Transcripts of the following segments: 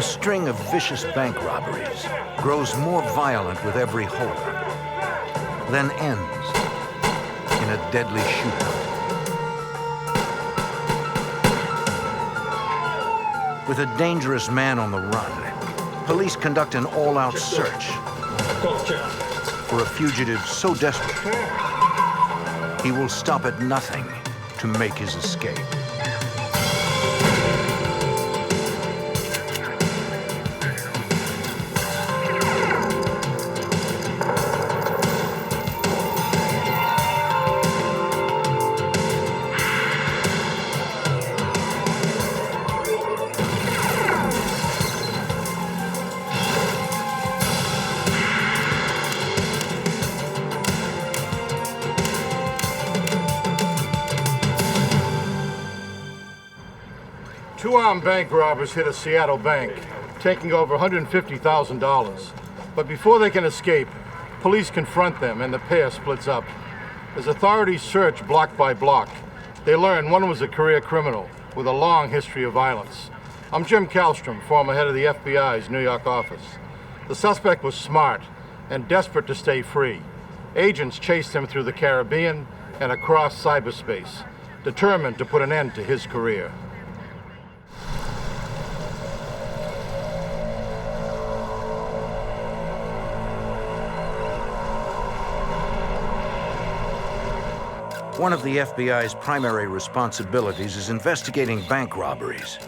string of vicious bank robberies grows more violent with every holdup, then ends in a deadly shootout. With a dangerous man on the run, police conduct an all-out search for a fugitive so desperate, he will stop at nothing to make his escape. Two armed bank robbers hit a Seattle bank, taking over $150,000. But before they can escape, police confront them and the pair splits up. As authorities search block by block, they learn one was a career criminal with a long history of violence. I'm Jim Kallstrom, former head of the FBI's New York office. The suspect was smart and desperate to stay free. Agents chased him through the Caribbean and across cyberspace, determined to put an end to his career. One of the FBI's primary responsibilities is investigating bank robberies.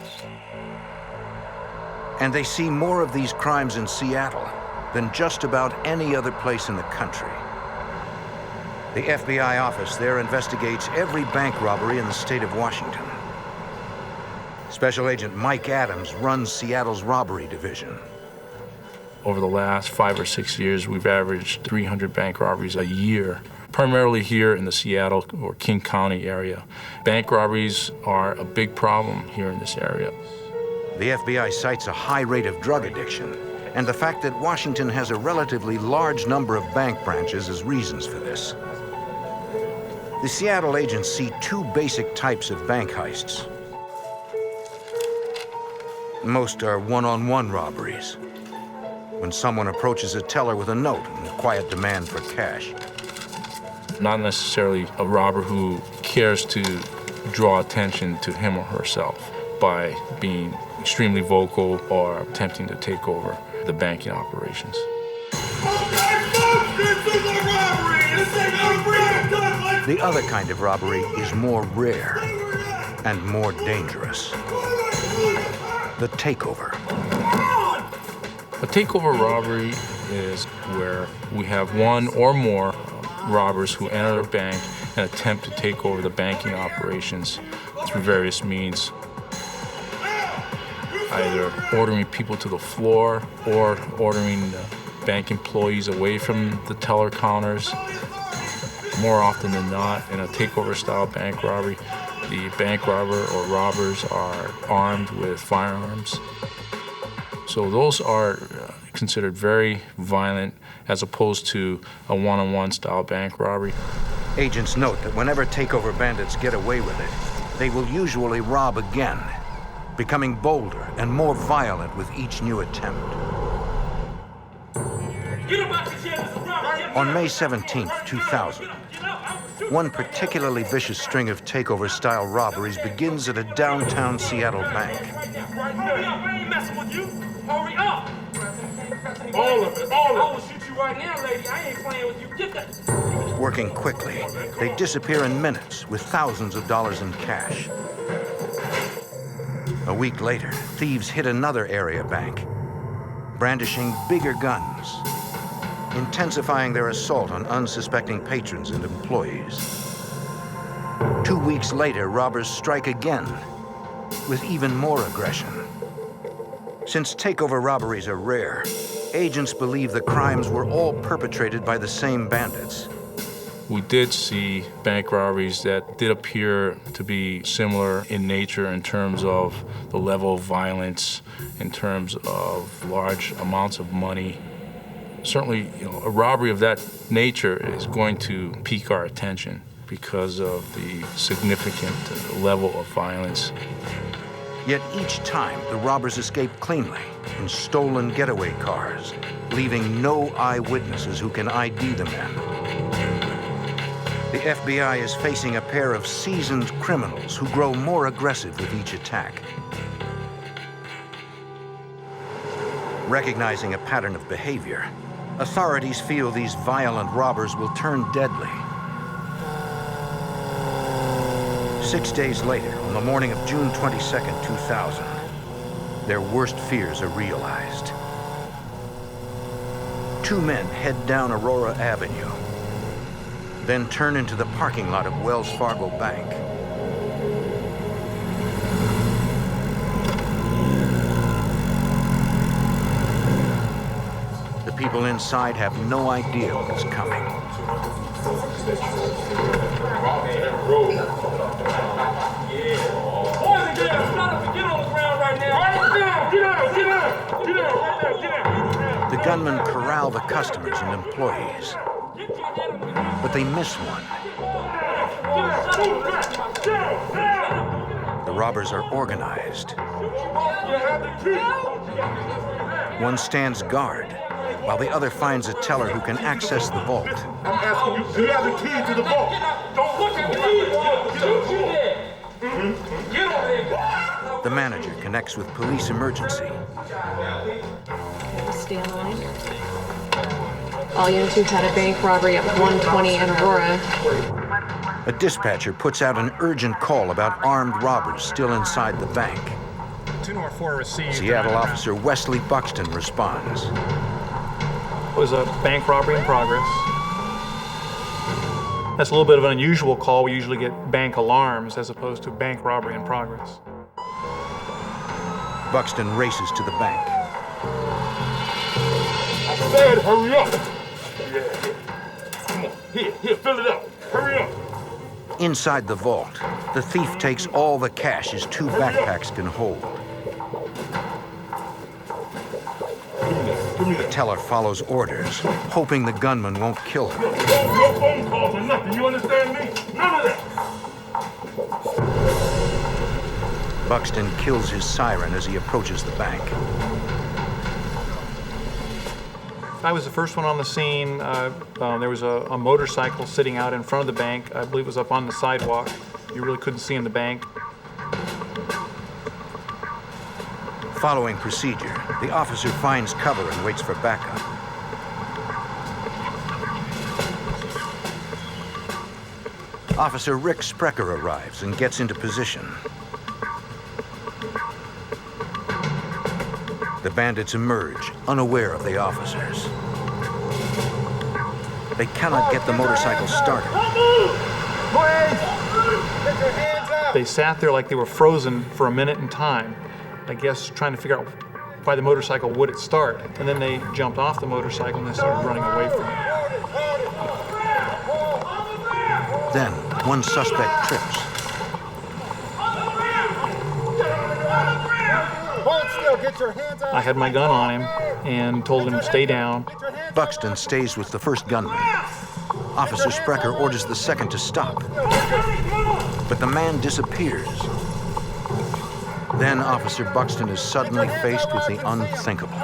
And they see more of these crimes in Seattle than just about any other place in the country. The FBI office there investigates every bank robbery in the state of Washington. Special Agent Mike Adams runs Seattle's robbery division. Over the last 5 or 6 years, we've averaged 300 bank robberies a year, primarily here in the Seattle or King County area. Bank robberies are a big problem here in this area. The FBI cites a high rate of drug addiction and the fact that Washington has a relatively large number of bank branches as reasons for this. The Seattle agents see two basic types of bank heists. Most are one-on-one robberies, when someone approaches a teller with a note and a quiet demand for cash. Not necessarily a robber who cares to draw attention to him or herself by being extremely vocal or attempting to take over the banking operations. The other kind of robbery is more rare and more dangerous. The takeover. A takeover robbery is where we have one or more robbers who enter a bank and attempt to take over the banking operations through various means, either ordering people to the floor or ordering bank employees away from the teller counters. More often than not, in a takeover-style bank robbery, the bank robber or robbers are armed with firearms. So those are considered very violent as opposed to a one-on-one style bank robbery. Agents note that whenever takeover bandits get away with it, they will usually rob again, becoming bolder and more violent with each new attempt. On May 17, 2000, one particularly vicious string of takeover-style robberies begins at a downtown Seattle bank. Hurry up! All of it, all of it. I will shoot you right now, lady. I ain't playing with you. Get that. Working quickly, they disappear in minutes with thousands of dollars in cash. A week later, thieves hit another area bank, brandishing bigger guns, intensifying their assault on unsuspecting patrons and employees. 2 weeks later, robbers strike again with even more aggression. Since takeover robberies are rare, agents believe the crimes were all perpetrated by the same bandits. We did see bank robberies that did appear to be similar in nature in terms of the level of violence, in terms of large amounts of money. Certainly, a robbery of that nature is going to pique our attention because of the significant level of violence. Yet each time, the robbers escape cleanly in stolen getaway cars, leaving no eyewitnesses who can ID the men. The FBI is facing a pair of seasoned criminals who grow more aggressive with each attack. Recognizing a pattern of behavior, authorities feel these violent robbers will turn deadly. 6 days later, on the morning of June 22nd, 2000, their worst fears are realized. Two men head down Aurora Avenue, then turn into the parking lot of Wells Fargo Bank. The people inside have no idea what's coming. The gunmen corral the customers and employees, but they miss one. The robbers are organized. One stands guard, while the other finds a teller who can access the vault. I'm asking you, do you have the key to the vault? Don't look at me! Get over there! The manager connects with police emergency. Stay on the line. All units, we've had a bank robbery at 120 in Aurora. A dispatcher puts out an urgent call about armed robbers still inside the bank. 204 received. Seattle officer Wesley Buxton responds. It was a bank robbery in progress. That's a little bit of an unusual call. We usually get bank alarms as opposed to bank robbery in progress. Buxton races to the bank. I said hurry up! Yeah. Come on, here, fill it up. Hurry up! Inside the vault, the thief takes all the cash his two backpacks can hold. The teller follows orders, hoping the gunman won't kill him. No phone calls or nothing, you understand me? None of that! Buxton kills his siren as he approaches the bank. I was the first one on the scene. There was a motorcycle sitting out in front of the bank. I believe it was up on the sidewalk. You really couldn't see in the bank. Following procedure, the officer finds cover and waits for backup. Officer Rick Sprecher arrives and gets into position. The bandits emerge, unaware of the officers. They cannot get the motorcycle started. They sat there like they were frozen for a minute in time, I guess trying to figure out why the motorcycle wouldn't start. And then they jumped off the motorcycle and they started running away from it. Then, one suspect trips. I had my gun on him and told him to stay down. Buxton stays with the first gunman. Officer Sprecher orders the second to stop. But the man disappears. Then Officer Buxton is suddenly faced with the unthinkable.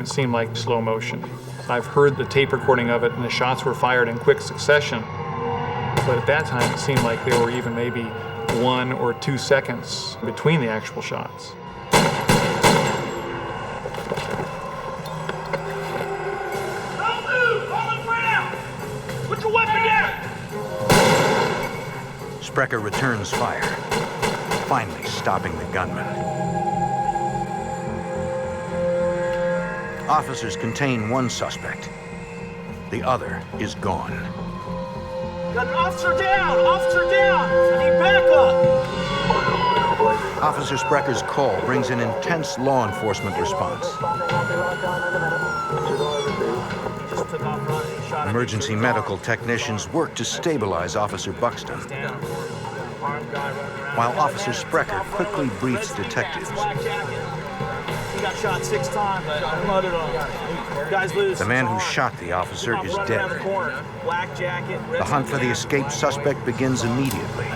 It seemed like slow motion. I've heard the tape recording of it and the shots were fired in quick succession. But at that time, it seemed like there were even maybe 1 or 2 seconds between the actual shots. Sprecher returns fire, finally stopping the gunman. Officers contain one suspect. The other is gone. Got an officer down! Officer down! I need backup! Officer Sprecher's call brings an intense law enforcement response. Emergency medical technicians work to stabilize Officer Buxton, while Officer Sprecher quickly briefs detectives. He got shot 6 times. I muttered on him. Guy's loose. The man who shot the officer is dead. Black jacket. The hunt for the escaped suspect begins immediately.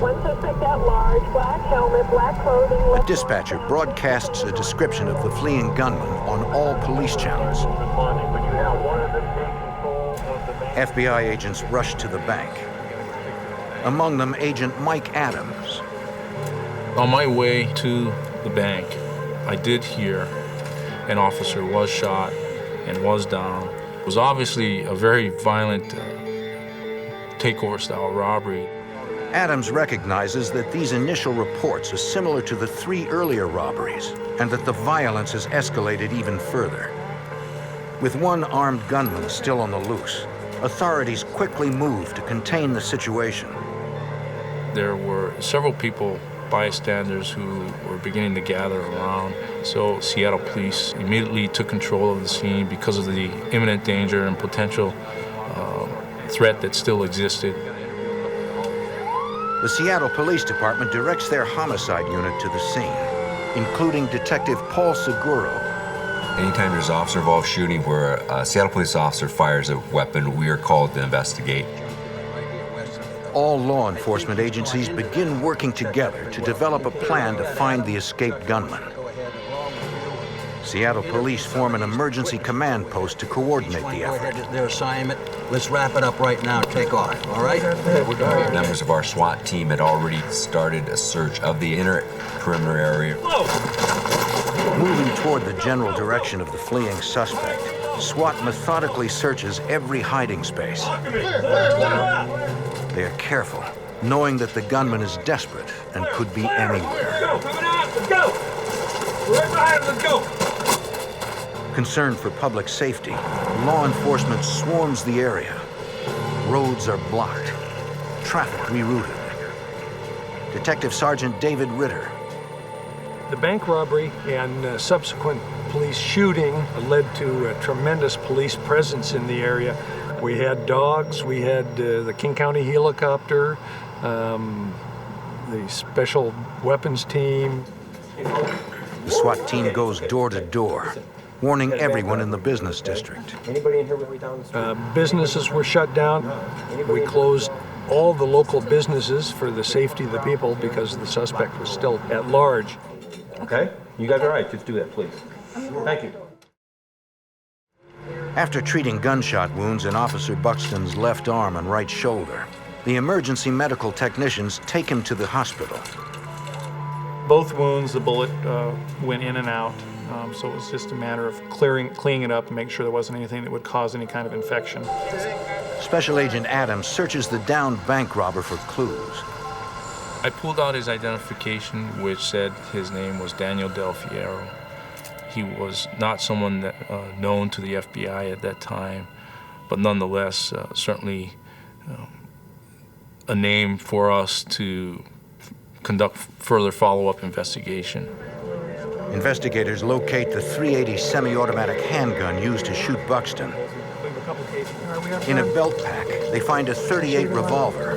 One suspect at large, black helmet, black clothing. A dispatcher broadcasts a description of the fleeing gunman on all police channels. FBI agents rush to the bank. Among them, Agent Mike Adams. On my way to the bank, I did hear an officer was shot and was down. It was obviously a very violent takeover-style robbery. Adams recognizes that these initial reports are similar to the 3 earlier robberies, and that the violence has escalated even further. With one armed gunman still on the loose, authorities quickly moved to contain the situation. There were several people, bystanders, who were beginning to gather around. So Seattle police immediately took control of the scene because of the imminent danger and potential threat that still existed. The Seattle Police Department directs their homicide unit to the scene, including Detective Paul Seguro. Anytime there's officer-involved shooting where a Seattle police officer fires a weapon, we are called to investigate. All law enforcement agencies begin working together to develop a plan to find the escaped gunman. Seattle police form an emergency command post to coordinate the effort. Their assignment. Let's wrap it up right now. Take off, all right? Members of our SWAT team had already started a search of the inner perimeter area. Moving toward the general direction of the fleeing suspect, SWAT methodically searches every hiding space. They are careful, knowing that the gunman is desperate and could be anywhere. Let's go! We're right behind him, let's go! Concerned for public safety, law enforcement swarms the area. Roads are blocked, traffic rerouted. Detective Sergeant David Ritter. The bank robbery and subsequent police shooting led to a tremendous police presence in the area. We had dogs, we had the King County helicopter, the special weapons team. The SWAT team goes door to door, warning everyone in the business district. Anybody in here with me down the street? Businesses were shut down. We closed all the local businesses for the safety of the people because the suspect was still at large. Okay, you guys are right. Just do that, please. Thank you. After treating gunshot wounds in Officer Buxton's left arm and right shoulder, the emergency medical technicians take him to the hospital. Both wounds, the bullet went in and out, so it was just a matter of cleaning it up and make sure there wasn't anything that would cause any kind of infection. Special Agent Adams searches the downed bank robber for clues. I pulled out his identification, which said his name was Daniel Del Fiero. He was not someone that, known to the FBI at that time, but nonetheless, certainly a name for us to conduct further follow-up investigation. Investigators locate the .380 semi-automatic handgun used to shoot Buxton. In a belt pack, they find a .38 revolver.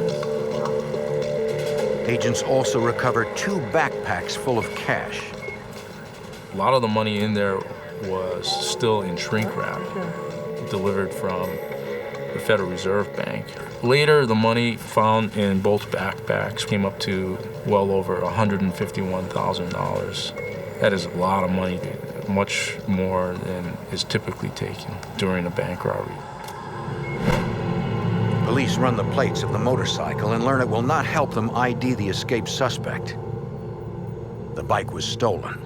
Agents also recover 2 backpacks full of cash. A lot of the money in there was still in shrink wrap, delivered from the Federal Reserve Bank. Later, the money found in both backpacks came up to well over $151,000. That is a lot of money, much more than is typically taken during a bank robbery. Police run the plates of the motorcycle and learn it will not help them ID the escaped suspect. The bike was stolen.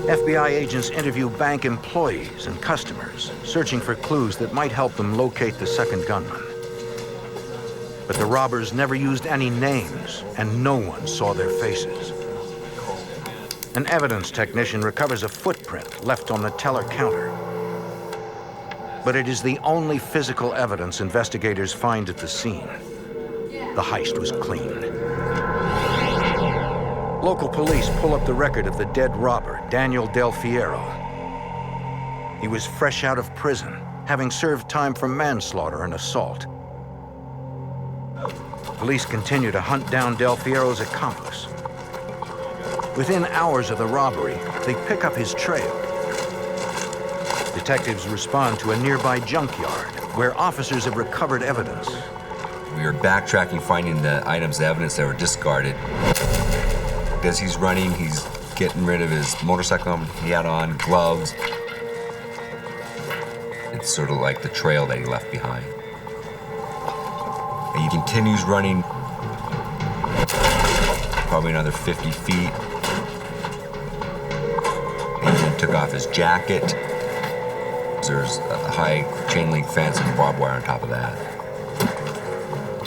FBI agents interview bank employees and customers, searching for clues that might help them locate the second gunman. But the robbers never used any names, and no one saw their faces. An evidence technician recovers a footprint left on the teller counter. But it is the only physical evidence investigators find at the scene. The heist was clean. Local police pull up the record of the dead robber, Daniel Del Fiero. He was fresh out of prison, having served time for manslaughter and assault. Police continue to hunt down Del Fiero's accomplice. Within hours of the robbery, they pick up his trail. Detectives respond to a nearby junkyard where officers have recovered evidence. We were backtracking, finding the items of evidence that were discarded. As he's running, he's getting rid of his motorcycle he had on, gloves. It's sort of like the trail that he left behind. And he continues running probably another 50 feet. And then took off his jacket. There's a high chain link fence and barbed wire on top of that.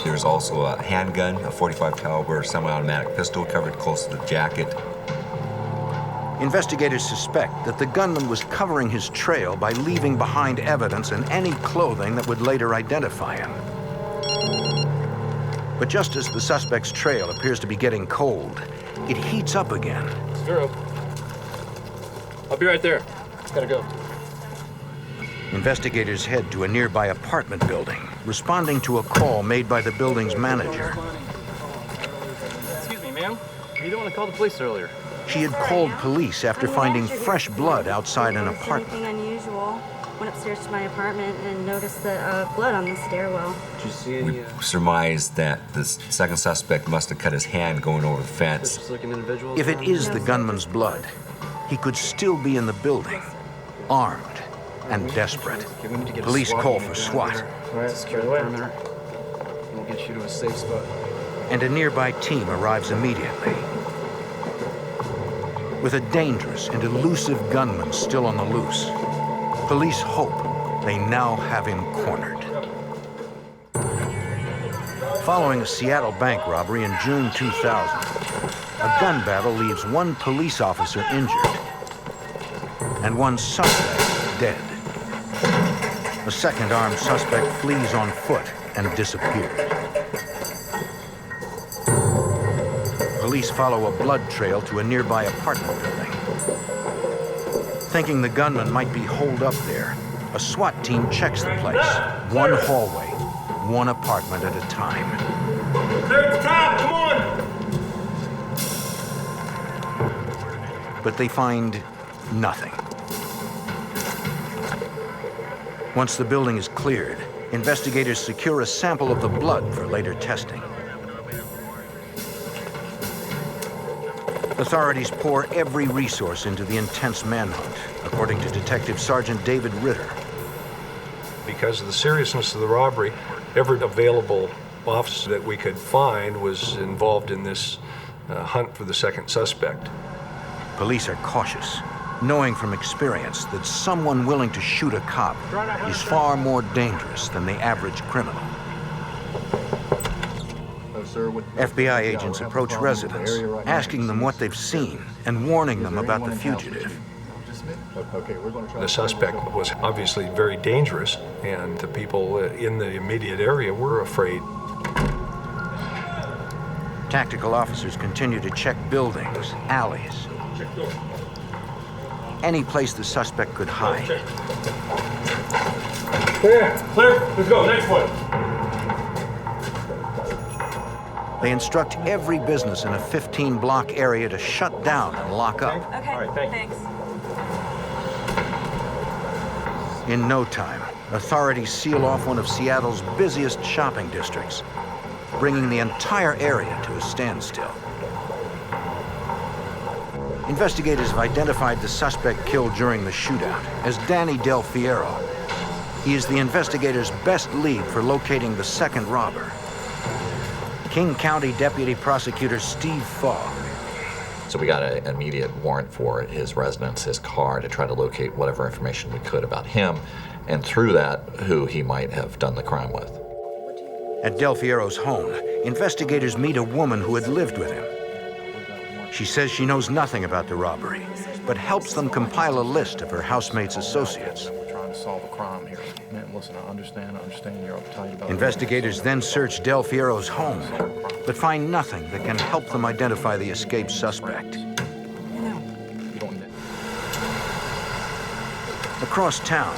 There's also a handgun, a .45 caliber semi-automatic pistol covered close to the jacket. Investigators suspect that the gunman was covering his trail by leaving behind evidence and any clothing that would later identify him. But just as the suspect's trail appears to be getting cold, it heats up again. Zero. I'll be right there. Gotta go. Investigators head to a nearby apartment building, responding to a call made by the building's manager. Excuse me, ma'am. You don't want to call the police earlier. She had called police after finding fresh blood outside an apartment. Anything unusual? Went upstairs to my apartment and noticed the blood on the stairwell. Did you see any? We surmised that the second suspect must have cut his hand going over the fence. If it is the gunman's blood, he could still be in the building, armed and desperate. Police call for SWAT. Secure the perimeter. We'll get you to a safe spot. And a nearby team arrives immediately. With a dangerous and elusive gunman still on the loose, police hope they now have him cornered. Following a Seattle bank robbery in June 2000, a gun battle leaves one police officer injured and one suspect dead. The second armed suspect flees on foot and disappears. Police follow a blood trail to a nearby apartment building. Thinking the gunman might be holed up there, a SWAT team checks the place, one hallway, one apartment at a time. Clear the top, come on! But they find nothing. Once the building is cleared, investigators secure a sample of the blood for later testing. Authorities pour every resource into the intense manhunt, according to Detective Sergeant David Ritter. Because of the seriousness of the robbery, every available officer that we could find was involved in this hunt for the second suspect. Police are cautious, knowing from experience that someone willing to shoot a cop is far more dangerous than the average criminal. FBI agents approach residents, asking them what they've seen and warning them about the fugitive. The suspect was obviously very dangerous, and the people in the immediate area were afraid. Tactical officers continue to check buildings, alleys, any place the suspect could hide. Clear, clear, let's go, next one. They instruct every business in a 15-block area to shut down and lock up. Okay, all right, thanks. In no time, authorities seal off one of Seattle's busiest shopping districts, bringing the entire area to a standstill. Investigators have identified the suspect killed during the shootout as Danny Del Fiero. He is the investigators' best lead for locating the second robber. King County Deputy Prosecutor Steve Fogg. So we got an immediate warrant for his residence, his car, to try to locate whatever information we could about him, and through that, who he might have done the crime with. At Del Fiero's home, investigators meet a woman who had lived with him. She says she knows nothing about the robbery, but helps them compile a list of her housemate's associates. We're trying to solve a crime here. Man, listen, I understand you're uptight about it. Investigators then search Del Fiero's home, but find nothing that can help them identify the escaped suspect. Across town,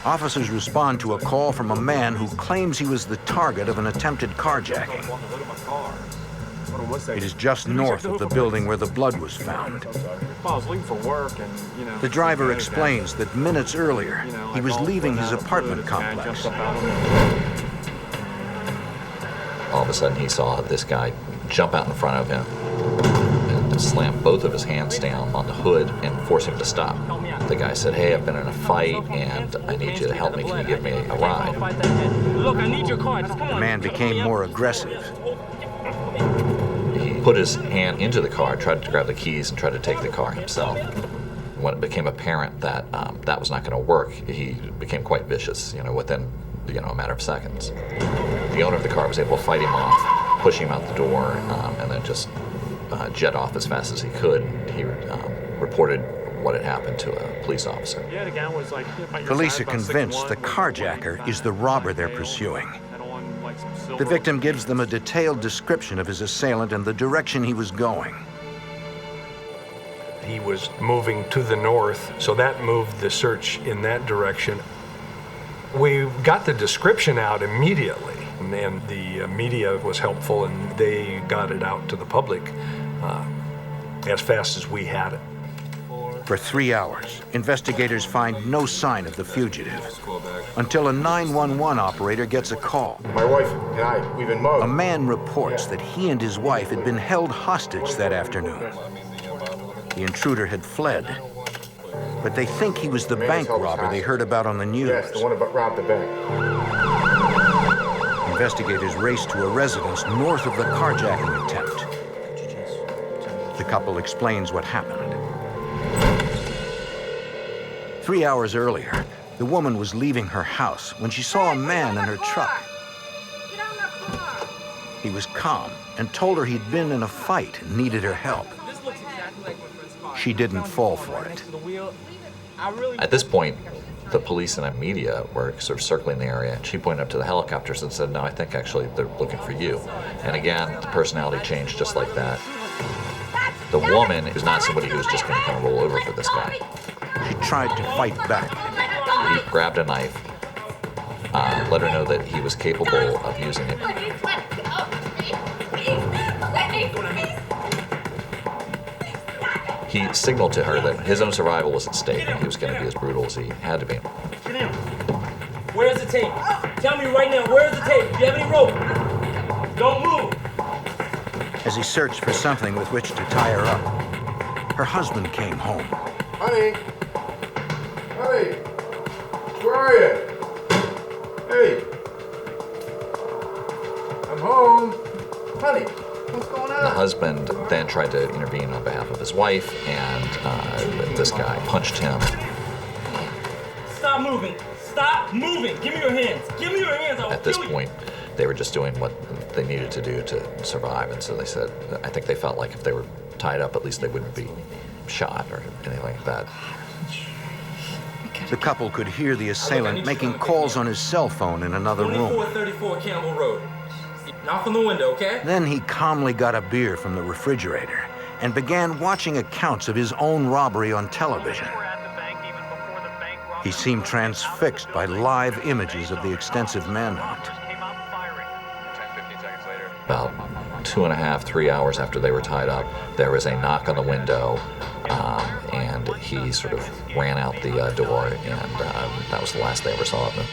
officers respond to a call from a man who claims he was the target of an attempted carjacking. It is just north of the building where the blood was found. I was leaving for work and, The driver explains that minutes earlier, he was leaving his apartment complex. of a sudden he saw this guy jump out in front of him and slam both of his hands down on the hood and force him to stop. The guy said, "Hey, I've been in a fight and I need you to help me. Can you give me a ride?" Look, I need your car. Just come on. The man became more aggressive. He put his hand into the car, tried to grab the keys, and tried to take the car himself. When it became apparent that that was not going to work, he became quite vicious, within, a matter of seconds. The owner of the car was able to fight him off, push him out the door, and then just jet off as fast as he could. He reported what had happened to a police officer. Yeah, the guy was like, Police are convinced the carjacker is the robber they're pursuing. The victim gives them a detailed description of his assailant and the direction he was going. He was moving to the north, so that moved the search in that direction. We got the description out immediately, and the media was helpful, and they got it out to the public as fast as we had it. For 3 hours, investigators find no sign of the fugitive until a 911 operator gets a call. My wife and I, we've been mugged. A man reports that he and his wife had been held hostage that afternoon. The intruder had fled, but they think he was the bank robber they heard about on the news. Yes, the one that robbed the bank. Investigators race to a residence north of the carjacking attempt. The couple explains what happened. 3 hours earlier, the woman was leaving her house when she saw a man in her truck. He was calm and told her he'd been in a fight and needed her help. She didn't fall for it. At this point, the police and the media were sort of circling the area, and she pointed up to the helicopters and said, "No, I think actually they're looking for you." And again, the personality changed just like that. The woman is not somebody who's just going to kind of roll over for this guy. She tried to fight back. He grabbed a knife, let her know that he was capable of using it. He signaled to her that his own survival was at stake and he was going to be as brutal as he had to be. Where's the tape? Tell me right now, where's the tape? Do you have any rope? Don't move. As he searched for something with which to tie her up, her husband came home. Honey! Honey! Where are you? Hey! I'm home. Honey, what's going on? The husband then tried to intervene on behalf of his wife, and this guy punched him. Stop moving! Stop moving! Give me your hands! Give me your hands! At this point, they were just doing what they needed to do to survive, and so they said, I think they felt like if they were tied up, at least they wouldn't be shot or anything like that. The couple could hear the assailant making calls on his cell phone in another room. 2434 Campbell Road. Knock on the window, okay? Then he calmly got a beer from the refrigerator and began watching accounts of his own robbery on television. He seemed transfixed by live images of the extensive manhunt. About 2.5, 3 hours after they were tied up, there was a knock on the window, and he sort of ran out the door, and that was the last they ever saw of him.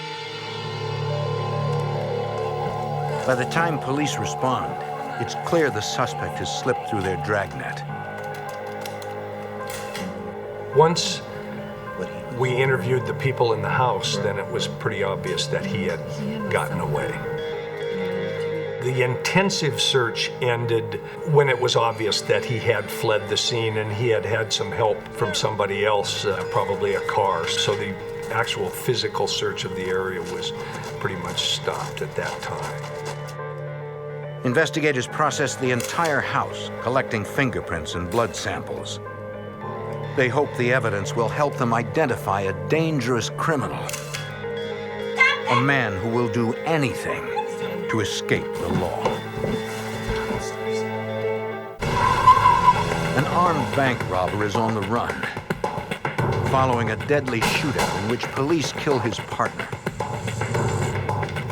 By the time police respond, it's clear the suspect has slipped through their dragnet. Once we interviewed the people in the house, then it was pretty obvious that he had gotten away. The intensive search ended when it was obvious that he had fled the scene and he had had some help from somebody else, probably a car. So the actual physical search of the area was pretty much stopped at that time. Investigators processed the entire house, collecting fingerprints and blood samples. They hope the evidence will help them identify a dangerous criminal. A man who will do anything to escape the law. An armed bank robber is on the run, following a deadly shootout in which police kill his partner.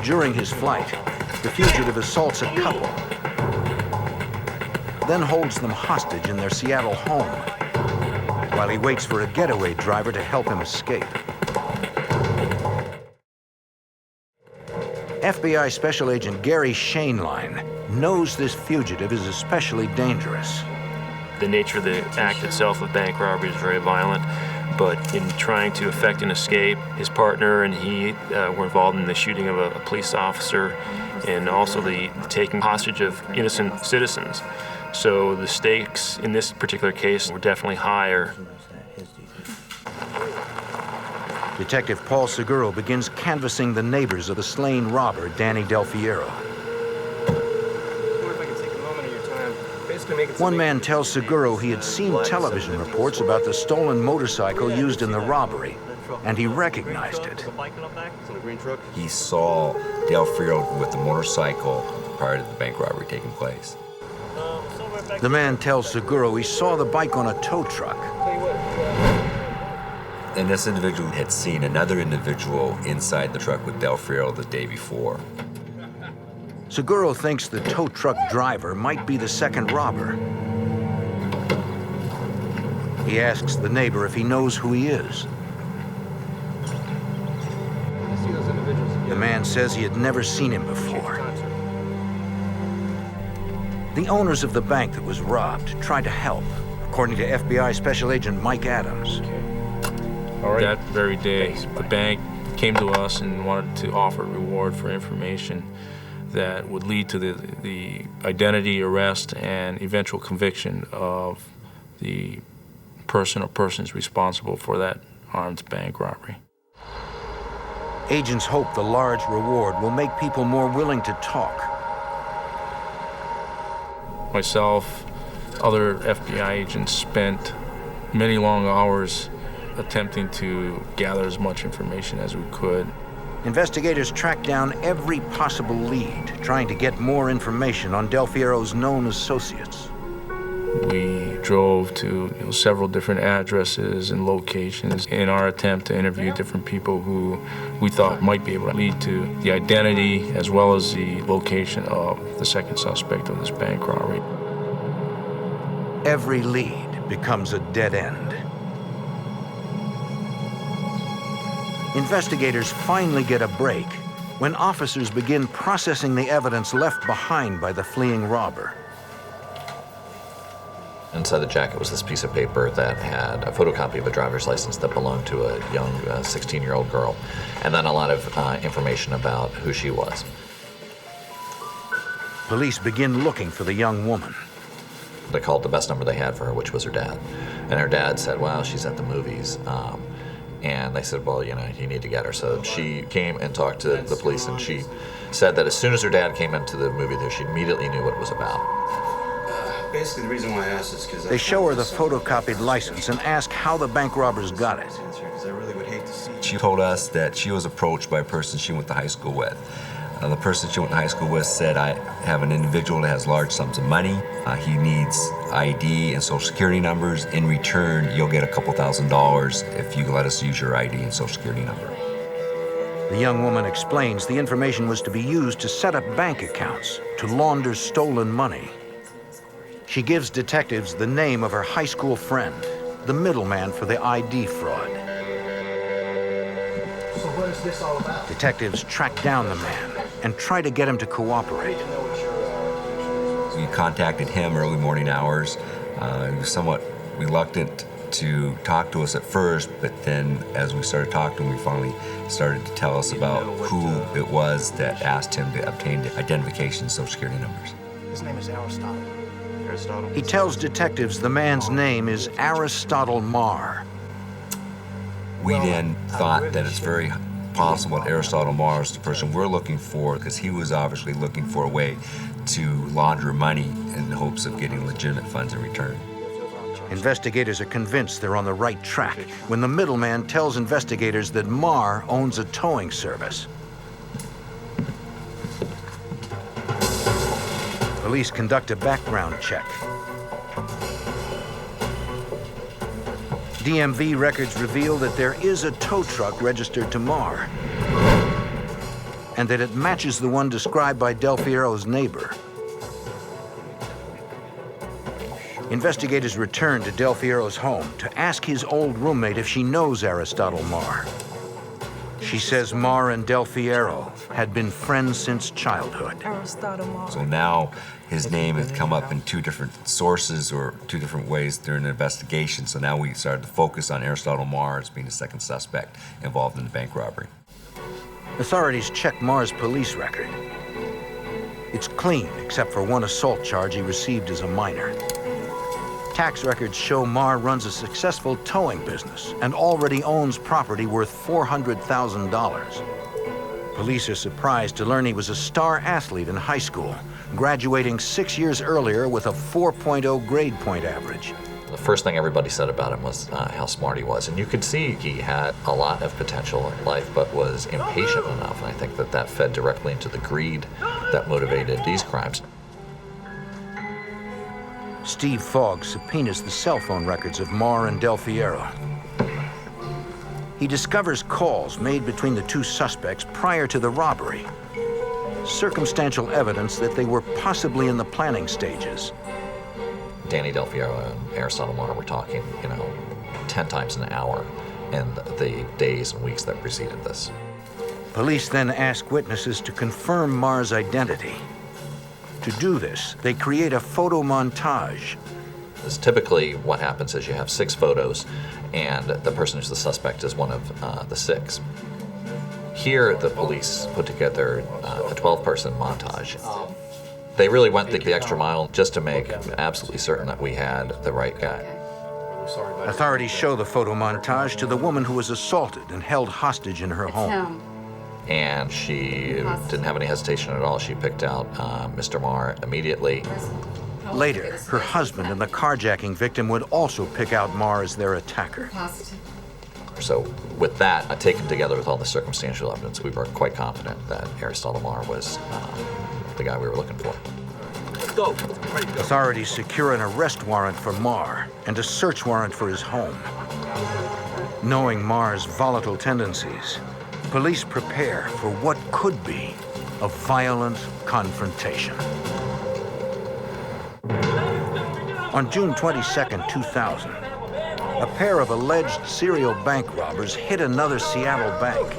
During his flight, the fugitive assaults a couple, then holds them hostage in their Seattle home, while he waits for a getaway driver to help him escape. FBI Special Agent Gary Shaneline knows this fugitive is especially dangerous. The nature of the act itself of bank robbery is very violent, but in trying to effect an escape, his partner and he were involved in the shooting of a police officer and also the taking hostage of innocent citizens. So the stakes in this particular case were definitely higher. Detective Paul Seguro begins canvassing the neighbors of the slain robber, Danny Del Fiero. One man tells Seguro he had seen television reports about the stolen motorcycle used in the robbery, and he recognized it. He saw Del Fiero with the motorcycle prior to the bank robbery taking place. The man tells Seguro he saw the bike on a tow truck. And this individual had seen another individual inside the truck with Del Fiero the day before. Seguro thinks the tow truck driver might be the second robber. He asks the neighbor if he knows who he is. The man says he had never seen him before. The owners of the bank that was robbed tried to help, according to FBI Special Agent Mike Adams. That very day, the bank came to us and wanted to offer a reward for information that would lead to the identity, arrest, and eventual conviction of the person or persons responsible for that armed bank robbery. Agents hope the large reward will make people more willing to talk. Myself, other FBI agents spent many long hours attempting to gather as much information as we could. Investigators tracked down every possible lead, trying to get more information on Del Fiero's known associates. We drove to several different addresses and locations in our attempt to interview different people who we thought might be able to lead to the identity as well as the location of the second suspect of this bank robbery. Every lead becomes a dead end. Investigators finally get a break when officers begin processing the evidence left behind by the fleeing robber. Inside the jacket was this piece of paper that had a photocopy of a driver's license that belonged to a young 16-year-old girl, and then a lot of information about who she was. Police begin looking for the young woman. They called the best number they had for her, which was her dad. And her dad said, well, she's at the movies. And they said, well, you need to get her. So she came and talked to the police, and she said that as soon as her dad came into the movie theater, she immediately knew what it was about. Basically, the reason why I asked is because they show her the photocopied license and ask how the bank robbers got it. She told us that she was approached by a person she went to high school with. The person she went to high school with said, I have an individual that has large sums of money. He needs ID and social security numbers. In return, you'll get a couple $1,000s if you let us use your ID and social security number. The young woman explains the information was to be used to set up bank accounts to launder stolen money. She gives detectives the name of her high school friend, the middleman for the ID fraud. So what is this all about? Detectives track down the man and try to get him to cooperate. We contacted him early morning hours. He was somewhat reluctant to talk to us at first, but then as we started talking to him, he finally started to tell us about who it was that asked him to obtain the identification and social security numbers. His name is Aristotle. He tells detectives the man's name is Aristotle Marr. We then thought that it's very possible that Aristotle Marr is the person we're looking for, because he was obviously looking for a way to launder money in the hopes of getting legitimate funds in return. Investigators are convinced they're on the right track when the middleman tells investigators that Marr owns a towing service. Police conduct a background check. DMV records reveal that there is a tow truck registered to Marr, and that it matches the one described by Del Fiero's neighbor. Investigators return to Del Fiero's home to ask his old roommate if she knows Aristotle Marr. She says Mar and Del Fierro had been friends since childhood. So now his name has come up in two different sources or two different ways during the investigation. So now we started to focus on Aristotle Mar as being the second suspect involved in the bank robbery. Authorities check Mar's police record. It's clean, except for one assault charge he received as a minor. Tax records show Mar runs a successful towing business and already owns property worth $400,000. Police are surprised to learn he was a star athlete in high school, graduating 6 years earlier with a 4.0 grade point average. The first thing everybody said about him was how smart he was. And you could see he had a lot of potential in life, but was impatient enough. And I think that that fed directly into the greed that motivated these crimes. Steve Fogg subpoenas the cell phone records of Mar and Del Fierro. He discovers calls made between the two suspects prior to the robbery. Circumstantial evidence that they were possibly in the planning stages. Danny Del Fierro and Aristotle Mar were talking, 10 times an hour in the days and weeks that preceded this. Police then ask witnesses to confirm Mar's identity. To do this, they create a photo montage. Typically, what happens is you have 6 photos, and the person who's the suspect is one of the 6. Here, the police put together a 12-person montage. They really went the extra mile just to make absolutely certain that we had the right guy. Authorities show the photo montage to the woman who was assaulted and held hostage in her home. And she didn't have any hesitation at all. She picked out Mr. Mar immediately. Later, her husband and the carjacking victim would also pick out Mar as their attacker. So with that, taken together with all the circumstantial evidence, we were quite confident that Aristotle Mar was the guy we were looking for. Let's go. Authorities secure an arrest warrant for Mar and a search warrant for his home. Knowing Mar's volatile tendencies, police prepare for what could be a violent confrontation. On June 22, 2000, a pair of alleged serial bank robbers hit another Seattle bank.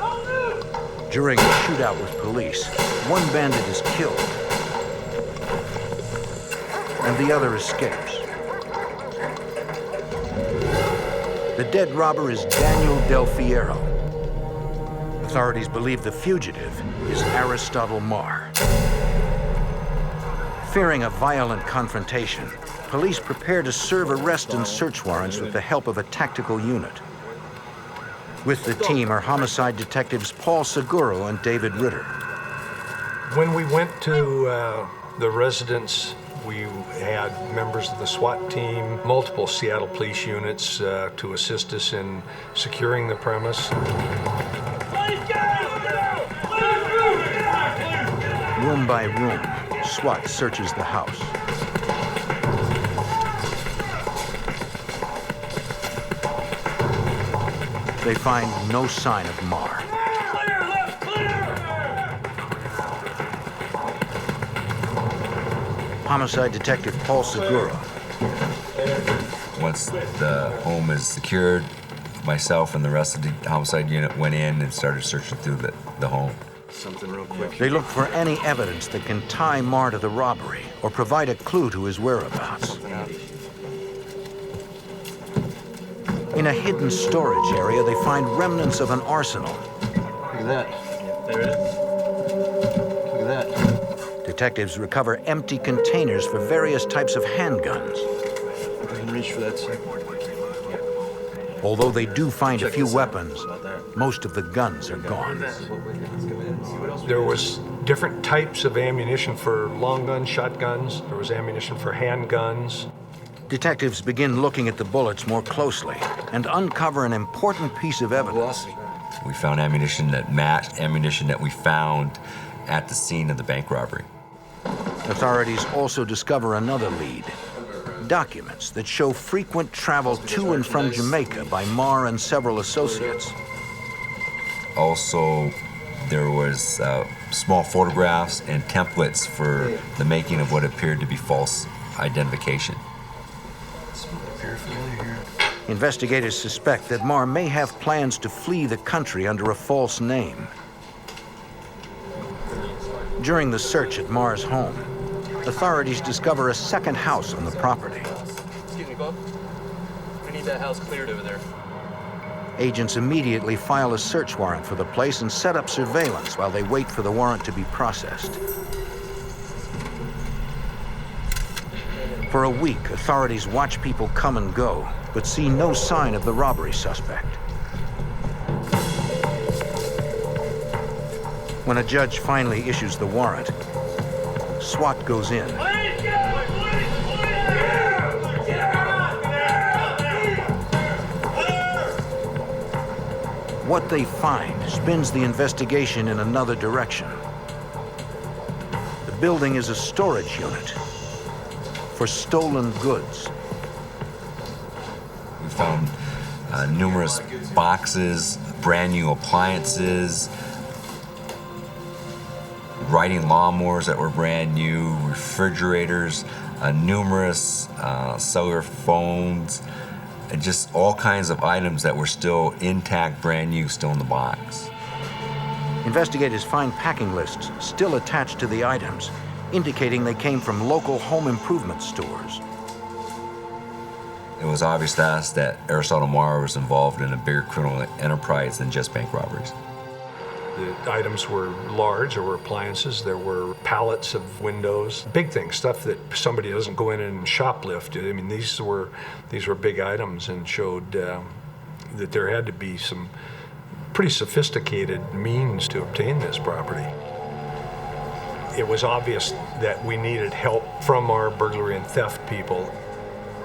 During a shootout with police, one bandit is killed, and the other escapes. The dead robber is Daniel Del Fierro. Authorities believe the fugitive is Aristotle Mar. Fearing a violent confrontation, police prepare to serve arrest and search warrants with the help of a tactical unit. With the team are homicide detectives Paul Seguro and David Ritter. When we went to the residence, we had members of the SWAT team, multiple Seattle police units to assist us in securing the premise. Room by room, SWAT searches the house. They find no sign of Mar. Homicide detective Paul Seguro. Once the home is secured, myself and the rest of the homicide unit went in and started searching through the home. Something real quick. They look for any evidence that can tie Mar to the robbery or provide a clue to his whereabouts. In a hidden storage area, they find remnants of an arsenal. Look at that. There it is. Look at that. Detectives recover empty containers for various types of handguns. I can reach for that second. Although they do find a few weapons, most of the guns are gone. There was different types of ammunition for long guns, shotguns. There was ammunition for handguns. Detectives begin looking at the bullets more closely and uncover an important piece of evidence. We found ammunition that matched ammunition that we found at the scene of the bank robbery. Authorities also discover another lead. Documents that show frequent travel to and from Jamaica by Mar and several associates. Also, there was small photographs and templates for the making of what appeared to be false identification. Paraphernalia here. Investigators suspect that Marr may have plans to flee the country under a false name. During the search at Marr's home, authorities discover a second house on the property. Excuse me, Bob. We need that house cleared over there. Agents immediately file a search warrant for the place and set up surveillance while they wait for the warrant to be processed. For a week, authorities watch people come and go, but see no sign of the robbery suspect. When a judge finally issues the warrant, SWAT goes in. What they find spins the investigation in another direction. The building is a storage unit for stolen goods. We found numerous boxes, brand new appliances, riding lawnmowers that were brand new, refrigerators, numerous cellular phones, and just all kinds of items that were still intact, brand new, still in the box. Investigators find packing lists still attached to the items, indicating they came from local home improvement stores. It was obvious to us that Aristotle Marr was involved in a bigger criminal enterprise than just bank robberies. The items were large. There were appliances, there were pallets of windows, big things, stuff that somebody doesn't go in and shoplift. I mean, these were big items and showed that there had to be some pretty sophisticated means to obtain this property. It was obvious that we needed help from our burglary and theft people.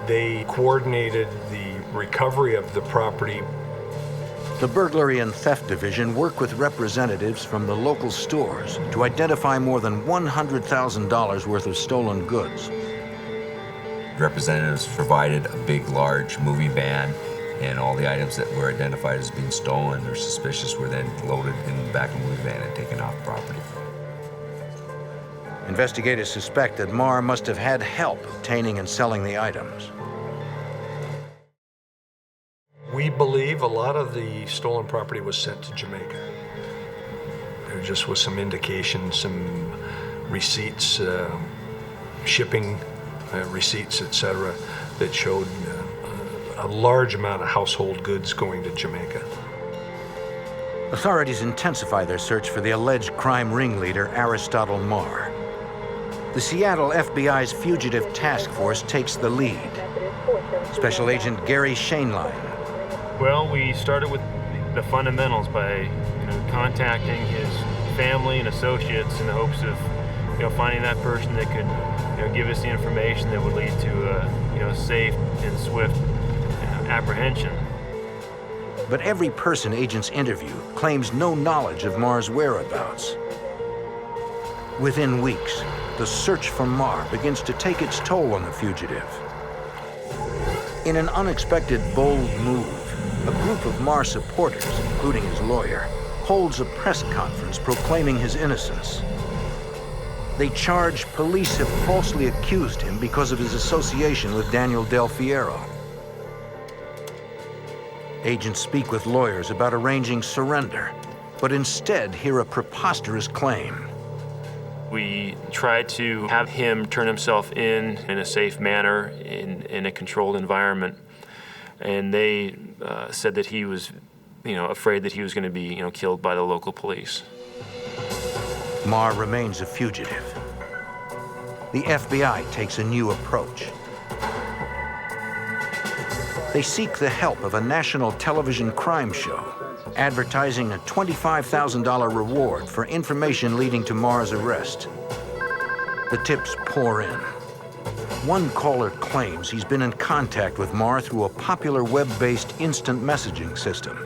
They coordinated the recovery of the property. The Burglary and Theft Division work with representatives from the local stores to identify more than $100,000 worth of stolen goods. Representatives provided a big, large moving van, and all the items that were identified as being stolen or suspicious were then loaded in the back of the moving van and taken off property. Investigators suspect that Marr must have had help obtaining and selling the items. We believe a lot of the stolen property was sent to Jamaica. There just was some indication, some receipts, shipping receipts, etc., that showed a large amount of household goods going to Jamaica. Authorities intensify their search for the alleged crime ringleader, Aristotle Marr. The Seattle FBI's Fugitive Task Force takes the lead. Special Agent Gary Shainline. Well, we started with the fundamentals by contacting his family and associates in the hopes of finding that person that could give us the information that would lead to safe and swift apprehension. But every person agents interview claims no knowledge of Marr's whereabouts. Within weeks, the search for Marr begins to take its toll on the fugitive. In an unexpected, bold move, a group of Marr supporters, including his lawyer, holds a press conference proclaiming his innocence. They charge police have falsely accused him because of his association with Daniel Del Fiero. Agents speak with lawyers about arranging surrender, but instead hear a preposterous claim. We tried to have him turn himself in a safe manner, in a controlled environment, and they said that he was, afraid that he was going to be, killed by the local police. Marr remains a fugitive. The FBI takes a new approach. They seek the help of a national television crime show, advertising a $25,000 reward for information leading to Marr's arrest. The tips pour in. One caller claims he's been in contact with Marr through a popular web-based instant messaging system.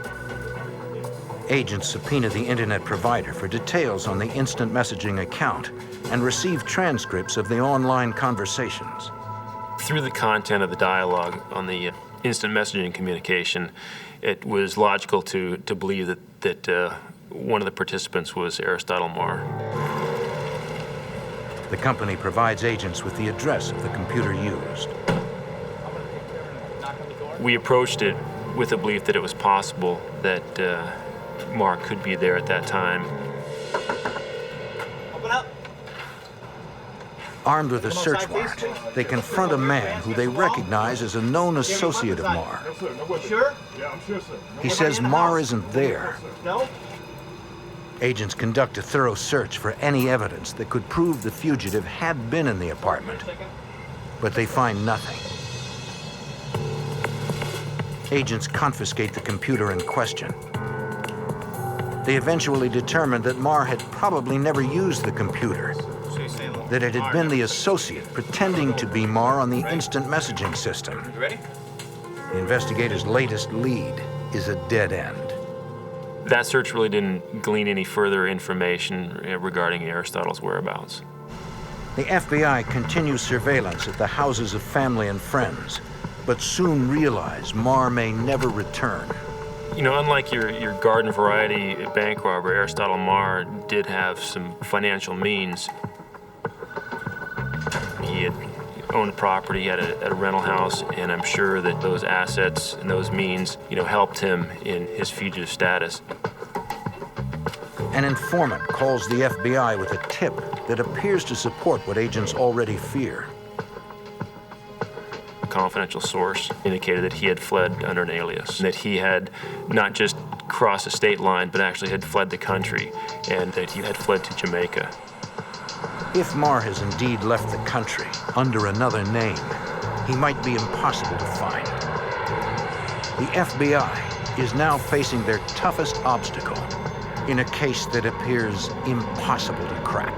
Agents subpoena the internet provider for details on the instant messaging account and receive transcripts of the online conversations. Through the content of the dialogue on the instant messaging communication, it was logical to believe that one of the participants was Aristotle Marr. The company provides agents with the address of the computer used. We approached it with the belief that it was possible that Mark could be there at that time. Open up. Armed with a search warrant, they confront a man who they recognize as a known associate of Marr. Sure? Yeah, I'm sure, sir. He says Marr isn't there. No? Agents conduct a thorough search for any evidence that could prove the fugitive had been in the apartment, but they find nothing. Agents confiscate the computer in question. They eventually determined that Marr had probably never used the computer, that it had been the associate pretending to be Marr on the instant messaging system. You ready? The investigator's latest lead is a dead end. That search really didn't glean any further information regarding Aristotle's whereabouts. The FBI continues surveillance at the houses of family and friends, but soon realize Marr may never return. You know, unlike your garden variety bank robber, Aristotle Marr did have some financial means. He had owned property at a rental house, and I'm sure that those assets and those means, helped him in his fugitive status. An informant calls the FBI with a tip that appears to support what agents already fear. A confidential source indicated that he had fled under an alias, that he had not just crossed a state line, but actually had fled the country, and that he had fled to Jamaica. If Marr has indeed left the country under another name, he might be impossible to find. The FBI is now facing their toughest obstacle in a case that appears impossible to crack.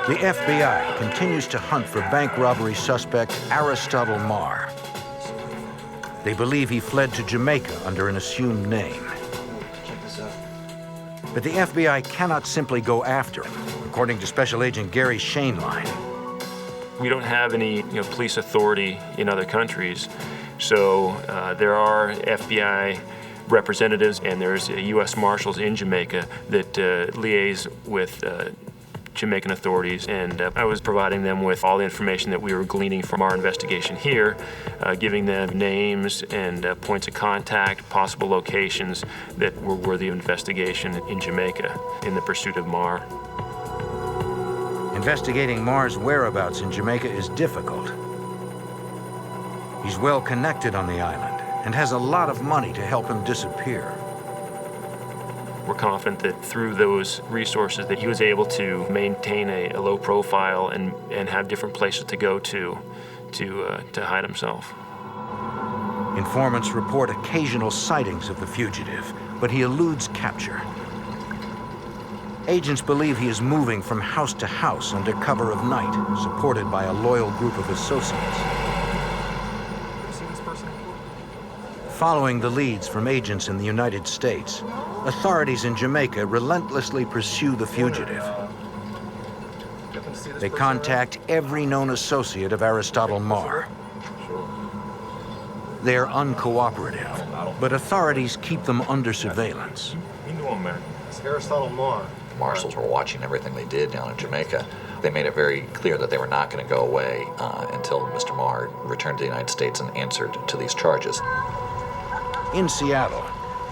The FBI continues to hunt for bank robbery suspect Aristotle Marr. They believe he fled to Jamaica under an assumed name. But the FBI cannot simply go after him, according to Special Agent Gary Shainline. We don't have any police authority in other countries, so there are FBI representatives and there's U.S. Marshals in Jamaica that liaise with Jamaican authorities, and I was providing them with all the information that we were gleaning from our investigation here, giving them names and points of contact, possible locations that were worthy of investigation in Jamaica in the pursuit of Marr. Investigating Marr's whereabouts in Jamaica is difficult. He's well connected on the island and has a lot of money to help him disappear. We're confident that through those resources that he was able to maintain a low profile and have different places to go to hide himself. Informants report occasional sightings of the fugitive, but he eludes capture. Agents believe he is moving from house to house under cover of night, supported by a loyal group of associates. Following the leads from agents in the United States, authorities in Jamaica relentlessly pursue the fugitive. They contact every known associate of Aristotle Marr. They're uncooperative, but authorities keep them under surveillance. It's Aristotle Marr. Marshals were watching everything they did down in Jamaica. They made it very clear that they were not going to go away until Mr. Marr returned to the United States and answered to these charges. In Seattle,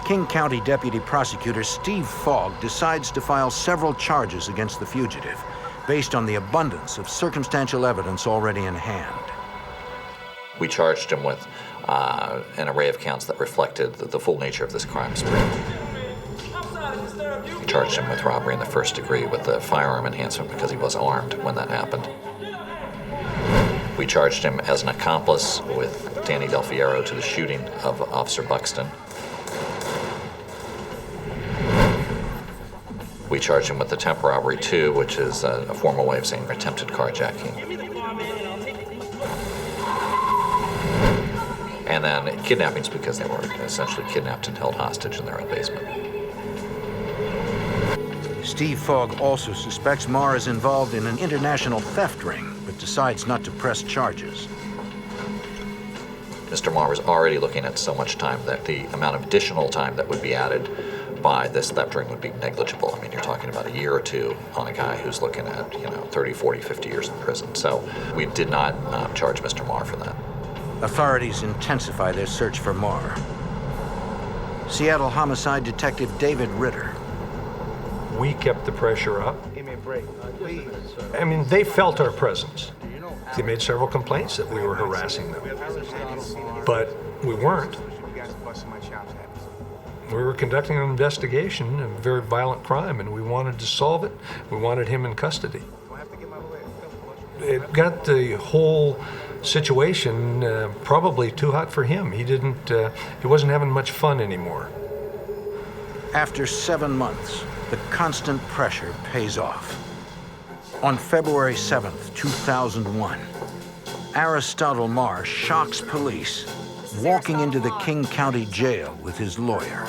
King County Deputy Prosecutor Steve Fogg decides to file several charges against the fugitive, based on the abundance of circumstantial evidence already in hand. We charged him with an array of counts that reflected the full nature of this crime spree. We charged him with robbery in the first degree with the firearm enhancement because he was armed when that happened. We charged him as an accomplice with Danny Del Fiero to the shooting of Officer Buxton. We charged him with attempt robbery too, which is a formal way of saying attempted carjacking. And then kidnappings because they were essentially kidnapped and held hostage in their own basement. Steve Fogg also suspects Marr is involved in an international theft ring, but decides not to press charges. Mr. Marr was already looking at so much time that the amount of additional time that would be added by, this theft ring would be negligible. I mean, you're talking about a year or two on a guy who's looking at, 30, 40, 50 years in prison. So we did not charge Mr. Marr for that. Authorities intensify their search for Marr. Seattle homicide detective David Ritter. We kept the pressure up. Give me a break. I mean, they felt our presence. They made several complaints that we were harassing them, but we weren't. We were conducting an investigation of a very violent crime, and we wanted to solve it. We wanted him in custody. It got the whole situation probably too hot for him. He wasn't having much fun anymore. After 7 months, the constant pressure pays off. On February 7th, 2001, Aristotle Marr shocks police, walking into the King County Jail with his lawyer.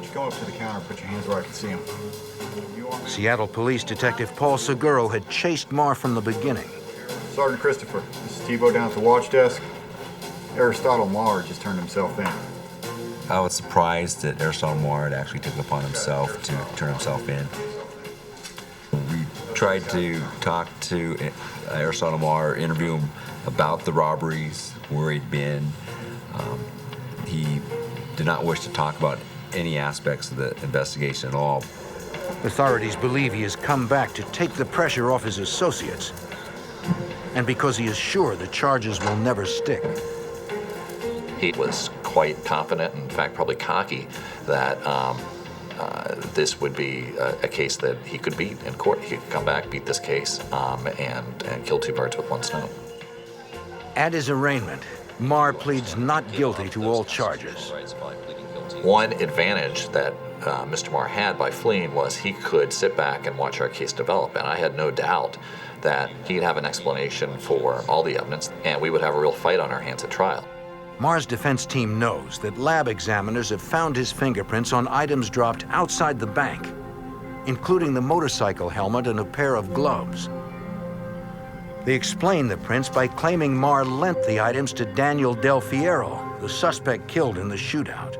Just go up to the counter, put your hands where I can see them. Seattle Police Detective Paul Seguro had chased Marr from the beginning. Sergeant Christopher, this is Tebow down at the watch desk. Aristotle Marr just turned himself in. I was surprised that Aristotle Marr had actually took it upon himself to turn himself in. We tried to talk to Aristotle Marr, interview him about the robberies, where he'd been. He did not wish to talk about any aspects of the investigation at all. Authorities believe he has come back to take the pressure off his associates, and because he is sure the charges will never stick. He was quite confident, in fact, probably cocky, that this would be a case that he could beat in court. He could come back, beat this case, and kill two birds with one stone. At his arraignment, Marr pleads not guilty to all charges. One advantage that Mr. Marr had by fleeing was he could sit back and watch our case develop, and I had no doubt that he'd have an explanation for all the evidence, and we would have a real fight on our hands at trial. Marr's defense team knows that lab examiners have found his fingerprints on items dropped outside the bank, including the motorcycle helmet and a pair of gloves. They explain the prints by claiming Marr lent the items to Daniel Del Fiero, the suspect killed in the shootout.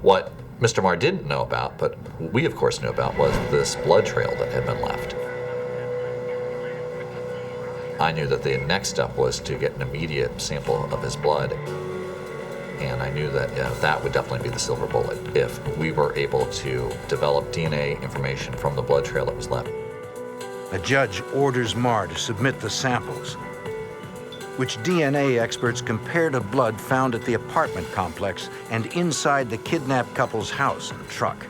What Mr. Marr didn't know about, but we of course knew about, was this blood trail that had been left. I knew that the next step was to get an immediate sample of his blood, and I knew that that would definitely be the silver bullet if we were able to develop DNA information from the blood trail that was left. A judge orders Marr to submit the samples, which DNA experts compare to blood found at the apartment complex and inside the kidnapped couple's house and truck.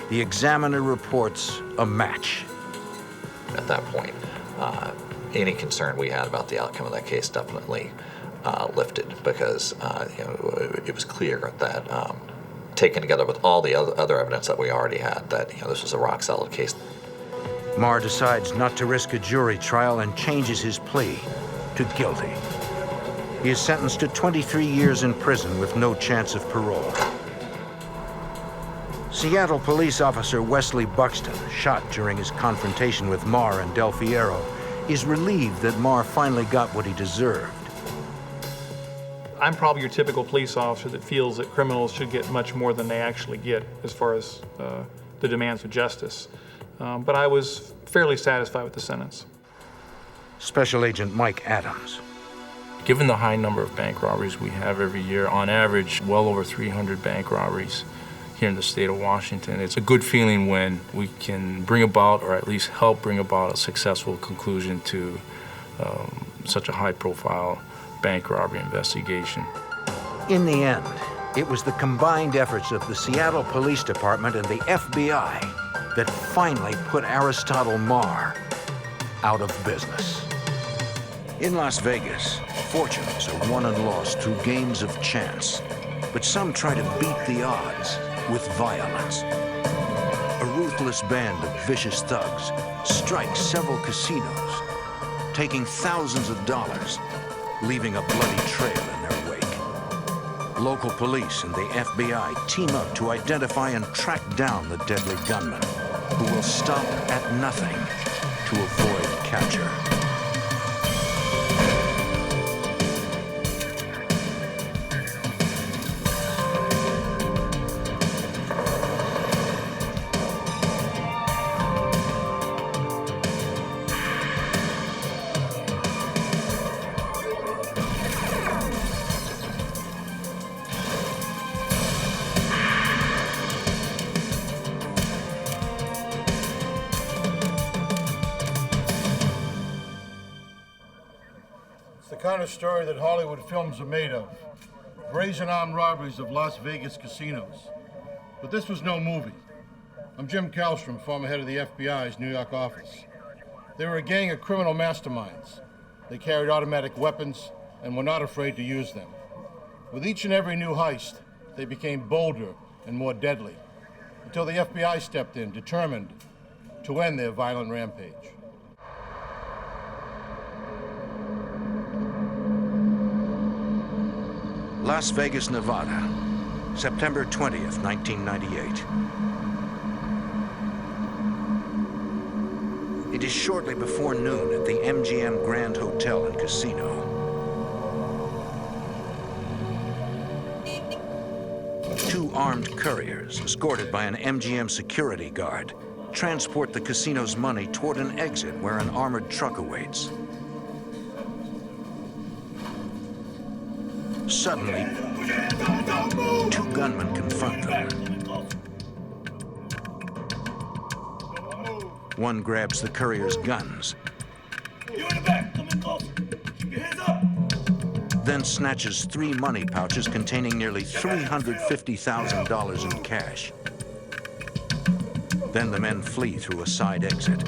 The examiner reports a match. At that point, any concern we had about the outcome of that case definitely lifted, because it was clear that, taken together with all the other evidence that we already had, that this was a rock-solid case. Marr decides not to risk a jury trial and changes his plea to guilty. He is sentenced to 23 years in prison with no chance of parole. Seattle police officer Wesley Buxton, shot during his confrontation with Marr and Del Fiero, is relieved that Marr finally got what he deserved. I'm probably your typical police officer that feels that criminals should get much more than they actually get as far as the demands of justice. But I was fairly satisfied with the sentence. Special Agent Mike Adams. Given the high number of bank robberies we have every year, on average, well over 300 bank robberies here in the state of Washington, it's a good feeling when we can bring about, or at least help bring about, a successful conclusion to such a high-profile bank robbery investigation. In the end, it was the combined efforts of the Seattle Police Department and the FBI that finally put Aristotle Marr out of business. In Las Vegas, fortunes are won and lost through games of chance, but some try to beat the odds with violence. A ruthless band of vicious thugs strikes several casinos, taking thousands of dollars, leaving a bloody trail in their wake. Local police and the FBI team up to identify and track down the deadly gunman, who will stop at nothing to avoid capture. kind of story that Hollywood films are made of. Brazen armed robberies of Las Vegas casinos. But this was no movie. I'm Jim Kallstrom, former head of the FBI's New York office. They were a gang of criminal masterminds. They carried automatic weapons and were not afraid to use them. With each and every new heist, they became bolder and more deadly, until the FBI stepped in, determined to end their violent rampage. Las Vegas, Nevada, September 20th, 1998. It is shortly before noon at the MGM Grand Hotel and Casino. Two armed couriers, escorted by an MGM security guard, transport the casino's money toward an exit where an armored truck awaits. Suddenly, two gunmen confront them. One grabs the courier's guns, then snatches 3 money pouches containing nearly $350,000 in cash. Then the men flee through a side exit.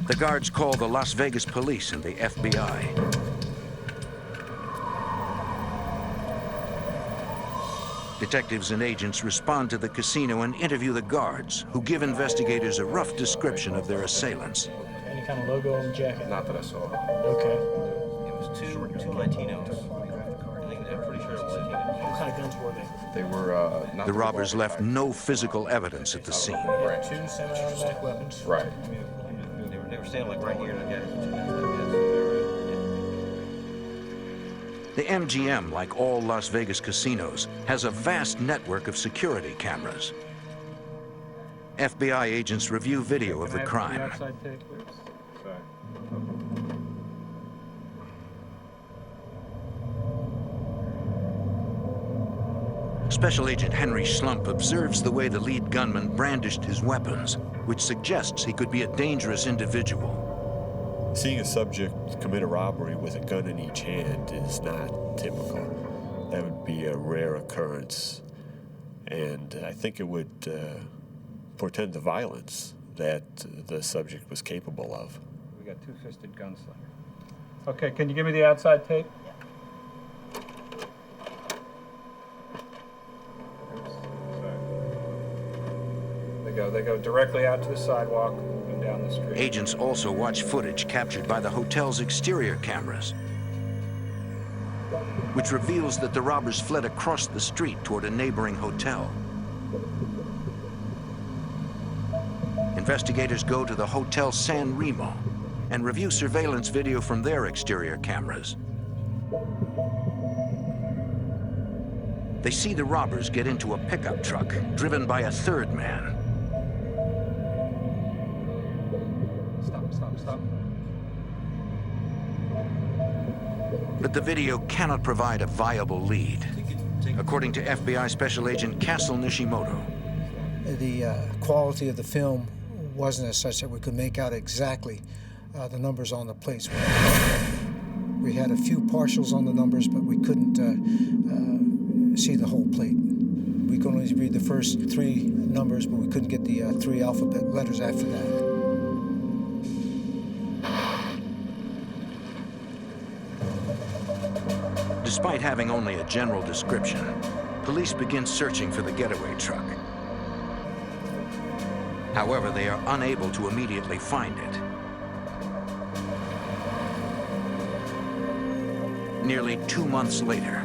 The guards call the Las Vegas police and the FBI. Detectives and agents respond to the casino and interview the guards, who give investigators a rough description of their assailants. Any kind of logo on the jacket? Not that I saw. Okay. It was two Latinos. I'm pretty sure it was Latinos. What kind of guns were they? They were not The robbers left no physical evidence at the scene. Right. Two semi-automatic weapons. Right. They were standing like right here. The MGM, like all Las Vegas casinos, has a vast network of security cameras. FBI agents review video of the crime. Special Agent Henry Schlump observes the way the lead gunman brandished his weapons, which suggests he could be a dangerous individual. Seeing a subject commit a robbery with a gun in each hand is not typical. That would be a rare occurrence, and I think it would portend the violence that the subject was capable of. We got two-fisted gunslinger. Okay, can you give me the outside tape? They go directly out to the sidewalk and down the street. Agents also watch footage captured by the hotel's exterior cameras, which reveals that the robbers fled across the street toward a neighboring hotel. Investigators go to the Hotel San Remo and review surveillance video from their exterior cameras. They see the robbers get into a pickup truck driven by a third man. Stop. But the video cannot provide a viable lead, according to FBI Special Agent Castle Nishimoto. The quality of the film wasn't as such that we could make out exactly the numbers on the plates. We had a few partials on the numbers, but we couldn't see the whole plate. We could only read the first 3 numbers, but we couldn't get the 3 alphabet letters after that. Despite having only a general description, police begin searching for the getaway truck. However, they are unable to immediately find it. Nearly 2 months later,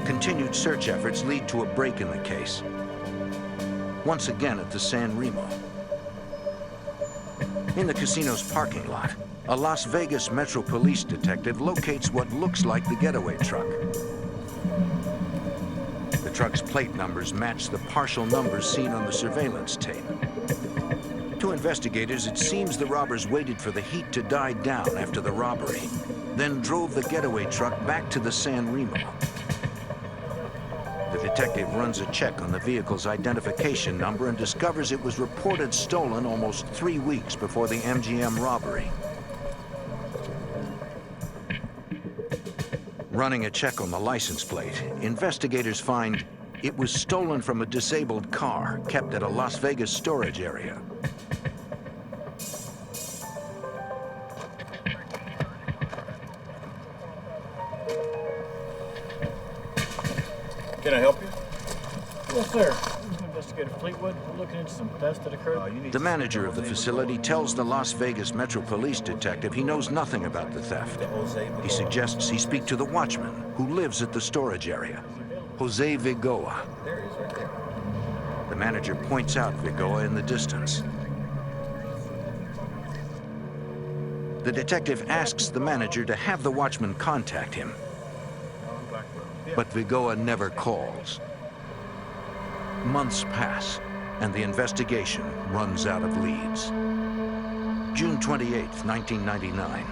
continued search efforts lead to a break in the case. Once again at the San Remo. In the casino's parking lot, a Las Vegas Metro Police detective locates what looks like the getaway truck. The truck's plate numbers match the partial numbers seen on the surveillance tape. To investigators, it seems the robbers waited for the heat to die down after the robbery, then drove the getaway truck back to the San Remo. The detective runs a check on the vehicle's identification number and discovers it was reported stolen almost 3 weeks before the MGM robbery. Running a check on the license plate, investigators find it was stolen from a disabled car kept at a Las Vegas storage area. Can I help you? Yes, sir. Investigator Fleetwood, we're looking into some thefts that occurred. The manager of the facility tells the Las Vegas Metro Police detective he knows nothing about the theft. He suggests he speak to the watchman who lives at the storage area, Jose Vigoa. There he is, right there. The manager points out Vigoa in the distance. The detective asks the manager to have the watchman contact him, but Vigoa never calls. Months pass, and the investigation runs out of leads. June 28, 1999,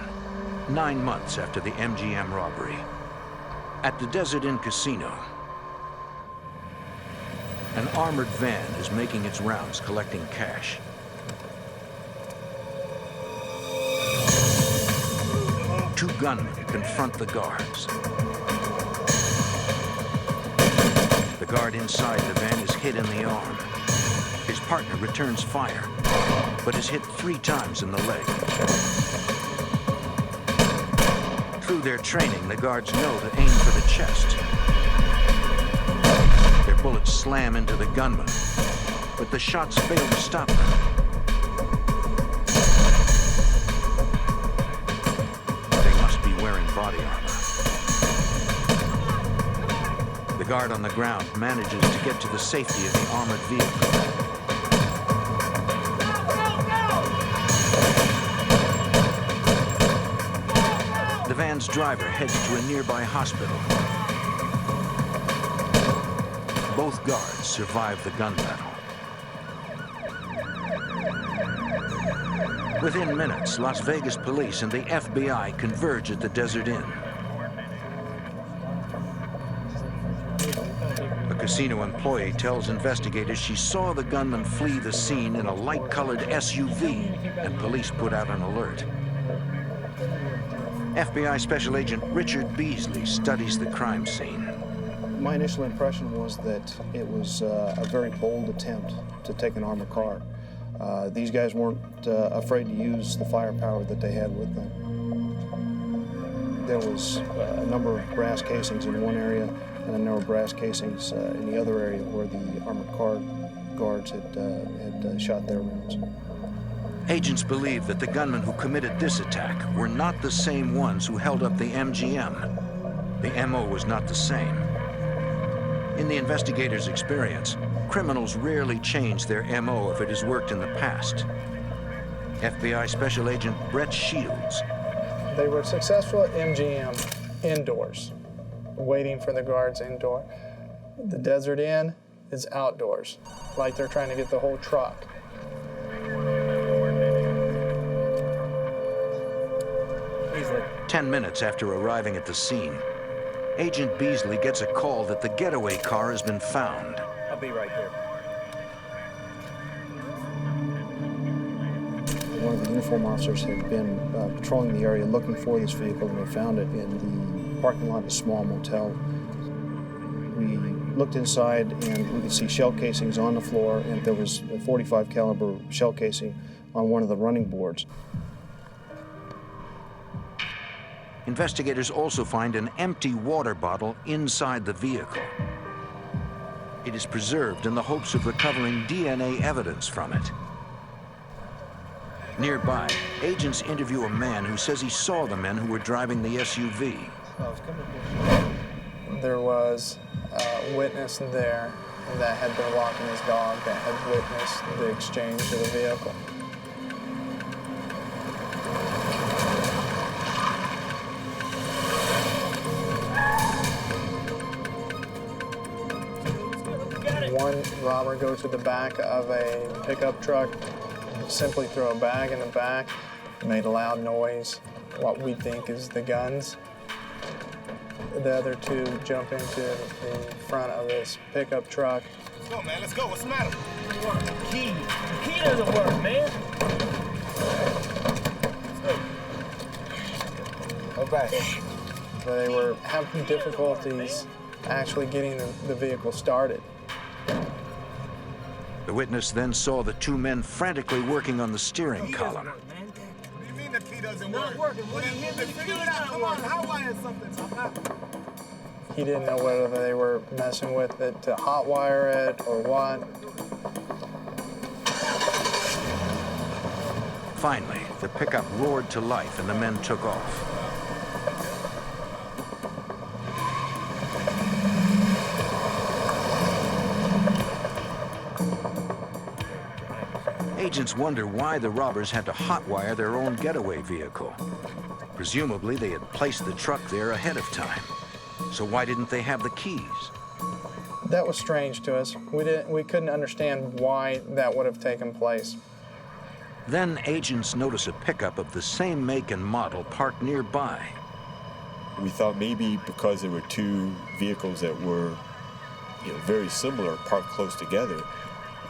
9 months after the MGM robbery. At the Desert Inn Casino, an armored van is making its rounds collecting cash. Two gunmen confront the guards. The guard inside the van is hit in the arm. His partner returns fire, but is hit 3 times in the leg. Through their training, the guards know to aim for the chest. Their bullets slam into the gunman, but the shots fail to stop them. They must be wearing body armor. The guard on the ground manages to get to the safety of the armored vehicle. The van's driver heads to a nearby hospital. Both guards survive the gun battle. Within minutes, Las Vegas police and the FBI converge at the Desert Inn. A casino employee tells investigators she saw the gunman flee the scene in a light-colored SUV, and police put out an alert. FBI Special Agent Richard Beasley studies the crime scene. My initial impression was that it was a very bold attempt to take an armored car. These guys weren't afraid to use the firepower that they had with them. There was a number of brass casings in one area and a number of brass casings in the other area where the armored car guards had shot their rounds. Agents believe that the gunmen who committed this attack were not the same ones who held up the MGM. The MO was not the same. In the investigators' experience, criminals rarely change their MO if it has worked in the past. FBI Special Agent Brett Shields. They were successful at MGM indoors, waiting for the guards indoor. The Desert Inn is outdoors, like they're trying to get the whole truck. 10 minutes after arriving at the scene, Agent Beasley gets a call that the getaway car has been found. I'll be right there. One of the uniform officers had been patrolling the area looking for this vehicle, and they found it in the parking lot of a small motel. We looked inside, and we could see shell casings on the floor, and there was a .45 caliber shell casing on one of the running boards. Investigators also find an empty water bottle inside the vehicle. It is preserved in the hopes of recovering DNA evidence from it. Nearby, agents interview a man who says he saw the men who were driving the SUV. There was a witness there that had been walking his dog that had witnessed the exchange of the vehicle. One robber goes to the back of a pickup truck, simply threw a bag in the back, made a loud noise, what we think is the guns. The other two jump into the front of this pickup truck. Let's go, man. Let's go. What's the matter? The key. The key doesn't work, man. Let's go. Go back. they were having difficulties actually getting the vehicle started. The witness then saw the two men frantically working on the steering column. The key doesn't work. What do you mean? Figure it out. Come on, hotwire something. He didn't know whether they were messing with it to hotwire it or what. Finally, the pickup roared to life and the men took off. Agents wonder why the robbers had to hotwire their own getaway vehicle. Presumably, they had placed the truck there ahead of time. So why didn't they have the keys? That was strange to us. We couldn't understand why that would have taken place. Then agents notice a pickup of the same make and model parked nearby. We thought maybe because there were two vehicles that were, very similar, parked close together,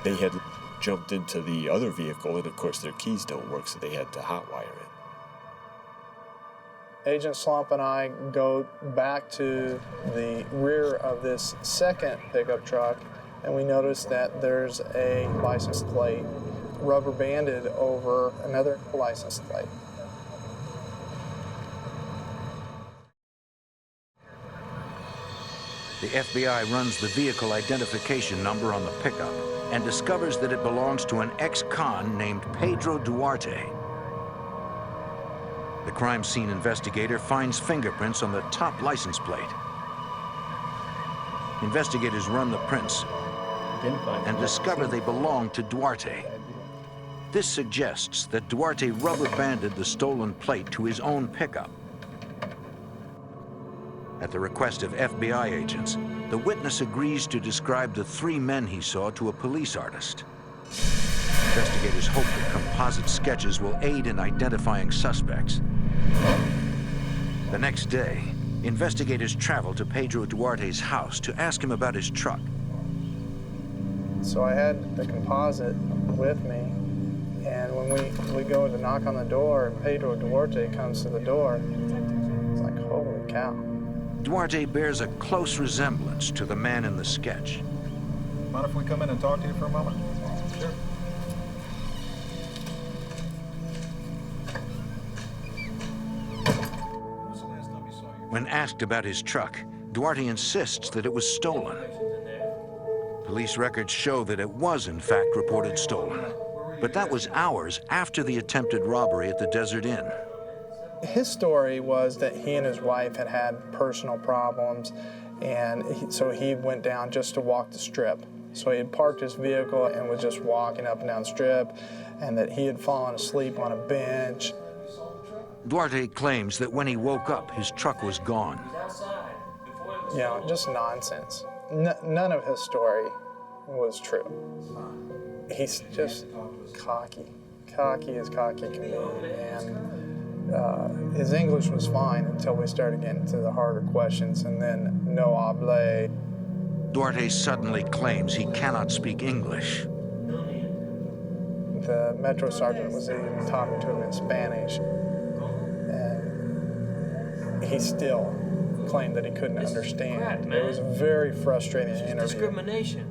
they had jumped into the other vehicle, and of course their keys don't work, so they had to hotwire it. Agent Slump and I go back to the rear of this second pickup truck, and we notice that there's a license plate rubber banded over another license plate. The FBI runs the vehicle identification number on the pickup and discovers that it belongs to an ex-con named Pedro Duarte. The crime scene investigator finds fingerprints on the top license plate. Investigators run the prints and discover they belong to Duarte. This suggests that Duarte rubber-banded the stolen plate to his own pickup. At the request of FBI agents, the witness agrees to describe the three men he saw to a police artist. Investigators hope that composite sketches will aid in identifying suspects. The next day, investigators travel to Pedro Duarte's house to ask him about his truck. So I had the composite with me, and when we go to knock on the door, and Pedro Duarte comes to the door, it's like, holy cow. Duarte bears a close resemblance to the man in the sketch. Mind if we come in and talk to you for a moment? Sure. When asked about his truck, Duarte insists that it was stolen. Police records show that it was in fact reported stolen, but that was hours after the attempted robbery at the Desert Inn. His story was that he and his wife had had personal problems, and so he went down just to walk the strip. So he had parked his vehicle and was just walking up and down the strip, and that he had fallen asleep on a bench. Duarte claims that when he woke up, his truck was gone. Just nonsense. None of his story was true. He's just cocky as cocky can be, and his English was fine until we started getting to the harder questions, and then no habla. Duarte suddenly claims he cannot speak English. The Metro Sergeant was even talking to him in Spanish, and he still claimed that he couldn't understand. It was a very frustrating interview. Discrimination.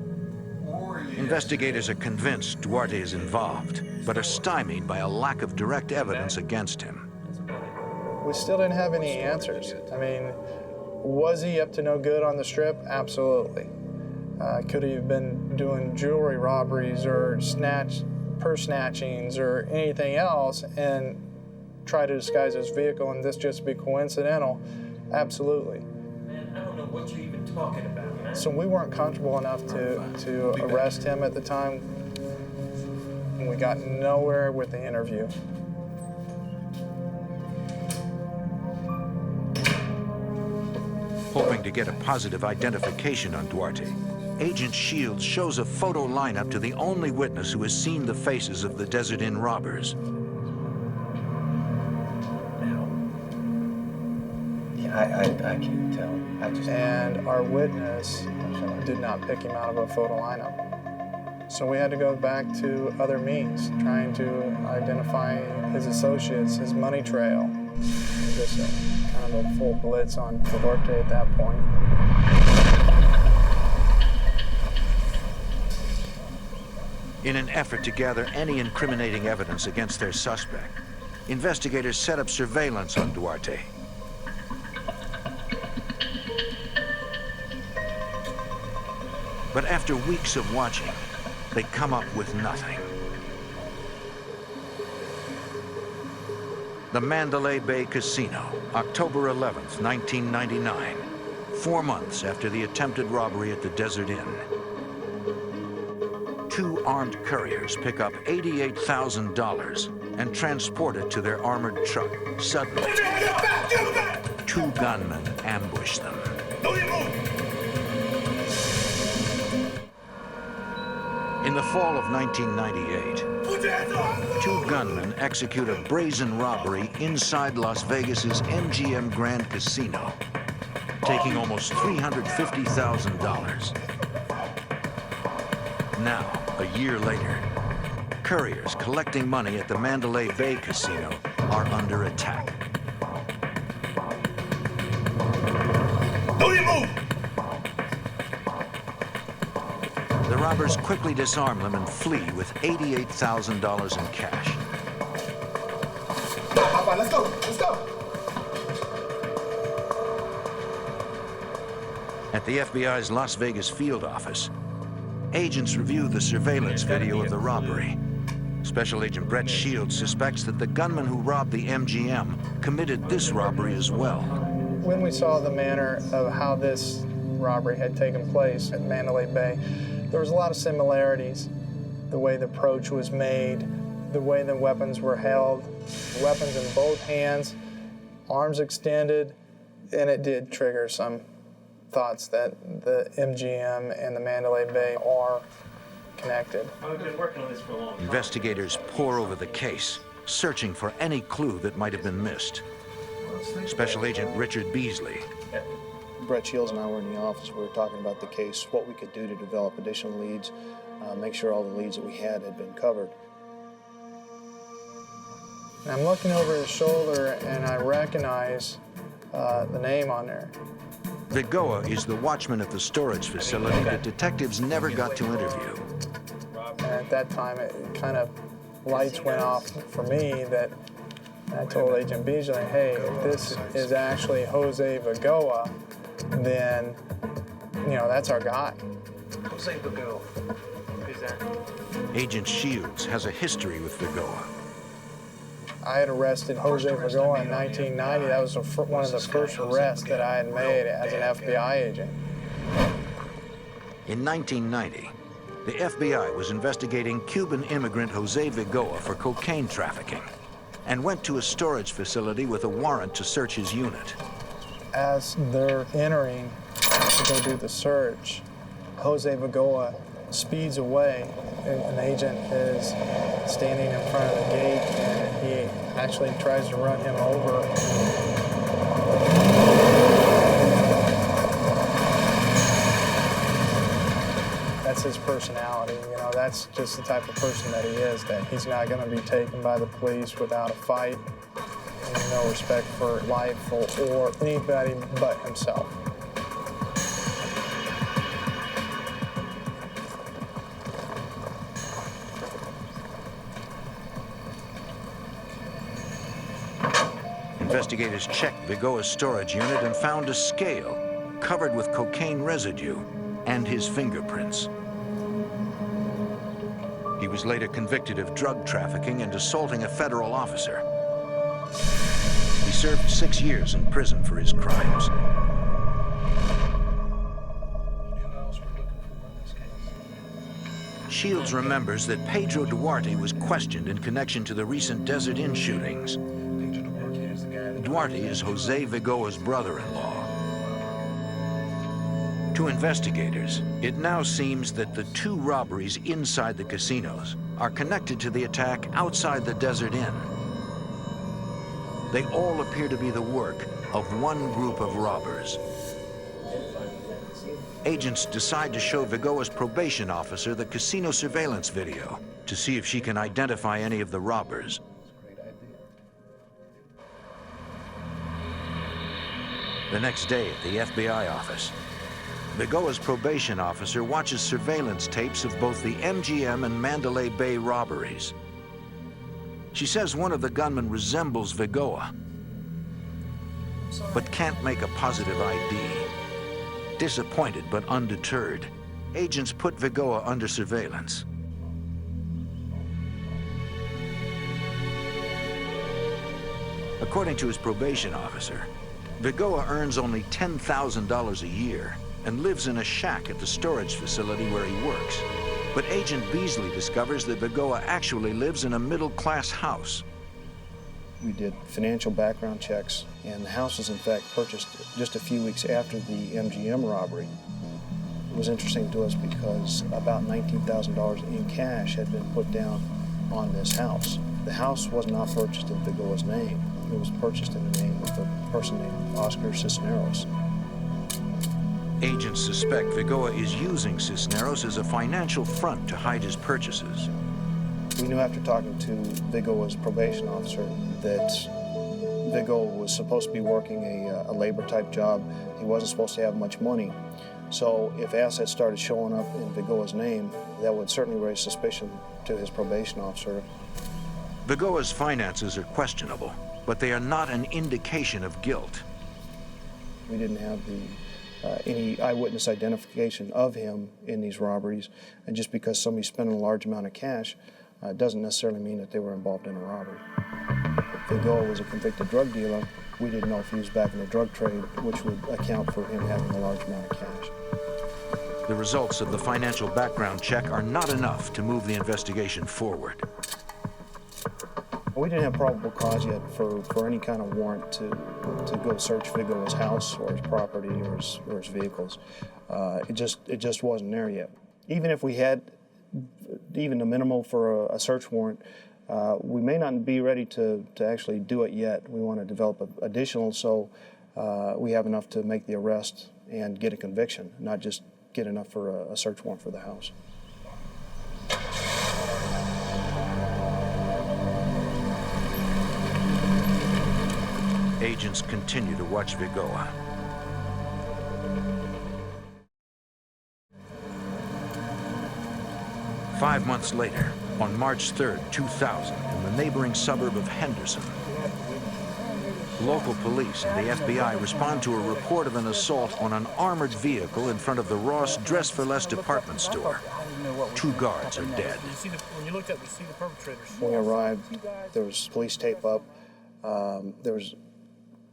Investigators are convinced Duarte is involved, but are stymied by a lack of direct evidence against him. We still didn't have any answers. I mean, was he up to no good on the strip? Absolutely. Could he have been doing jewelry robberies or purse snatchings or anything else and try to disguise his vehicle and this just be coincidental? Absolutely. Man, I don't know what you're even talking about, man. So we weren't comfortable enough to arrest him at the time. And we got nowhere with the interview. Hoping to get a positive identification on Duarte, Agent Shields shows a photo lineup to the only witness who has seen the faces of the Desert Inn robbers. I can't tell. And our witness did not pick him out of a photo lineup. So we had to go back to other means, trying to identify his associates, his money trail. Just kind of a full blitz on Duarte at that point. In an effort to gather any incriminating evidence against their suspect, investigators set up surveillance on Duarte. But after weeks of watching, they come up with nothing. The Mandalay Bay Casino, October 11th, 1999, 4 months after the attempted robbery at the Desert Inn. 2 armed couriers pick up $88,000 and transport it to their armored truck. Suddenly, 2 gunmen ambush them. In the fall of 1998, 2 gunmen execute a brazen robbery inside Las Vegas's MGM Grand Casino, taking almost $350,000. Now, a year later, couriers collecting money at the Mandalay Bay Casino are under attack. The robbers quickly disarm them and flee with $88,000 in cash. Let's go, let's go. At the FBI's Las Vegas field office, agents review the surveillance video of the robbery. Special Agent Brett Shields suspects that the gunman who robbed the MGM committed this robbery as well. When we saw the manner of how this robbery had taken place at Mandalay Bay, there was a lot of similarities. The way the approach was made, the way the weapons were held, weapons in both hands, arms extended, and it did trigger some thoughts that the MGM and the Mandalay Bay are connected. I've been working on this for a long time. Investigators pore over the case, searching for any clue that might have been missed. Special Agent Richard Beasley. Brett Shields and I were in the office. We were talking about the case, what we could do to develop additional leads, make sure all the leads that we had been covered. And I'm looking over his shoulder and I recognize the name on there. Vigoa is the watchman at the storage facility that detectives never got to interview. And at that time, it kind of lights went off for me that I told Agent Beasley, hey, if this is actually Jose Vigoa, then, you know, that's our guy. Jose Vigoa. Who's that? Agent Shields has a history with Vigoa. I had arrested Jose Vigoa in 1990. That was one of the first arrests that I had made as an FBI agent. In 1990, the FBI was investigating Cuban immigrant Jose Vigoa for cocaine trafficking and went to a storage facility with a warrant to search his unit. As they're entering to go do the search, Jose Vigoa speeds away. An agent is standing in front of the gate and he actually tries to run him over. That's his personality, you know, that's just the type of person that he is, that he's not going to be taken by the police without a fight, and no respect for life or anybody but himself. Investigators checked Vigoa's storage unit and found a scale covered with cocaine residue and his fingerprints. He was later convicted of drug trafficking and assaulting a federal officer. He served 6 years in prison for his crimes. Shields remembers that Pedro Duarte was questioned in connection to the recent Desert Inn shootings. Duarte is Jose Vigoa's brother-in-law. To investigators, it now seems that the 2 robberies inside the casinos are connected to the attack outside the Desert Inn. They all appear to be the work of one group of robbers. Agents decide to show Vigoa's probation officer the casino surveillance video to see if she can identify any of the robbers. The next day at the FBI office, Vigoa's probation officer watches surveillance tapes of both the MGM and Mandalay Bay robberies. She says one of the gunmen resembles Vigoa, but can't make a positive ID. Disappointed but undeterred, agents put Vigoa under surveillance. According to his probation officer, Vigoa earns only $10,000 a year and lives in a shack at the storage facility where he works. But Agent Beasley discovers that Vigoa actually lives in a middle-class house. We did financial background checks, and the house was in fact purchased just a few weeks after the MGM robbery. It was interesting to us because about $19,000 in cash had been put down on this house. The house was not purchased in Vigoa's name. It was purchased in the name of a person named Oscar Cisneros. Agents suspect Vigoa is using Cisneros as a financial front to hide his purchases. We knew after talking to Vigoa's probation officer that Vigoa was supposed to be working a labor-type job. He wasn't supposed to have much money. So if assets started showing up in Vigoa's name, that would certainly raise suspicion to his probation officer. Vigoa's finances are questionable, but they are not an indication of guilt. We didn't have any eyewitness identification of him in these robberies, and just because somebody's spending a large amount of cash doesn't necessarily mean that they were involved in a robbery. Vigoa was a convicted drug dealer. We didn't know if he was back in the drug trade, which would account for him having a large amount of cash. The results of the financial background check are not enough to move the investigation forward. We didn't have probable cause yet for any kind of warrant to go search Vigoa's house or his property or his vehicles. It just wasn't there yet. Even if we had even the minimal for a search warrant, we may not be ready to actually do it yet. We want to develop additional so we have enough to make the arrest and get a conviction, not just get enough for a search warrant for the house. Agents continue to watch Vigoa. Five months later, on March 3rd, 2000, in the neighboring suburb of Henderson, local police and the FBI respond to a report of an assault on an armored vehicle in front of the Ross Dress for Less department store. Two guards are dead. When we arrived, there was police tape up. There was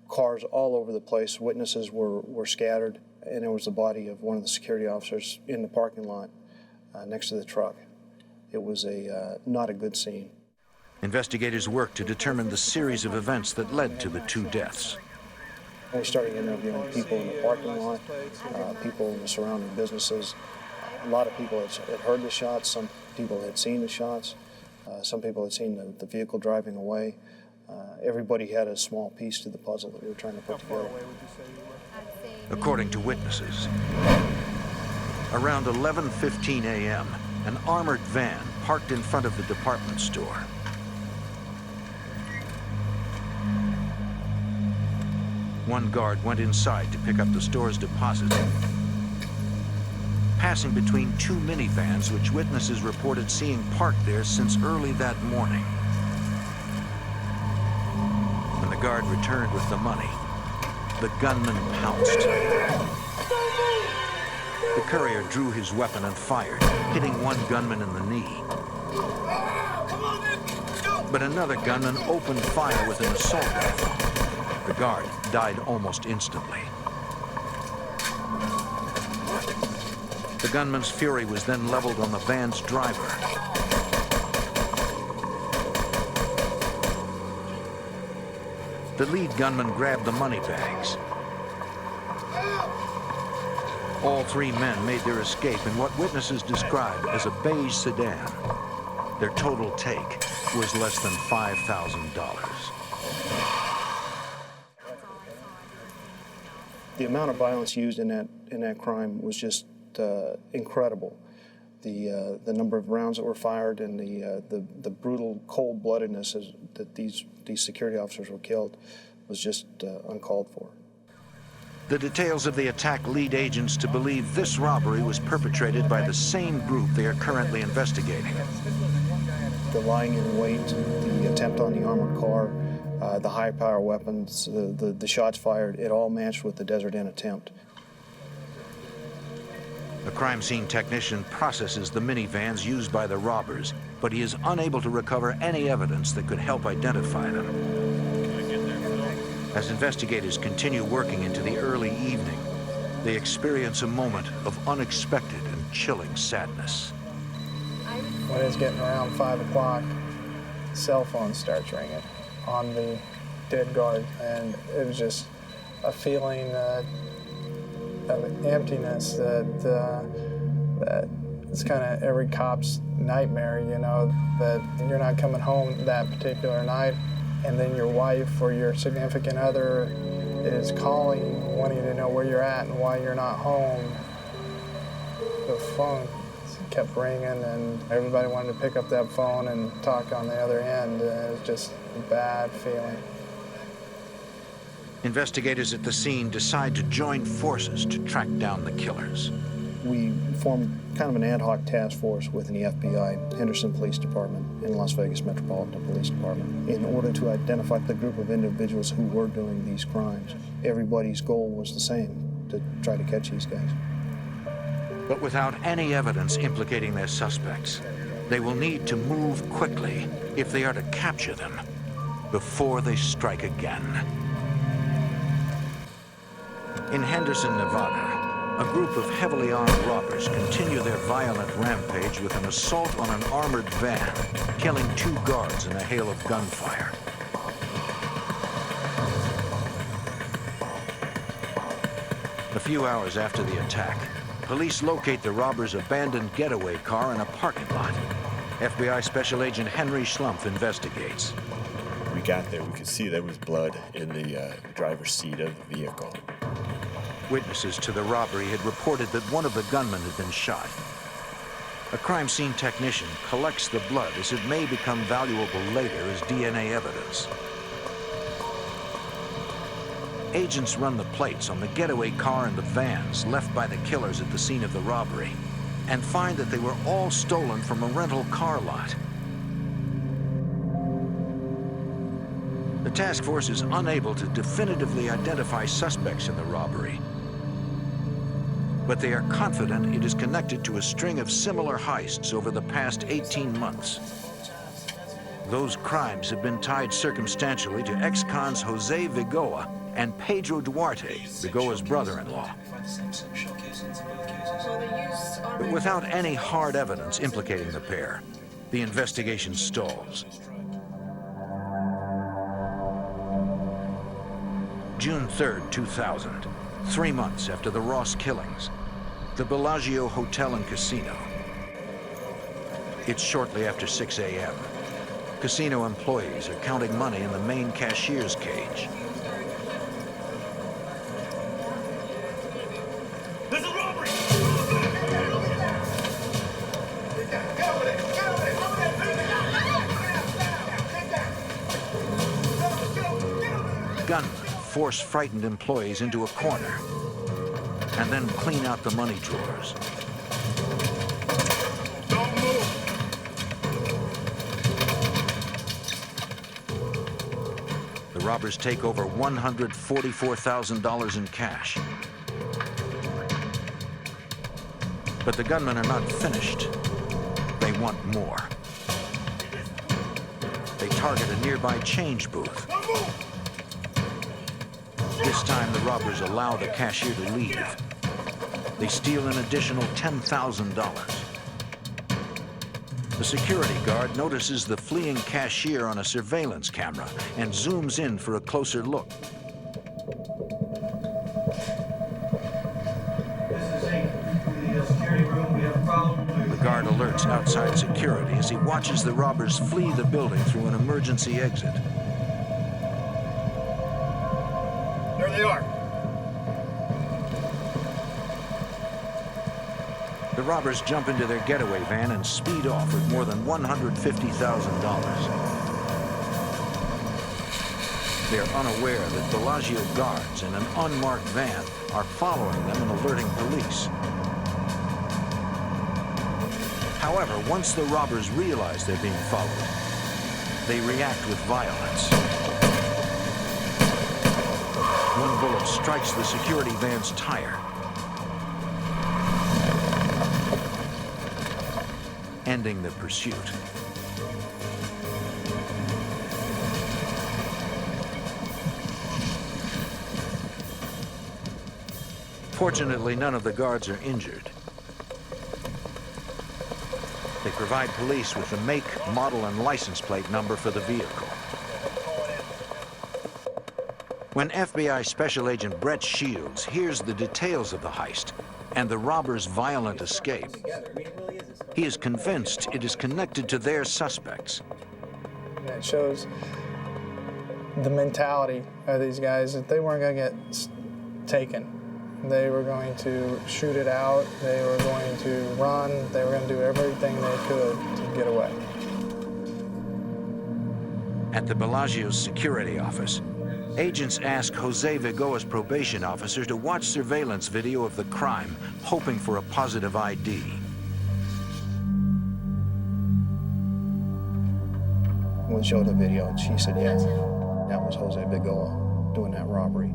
cars all over the place. Witnesses were scattered, and there was the body of one of the security officers in the parking lot next to the truck. It was not a good scene. Investigators worked to determine the series of events that led to the two deaths. We started interviewing people in the parking lot, people in the surrounding businesses. A lot of people had heard the shots. Some people had seen the shots. Some people had seen the vehicle driving away. Everybody had a small piece to the puzzle that we were trying to put together. According to witnesses, around 11:15 a.m., an armored van parked in front of the department store. One guard went inside to pick up the store's deposit, passing between two minivans which witnesses reported seeing parked there since early that morning. When the guard returned with the money, the gunman pounced. The courier drew his weapon and fired, hitting one gunman in the knee. But another gunman opened fire with an assault rifle. The guard died almost instantly. The gunman's fury was then leveled on the van's driver. The lead gunman grabbed the money bags. All three men made their escape in what witnesses described as a beige sedan. Their total take was less than $5,000. The amount of violence used in that crime was just incredible. The number of rounds that were fired and the brutal cold-bloodedness that these security officers were killed was just uncalled for. The details of the attack lead agents to believe this robbery was perpetrated by the same group they are currently investigating. The lying in wait, the attempt on the armored car, the high-power weapons, the shots fired, it all matched with the Desert Inn attempt. A crime scene technician processes the minivans used by the robbers, but he is unable to recover any evidence that could help identify them. As investigators continue working into the early evening, they experience a moment of unexpected and chilling sadness. When it's getting around 5 o'clock, cell phone starts ringing on the dead guard, and it was just a feeling of emptiness that it's kind of every cop's nightmare, you know, that you're not coming home that particular night, and then your wife or your significant other is calling, wanting to know where you're at and why you're not home. The phone kept ringing, and everybody wanted to pick up that phone and talk on the other end. It was just a bad feeling. Investigators at the scene decide to join forces to track down the killers. We formed kind of an ad hoc task force within the FBI, Henderson Police Department, and Las Vegas Metropolitan Police Department in order to identify the group of individuals who were doing these crimes. Everybody's goal was the same, to try to catch these guys. But without any evidence implicating their suspects, they will need to move quickly if they are to capture them before they strike again. In Henderson, Nevada, a group of heavily armed robbers continue their violent rampage with an assault on an armored van, killing 2 guards in a hail of gunfire. A few hours after the attack, police locate the robbers' abandoned getaway car in a parking lot. FBI Special Agent Henry Schlumpf investigates. We got there, we could see there was blood in the driver's seat of the vehicle. Witnesses to the robbery had reported that one of the gunmen had been shot. A crime scene technician collects the blood as it may become valuable later as DNA evidence. Agents run the plates on the getaway car and the vans left by the killers at the scene of the robbery and find that they were all stolen from a rental car lot. The task force is unable to definitively identify suspects in the robbery, but they are confident it is connected to a string of similar heists over the past 18 months. Those crimes have been tied circumstantially to ex-cons Jose Vigoa and Pedro Duarte, Vigoa's brother-in-law. But without any hard evidence implicating the pair, the investigation stalls. June 3rd, 2000, 3 months after the Ross killings, the Bellagio Hotel and Casino. It's shortly after 6 a.m. Casino employees are counting money in the main cashier's cage. This is robbery! Gunmen force frightened employees into a corner and then clean out the money drawers. Don't move! The robbers take over $144,000 in cash. But the gunmen are not finished. They want more. They target a nearby change booth. This time, the robbers allow the cashier to leave. They steal an additional $10,000. The security guard notices the fleeing cashier on a surveillance camera and zooms in for a closer look. The guard alerts outside security as he watches the robbers flee the building through an emergency exit. There they are. The robbers jump into their getaway van and speed off with more than $150,000. They're unaware that Bellagio guards in an unmarked van are following them and alerting police. However, once the robbers realize they're being followed, they react with violence. One bullet strikes the security van's tire, ending the pursuit. Fortunately, none of the guards are injured. They provide police with the make, model, and license plate number for the vehicle. When FBI Special Agent Brett Shields hears the details of the heist and the robbers' violent escape, he is convinced it is connected to their suspects. It shows the mentality of these guys that they weren't going to get taken. They were going to shoot it out, they were going to run, they were going to do everything they could to get away. At the Bellagio's security office, agents ask Jose Vigoa's probation officer to watch surveillance video of the crime, hoping for a positive ID. We showed the video, and she said, yeah, that was Jose Vigoa doing that robbery.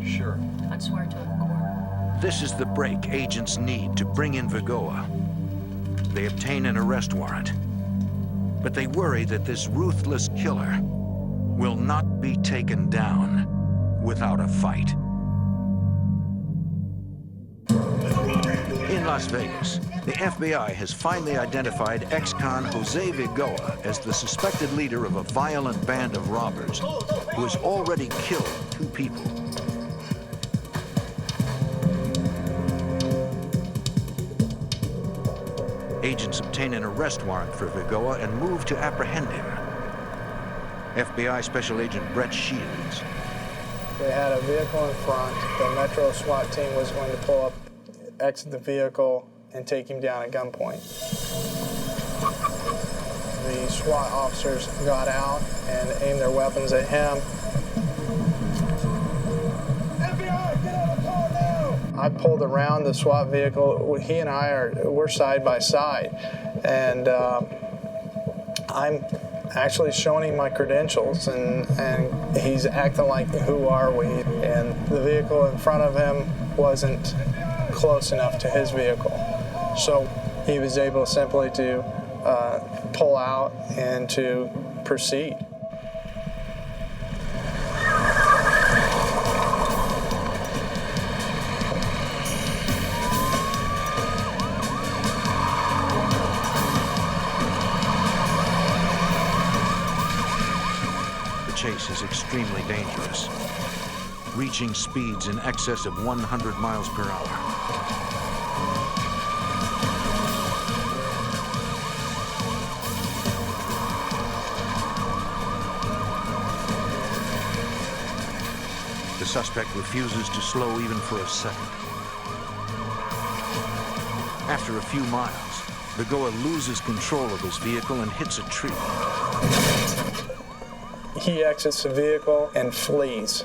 Sure. I swear to it. This is the break agents need to bring in Vigoa. They obtain an arrest warrant, but they worry that this ruthless killer will not be taken down without a fight. In Las Vegas, the FBI has finally identified ex-con Jose Vigoa as the suspected leader of a violent band of robbers who has already killed 2 people. Agents obtain an arrest warrant for Vigoa and move to apprehend him. FBI Special Agent Brett Shields. They had a vehicle in front. The Metro SWAT team was going to pull up, exit the vehicle, and take him down at gunpoint. The SWAT officers got out and aimed their weapons at him. I pulled around the SWAT vehicle. He and we're side by side, and I'm actually showing him my credentials, and he's acting like, who are we? And the vehicle in front of him wasn't close enough to his vehicle, so he was able simply to pull out and to proceed. Chase is extremely dangerous, reaching speeds in excess of 100 miles per hour. The suspect refuses to slow even for a second. After a few miles, Vigoa loses control of his vehicle and hits a tree. He exits the vehicle and flees.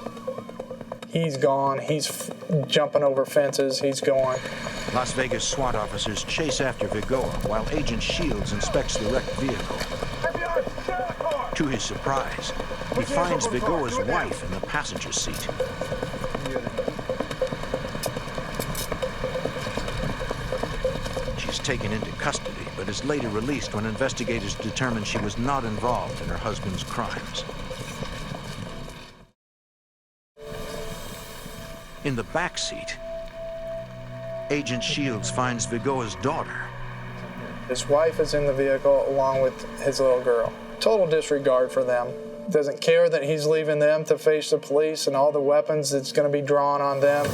He's gone. He's jumping over fences. He's going. Las Vegas SWAT officers chase after Vigoa while Agent Shields inspects the wrecked vehicle. To his surprise, he finds Vigoa's wife in the passenger seat. She's taken into custody, but is later released when investigators determine she was not involved in her husband's crimes. In the back seat, Agent Shields finds Vigoa's daughter. His wife is in the vehicle along with his little girl. Total disregard for them. Doesn't care that he's leaving them to face the police and all the weapons that's going to be drawn on them.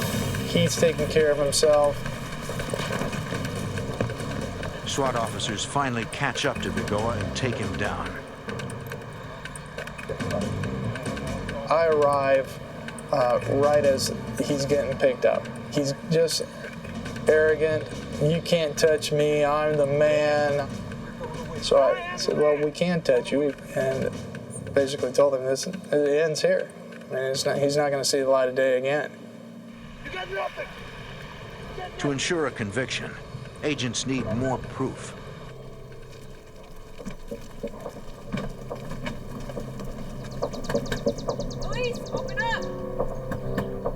He's taking care of himself. SWAT officers finally catch up to Vigoa and take him down. I arrive right as he's getting picked up. He's just arrogant. You can't touch me, I'm the man. So I said, well, we can touch you, and basically told him this, it ends here. I mean, he's not going to see the light of day again. To ensure a conviction, agents need more proof. Police, open up!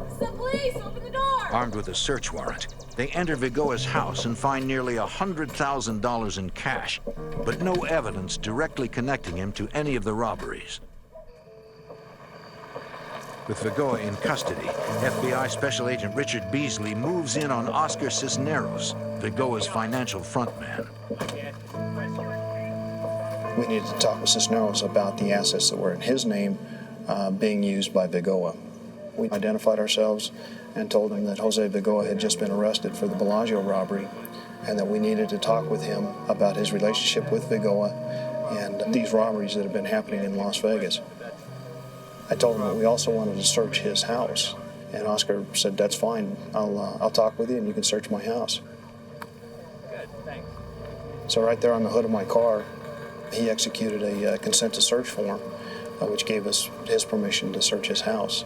It's the police, open the door! Armed with a search warrant, they enter Vigoa's house and find nearly $100,000 in cash, but no evidence directly connecting him to any of the robberies. With Vigoa in custody, FBI Special Agent Richard Beasley moves in on Oscar Cisneros, Vigoa's financial frontman. We needed to talk with Cisneros about the assets that were in his name being used by Vigoa. We identified ourselves and told him that Jose Vigoa had just been arrested for the Bellagio robbery and that we needed to talk with him about his relationship with Vigoa and these robberies that have been happening in Las Vegas. I told him that we also wanted to search his house, and Oscar said, "That's fine. I'll talk with you, and you can search my house." Good, thanks. So right there on the hood of my car, he executed a consent to search form, which gave us his permission to search his house.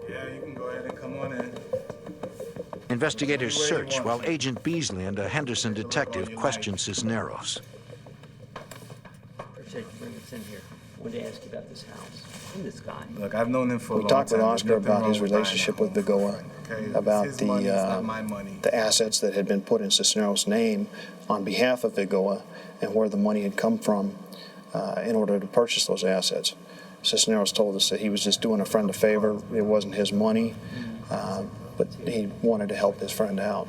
Yeah, you can go ahead and come on in. Investigators search while Agent Beasley and a Henderson detective question Cisneros. Appreciate you bringing us in here. I wanted to ask you about this house and this guy. Look, I've known him for a long We time. talked with Oscar about his relationship with Vigoa, about the assets that had been put in Cisneros' name on behalf of Vigoa, and where the money had come from in order to purchase those assets. Cisneros told us that he was just doing a friend a favor. It wasn't his money, but he wanted to help his friend out.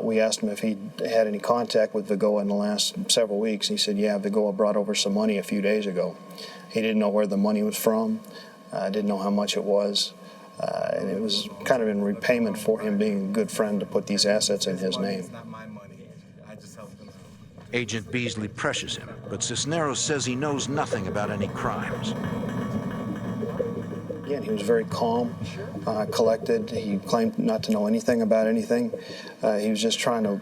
We asked him if he'd had any contact with Vigoa in the last several weeks. He said, yeah, Vigoa brought over some money a few days ago. He didn't know where the money was from, didn't know how much it was, and it was kind of in repayment for him being a good friend to put these assets in his name. Agent Beasley pressures him, but Cisneros says he knows nothing about any crimes. Again, he was very calm, collected. He claimed not to know anything about anything. He was just trying to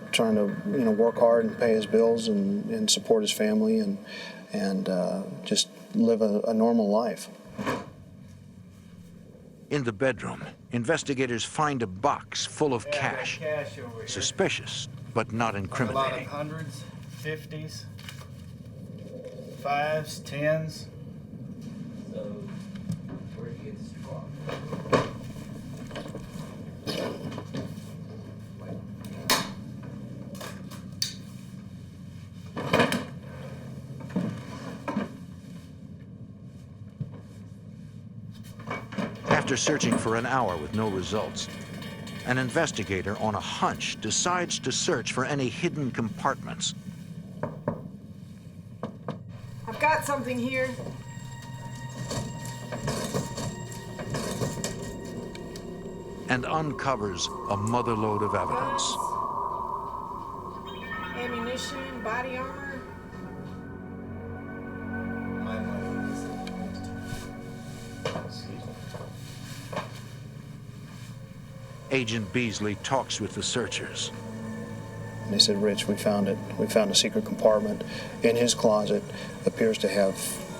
work hard and pay his bills and support his family and just live a normal life. In the bedroom, investigators find a box full of cash. Suspicious, but not incriminating. A lot of hundreds, 50s, 5s, 10s. So, where did you get this from? After searching for an hour with no results, an investigator on a hunch decides to search for any hidden compartments. I've got something here. And uncovers a motherlode of evidence. Ammunition, body armor. Agent Beasley talks with the searchers. And they said, Rich, we found it. We found a secret compartment in his closet. Appears to have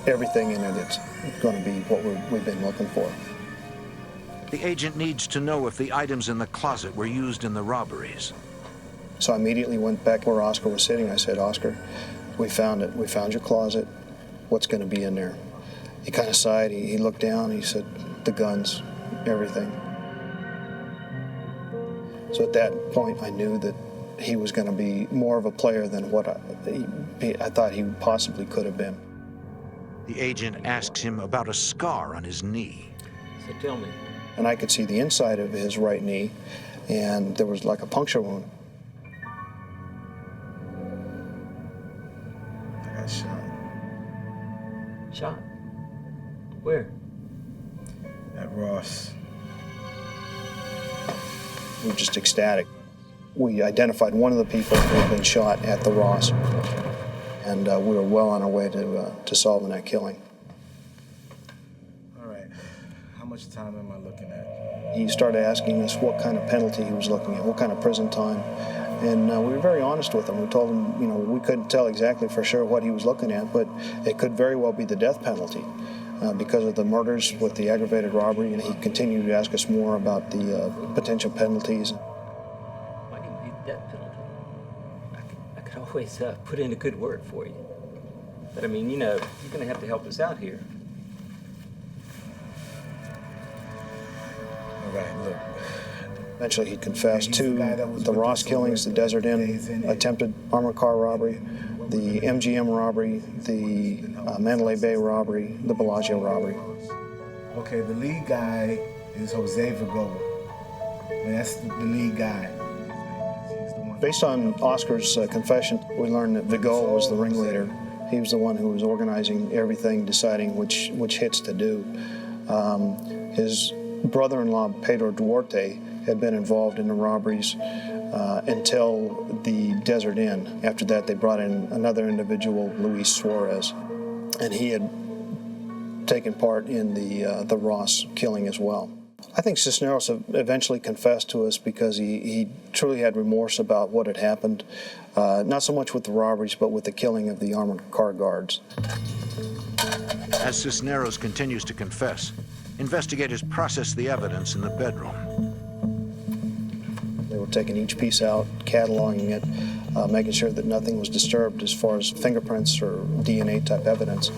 everything in it that's going to be what we've been looking for. The agent needs to know if the items in the closet were used in the robberies. So I immediately went back where Oscar was sitting. I said, Oscar, we found it. We found your closet. What's going to be in there? He kind of sighed. He looked down. He said, the guns, everything. So at that point, I knew that he was going to be more of a player than what I thought he possibly could have been. The agent asks him about a scar on his knee. So tell me. And I could see the inside of his right knee, and there was like a puncture wound. I got shot. Shot? Where? At Ross. We were just ecstatic. We identified one of the people who had been shot at the Ross, and we were well on our way to solving that killing. All right. I How much time am I looking at? He started asking us what kind of penalty he was looking at, what kind of prison time. And we were very honest with him. We told him, you know, we couldn't tell exactly for sure what he was looking at, but it could very well be the death penalty because of the murders with the aggravated robbery, and he continued to ask us more about the potential penalties. Why do you need the death penalty? I could always put in a good word for you. But I mean, you know, you're going to have to help us out here. All right, look. Eventually he confessed to the Ross killings, the Desert Inn attempted armored car robbery, the MGM robbery, the Mandalay Bay robbery, the Bellagio robbery. Okay, the lead guy is Jose Vigoa. That's the lead guy. Based on Oscar's confession, we learned that Vigoa was the ringleader. He was the one who was organizing everything, deciding which hits to do. His brother-in-law, Pedro Duarte, had been involved in the robberies until the Desert Inn. After that, they brought in another individual, Luis Suarez, and he had taken part in the Ross killing as well. I think Cisneros eventually confessed to us because he truly had remorse about what had happened, not so much with the robberies, but with the killing of the armored car guards. As Cisneros continues to confess, investigators process the evidence in the bedroom. They were taking each piece out, cataloging it, making sure that nothing was disturbed as far as fingerprints or DNA type evidence.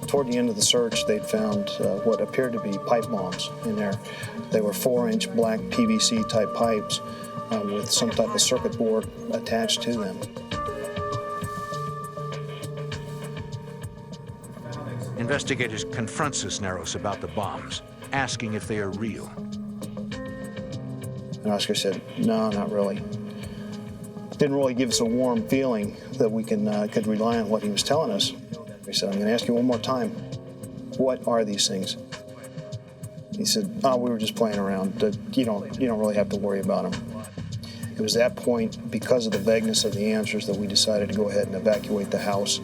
Toward the end of the search, they'd found what appeared to be pipe bombs in there. They were 4-inch black PVC type pipes with some type of circuit board attached to them. Investigators confront Cisneros about the bombs, asking if they are real. And Oscar said, no, not really. Didn't really give us a warm feeling that we could rely on what he was telling us. He said, I'm going to ask you one more time, what are these things? He said, oh, we were just playing around. You don't really have to worry about them. It was that point, because of the vagueness of the answers, that we decided to go ahead and evacuate the house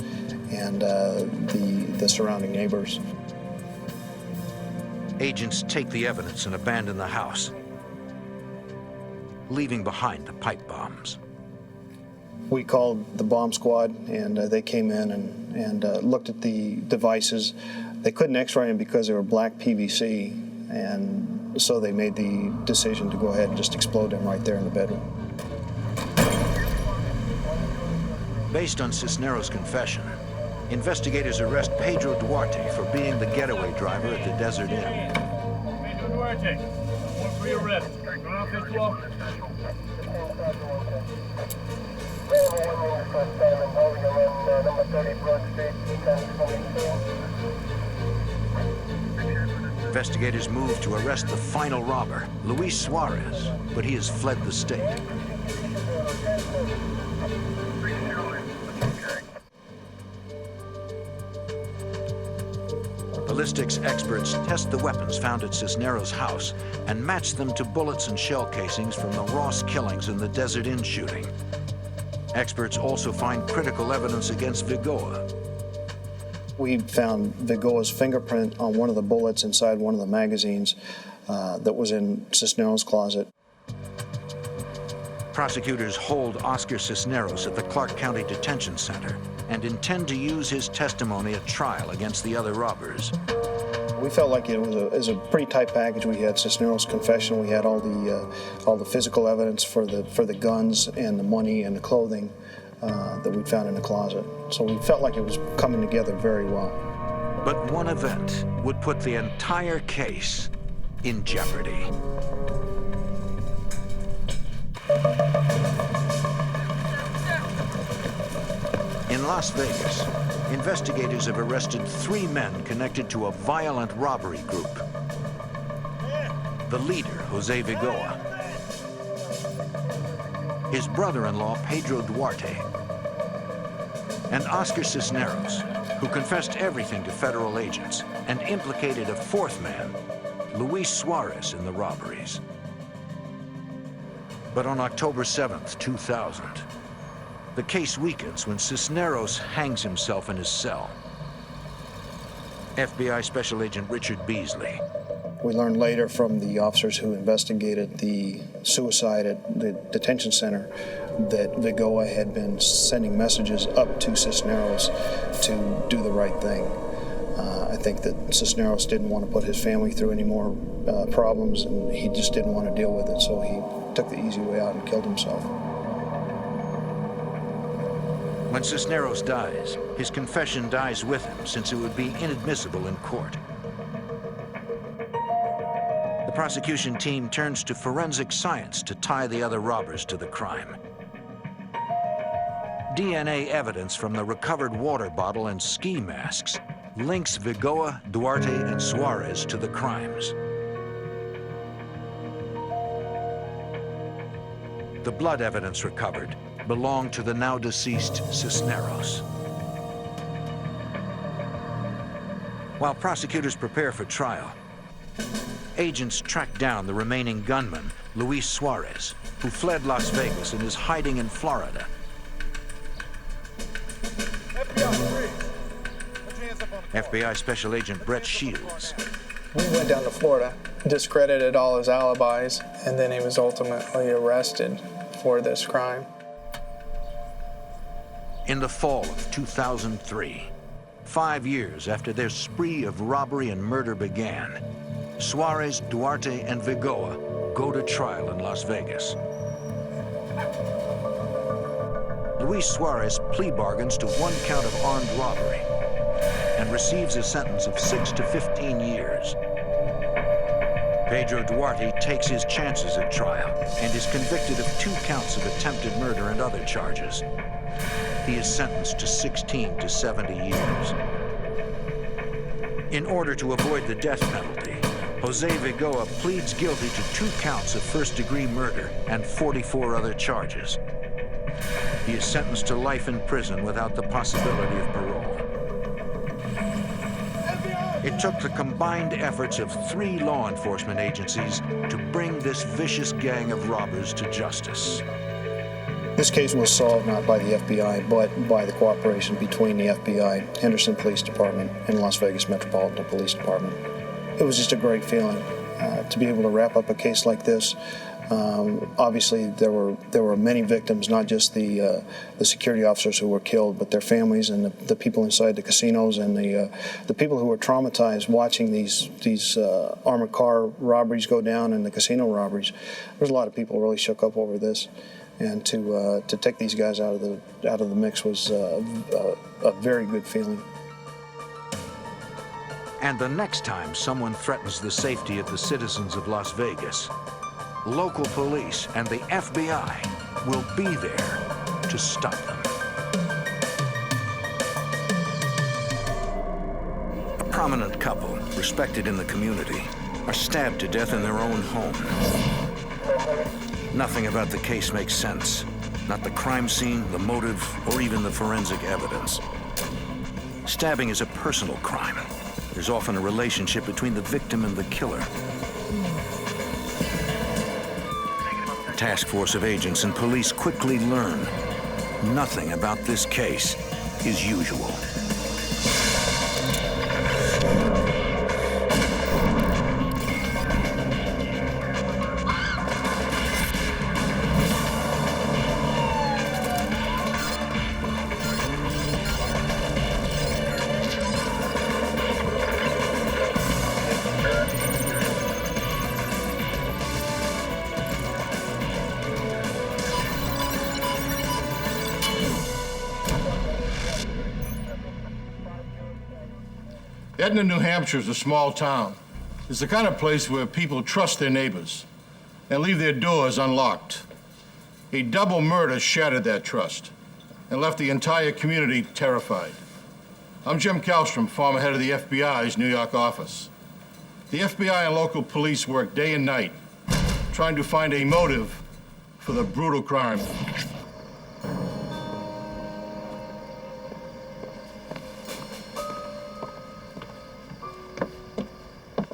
and the surrounding neighbors. Agents take the evidence and abandon the house, leaving behind the pipe bombs. We called the bomb squad, and they came in and looked at the devices. They couldn't x-ray them because they were black PVC, and so they made the decision to go ahead and just explode them right there in the bedroom. Based on Cisneros' confession, investigators arrest Pedro Duarte for being the getaway driver at the Desert Inn. Pedro Duarte, warrant for your arrest. Going off this wall. Investigators move to arrest the final robber, Luis Suarez, but he has fled the state. Ballistics experts test the weapons found at Cisneros' house and match them to bullets and shell casings from the Ross killings and the Desert Inn shooting. Experts also find critical evidence against Vigoa. We found Vigoa's fingerprint on one of the bullets inside one of the magazines that was in Cisneros' closet. Prosecutors hold Oscar Cisneros at the Clark County Detention Center and intend to use his testimony at trial against the other robbers. We felt like it was a pretty tight package. We had Cisneros' confession, we had all the physical evidence for the guns and the money and the clothing that we found in the closet. So we felt like it was coming together very well. But one event would put the entire case in jeopardy. In Las Vegas, investigators have arrested 3 men connected to a violent robbery group. The leader, Jose Vigoa, his brother-in-law, Pedro Duarte, and Oscar Cisneros, who confessed everything to federal agents and implicated a 4th man, Luis Suarez, in the robberies. But on October 7th, 2000, The case weakens when Cisneros hangs himself in his cell. FBI Special Agent Richard Beasley. We learned later from the officers who investigated the suicide at the detention center that Vigoa had been sending messages up to Cisneros to do the right thing. I think that Cisneros didn't want to put his family through any more problems, and he just didn't want to deal with it, so he took the easy way out and killed himself. When Cisneros dies, his confession dies with him, since it would be inadmissible in court. The prosecution team turns to forensic science to tie the other robbers to the crime. DNA evidence from the recovered water bottle and ski masks links Vigoa, Duarte, and Suarez to the crimes. The blood evidence recovered belonged to the now deceased Cisneros. While prosecutors prepare for trial, agents track down the remaining gunman, Luis Suarez, who fled Las Vegas and is hiding in Florida. FBI Special Agent Brett Shields. We went down to Florida, discredited all his alibis, and then he was ultimately arrested for this crime. In the fall of 2003, 5 years after their spree of robbery and murder began, Suarez, Duarte, and Vigoa go to trial in Las Vegas. Luis Suarez plea bargains to 1 count of armed robbery and receives a sentence of 6 to 15 years. Pedro Duarte takes his chances at trial and is convicted of 2 counts of attempted murder and other charges. He is sentenced to 16 to 70 years. In order to avoid the death penalty, Jose Vigoa pleads guilty to 2 counts of first-degree murder and 44 other charges. He is sentenced to life in prison without the possibility of parole. It took the combined efforts of 3 law enforcement agencies to bring this vicious gang of robbers to justice. This case was solved not by the FBI, but by the cooperation between the FBI, Henderson Police Department, and Las Vegas Metropolitan Police Department. It was just a great feeling to be able to wrap up a case like this. Obviously, there were many victims, not just the security officers who were killed, but their families and the people inside the casinos and the people who were traumatized watching these armored car robberies go down and the casino robberies. There's a lot of people really shook up over this, and to take these guys out of the mix was a very good feeling. And the next time someone threatens the safety of the citizens of Las Vegas, local police and the FBI will be there to stop them. A prominent couple, respected in the community, are stabbed to death in their own home. Nothing about the case makes sense. Not the crime scene, the motive, or even the forensic evidence. Stabbing is a personal crime. There's often a relationship between the victim and the killer. A task force of agents and police quickly learn nothing about this case is usual. Edna, New Hampshire is a small town. It's the kind of place where people trust their neighbors and leave their doors unlocked. A double murder shattered that trust and left the entire community terrified. I'm Jim Kallstrom, former head of the FBI's New York office. The FBI and local police work day and night trying to find a motive for the brutal crime.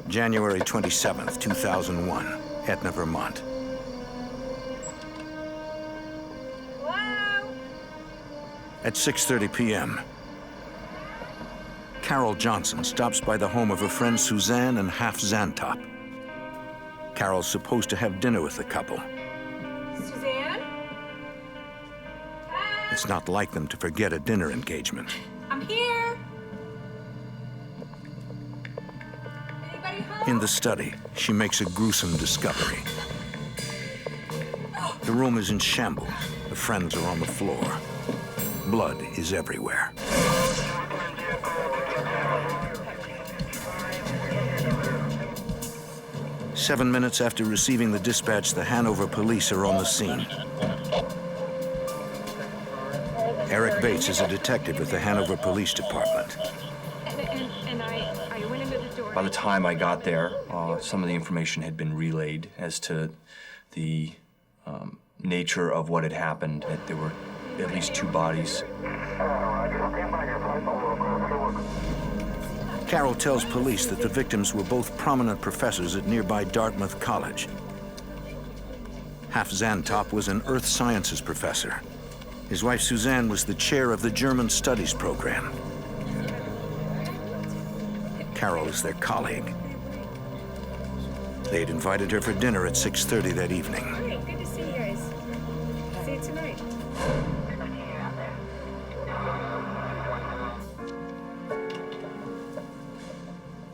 January 27th, 2001, Etna, Vermont. Hello? At 6:30 p.m., Carol Johnson stops by the home of her friends Suzanne and Half Zantop. Carol's supposed to have dinner with the couple. Suzanne? It's not like them to forget a dinner engagement. I'm here. Anybody home? In the study, she makes a gruesome discovery. The room is in shambles. The friends are on the floor. Blood is everywhere. Seven minutes after receiving the dispatch, the Hanover police are on the scene. Eric Bates is a detective with the Hanover Police Department. And I went into the door. By the time I got there, some of the information had been relayed as to the nature of what had happened. That there were at least 2 bodies. Carol tells police that the victims were both prominent professors at nearby Dartmouth College. Half Zantop was an earth sciences professor. His wife Suzanne was the chair of the German Studies program. Carol is their colleague. They had invited her for dinner at 6:30 that evening. Great, good to see you guys. See you tonight.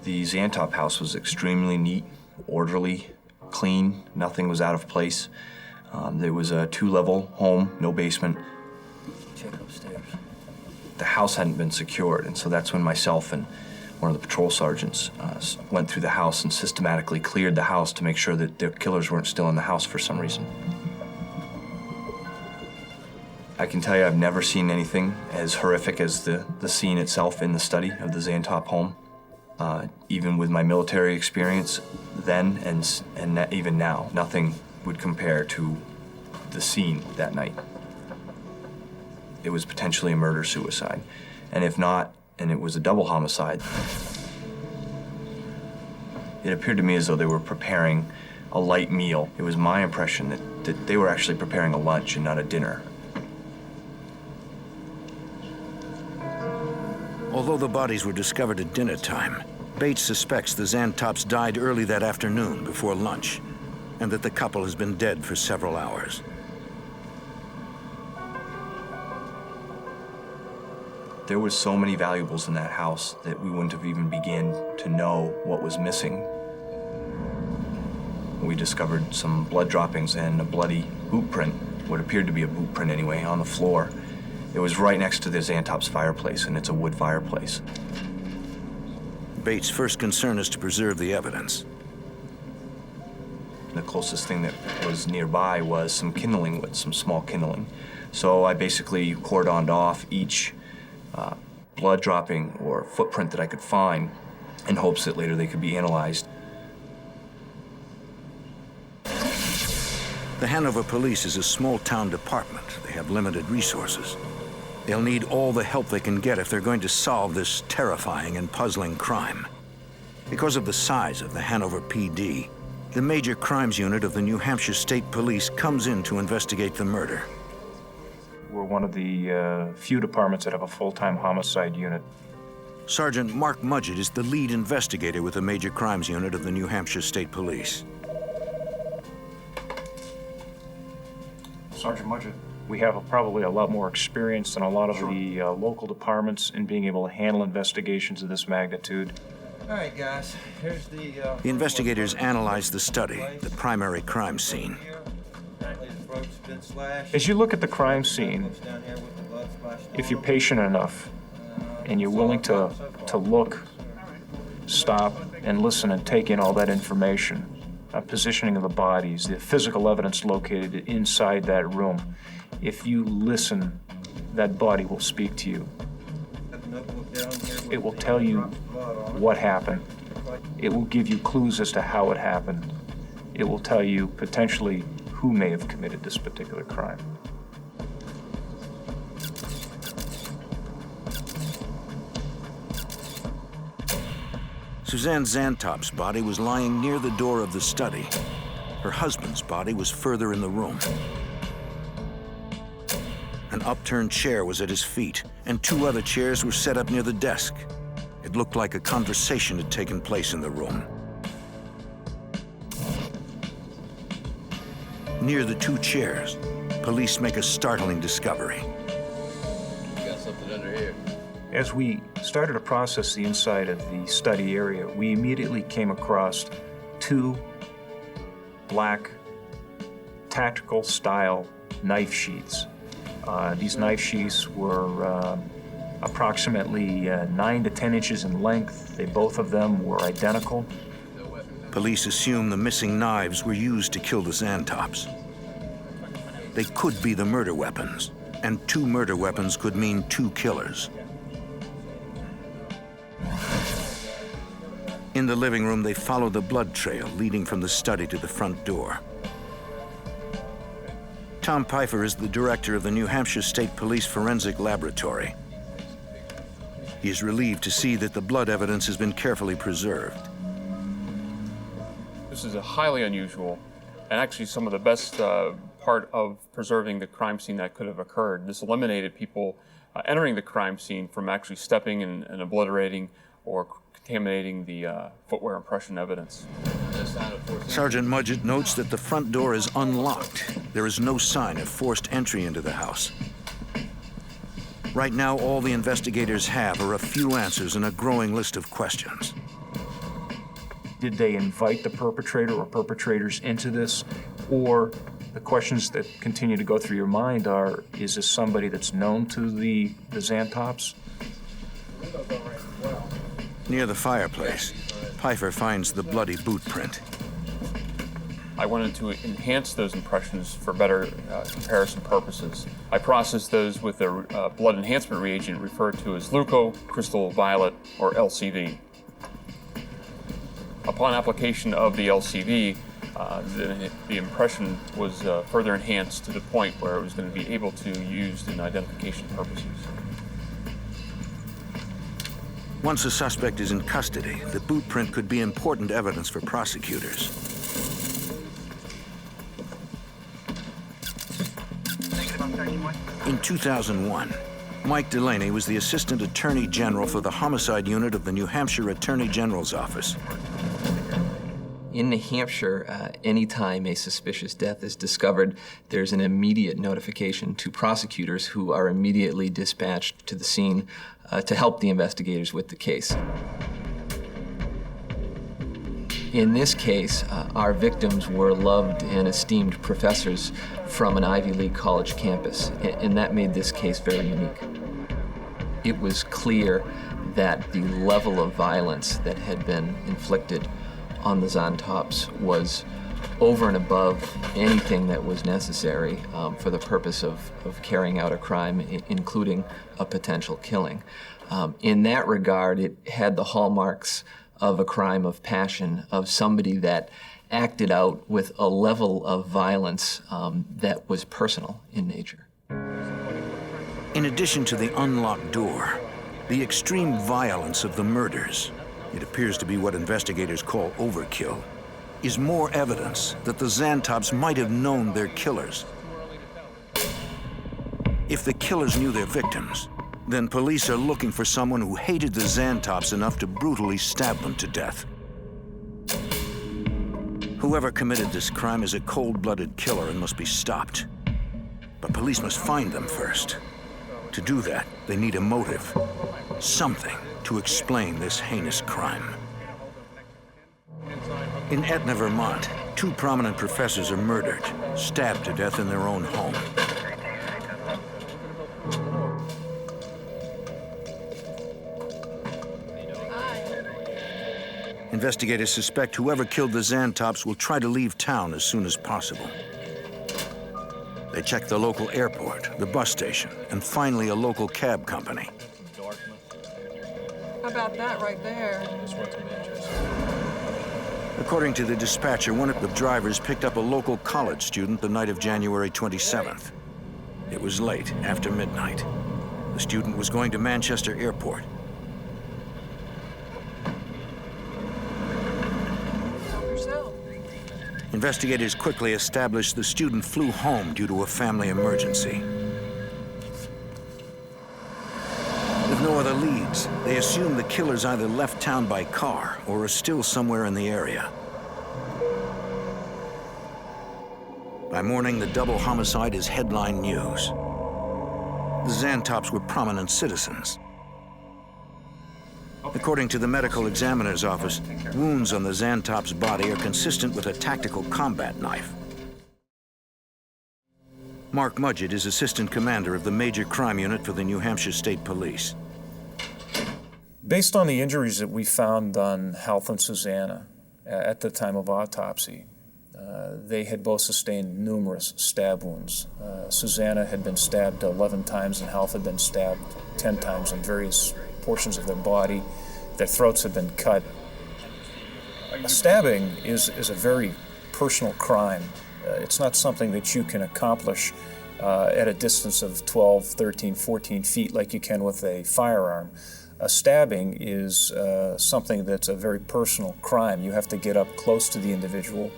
The Zantop house was extremely neat, orderly, clean. Nothing was out of place. There was a 2-level home, no basement. Check upstairs. The house hadn't been secured, and so that's when myself and one of the patrol sergeants went through the house and systematically cleared the house to make sure that the killers weren't still in the house for some reason. I can tell you I've never seen anything as horrific as the scene itself in the study of the Zantop home. Even with my military experience then and even now, nothing would compare to the scene that night. It was potentially a murder-suicide. And if not, and it was a double homicide, it appeared to me as though they were preparing a light meal. It was my impression that they were actually preparing a lunch and not a dinner. Although the bodies were discovered at dinner time, Bates suspects the Zantops died early that afternoon before lunch, and that the couple has been dead for several hours. There were so many valuables in that house that we wouldn't have even begun to know what was missing. We discovered some blood droppings and a bloody boot print, what appeared to be a boot print anyway, on the floor. It was right next to the Zantop's fireplace, and it's a wood fireplace. Bates' first concern is to preserve the evidence. The closest thing that was nearby was some kindling wood, some small kindling. So I basically cordoned off each blood dropping or footprint that I could find in hopes that later they could be analyzed. The Hanover Police is a small-town department. They have limited resources. They'll need all the help they can get if they're going to solve this terrifying and puzzling crime. Because of the size of the Hanover PD, the Major Crimes Unit of the New Hampshire State Police comes in to investigate the murder. We're one of the few departments that have a full-time homicide unit. Sergeant Mark Mudgett is the lead investigator with the Major Crimes Unit of the New Hampshire State Police. Sergeant Mudgett, we have probably a lot more experience than a lot of the local departments in being able to handle investigations of this magnitude. All right, guys, here's the... The investigators analyze the study, the primary crime scene. As you look at the crime scene, if you're patient enough and you're willing to look, stop, and listen and take in all that information, positioning of the bodies, the physical evidence located inside that room, if you listen, that body will speak to you. It will tell you what happened. It will give you clues as to how it happened. It will tell you potentially who may have committed this particular crime. Suzanne Zantop's body was lying near the door of the study. Her husband's body was further in the room. An upturned chair was at his feet, and 2 other chairs were set up near the desk. It looked like a conversation had taken place in the room. Near the 2 chairs, police make a startling discovery. Got something under here. As we started to process the inside of the study area, we immediately came across 2 black tactical-style knife sheaths. These knife sheaths were approximately 9 to 10 inches in length. Both of them were identical. Police assume the missing knives were used to kill the Zantops. They could be the murder weapons, and 2 murder weapons could mean 2 killers. In the living room, they follow the blood trail leading from the study to the front door. Tom Pfeiffer is the director of the New Hampshire State Police Forensic Laboratory. He is relieved to see that the blood evidence has been carefully preserved. This is a highly unusual and actually some of the best part of preserving the crime scene that could have occurred. This eliminated people entering the crime scene from actually stepping and obliterating or contaminating the footwear impression evidence. Sergeant Mudgett notes that the front door is unlocked. There is no sign of forced entry into the house. Right now, all the investigators have are a few answers and a growing list of questions. Did they invite the perpetrator or perpetrators into this? Or the questions that continue to go through your mind are, is this somebody that's known to the Zantops? Near the fireplace, Pfeiffer finds the bloody boot print. I wanted to enhance those impressions for better comparison purposes. I processed those with a blood enhancement reagent referred to as leuco crystal violet, or LCV. Upon application of the LCV, the impression was further enhanced to the point where it was going to be able to be used in identification purposes. Once a suspect is in custody, the boot print could be important evidence for prosecutors. In 2001, Mike Delaney was the Assistant Attorney General for the Homicide Unit of the New Hampshire Attorney General's Office. In New Hampshire, anytime a suspicious death is discovered, there's an immediate notification to prosecutors who are immediately dispatched to the scene to help the investigators with the case. In this case, our victims were loved and esteemed professors from an Ivy League college campus, and that made this case very unique. It was clear that the level of violence that had been inflicted on the Zantops was over and above anything that was necessary for the purpose of carrying out a crime, including a potential killing. In that regard, it had the hallmarks of a crime of passion, of somebody that acted out with a level of violence that was personal in nature. In addition to the unlocked door, the extreme violence of the murders, it appears to be what investigators call overkill, is more evidence that the Zantops might have known their killers. If the killers knew their victims, then police are looking for someone who hated the Zantops enough to brutally stab them to death. Whoever committed this crime is a cold-blooded killer and must be stopped. But police must find them first. To do that, they need a motive, something to explain this heinous crime. In Etna, Vermont, 2 prominent professors are murdered, stabbed to death in their own home. Investigators suspect whoever killed the Zantops will try to leave town as soon as possible. They check the local airport, the bus station, and finally a local cab company. How about that right there? According to the dispatcher, one of the drivers picked up a local college student the night of January 27th. It was late, after midnight. The student was going to Manchester Airport. Investigators quickly established the student flew home due to a family emergency. no other leads, they assume the killers either left town by car or are still somewhere in the area. By morning, the double homicide is headline news. The Zantops were prominent citizens. According to the medical examiner's office, wounds on the Zantop's body are consistent with a tactical combat knife. Mark Mudgett is assistant commander of the Major Crime Unit for the New Hampshire State Police. Based on the injuries that we found on Half and Susanna at the time of autopsy, they had both sustained numerous stab wounds. Susanna had been stabbed 11 times and Half had been stabbed 10 times in various portions of their body. Their throats had been cut. Stabbing is a very personal crime. It's not something that you can accomplish at a distance of 12, 13, 14 feet like you can with a firearm. A stabbing is something that's a very personal crime. You have to get up close to the individual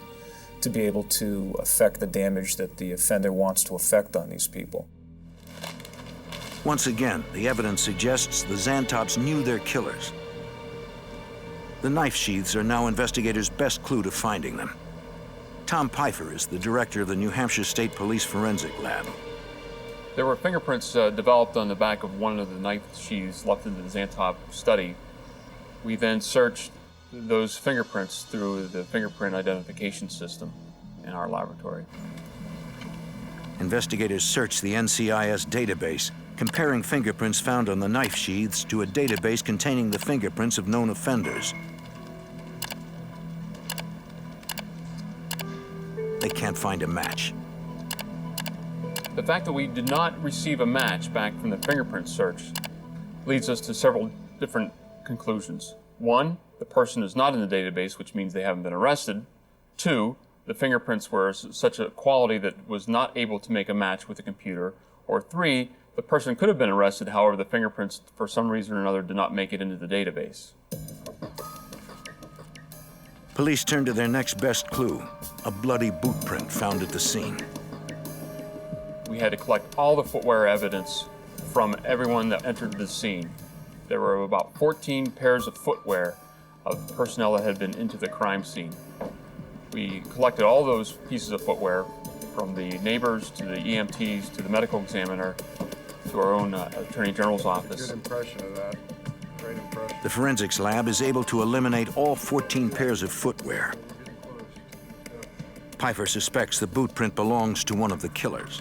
to be able to affect the damage that the offender wants to affect on these people. Once again, the evidence suggests the Zantops knew their killers. The knife sheaths are now investigators' best clue to finding them. Tom Pfeiffer is the director of the New Hampshire State Police Forensic Lab. There were fingerprints developed on the back of one of the knife sheaths left in the Zantop study. We then searched those fingerprints through the fingerprint identification system in our laboratory. Investigators searched the NCIS database, comparing fingerprints found on the knife sheaths to a database containing the fingerprints of known offenders. They can't find a match. The fact that we did not receive a match back from the fingerprint search leads us to several different conclusions. One, the person is not in the database, which means they haven't been arrested. Two, the fingerprints were such a quality that was not able to make a match with the computer. Or three, the person could have been arrested, however, the fingerprints, for some reason or another, did not make it into the database. Police turned to their next best clue, a bloody boot print found at the scene. We had to collect all the footwear evidence from everyone that entered the scene. There were about 14 pairs of footwear of personnel that had been into the crime scene. We collected all those pieces of footwear from the neighbors to the EMTs to the medical examiner to our own Attorney General's office. Good impression of that. Great impression. The forensics lab is able to eliminate all 14 pairs of footwear. Pfeiffer suspects the boot print belongs to one of the killers.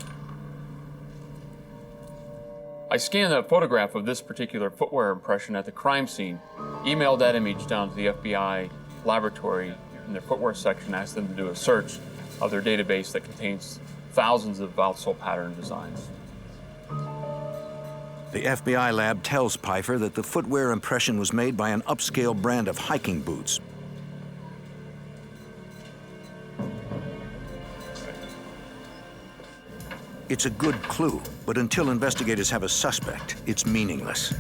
I scanned a photograph of this particular footwear impression at the crime scene, emailed that image down to the FBI laboratory in their footwear section, asked them to do a search of their database that contains thousands of outsole pattern designs. The FBI lab tells Pfeiffer that the footwear impression was made by an upscale brand of hiking boots. It's a good clue, but until investigators have a suspect, it's meaningless.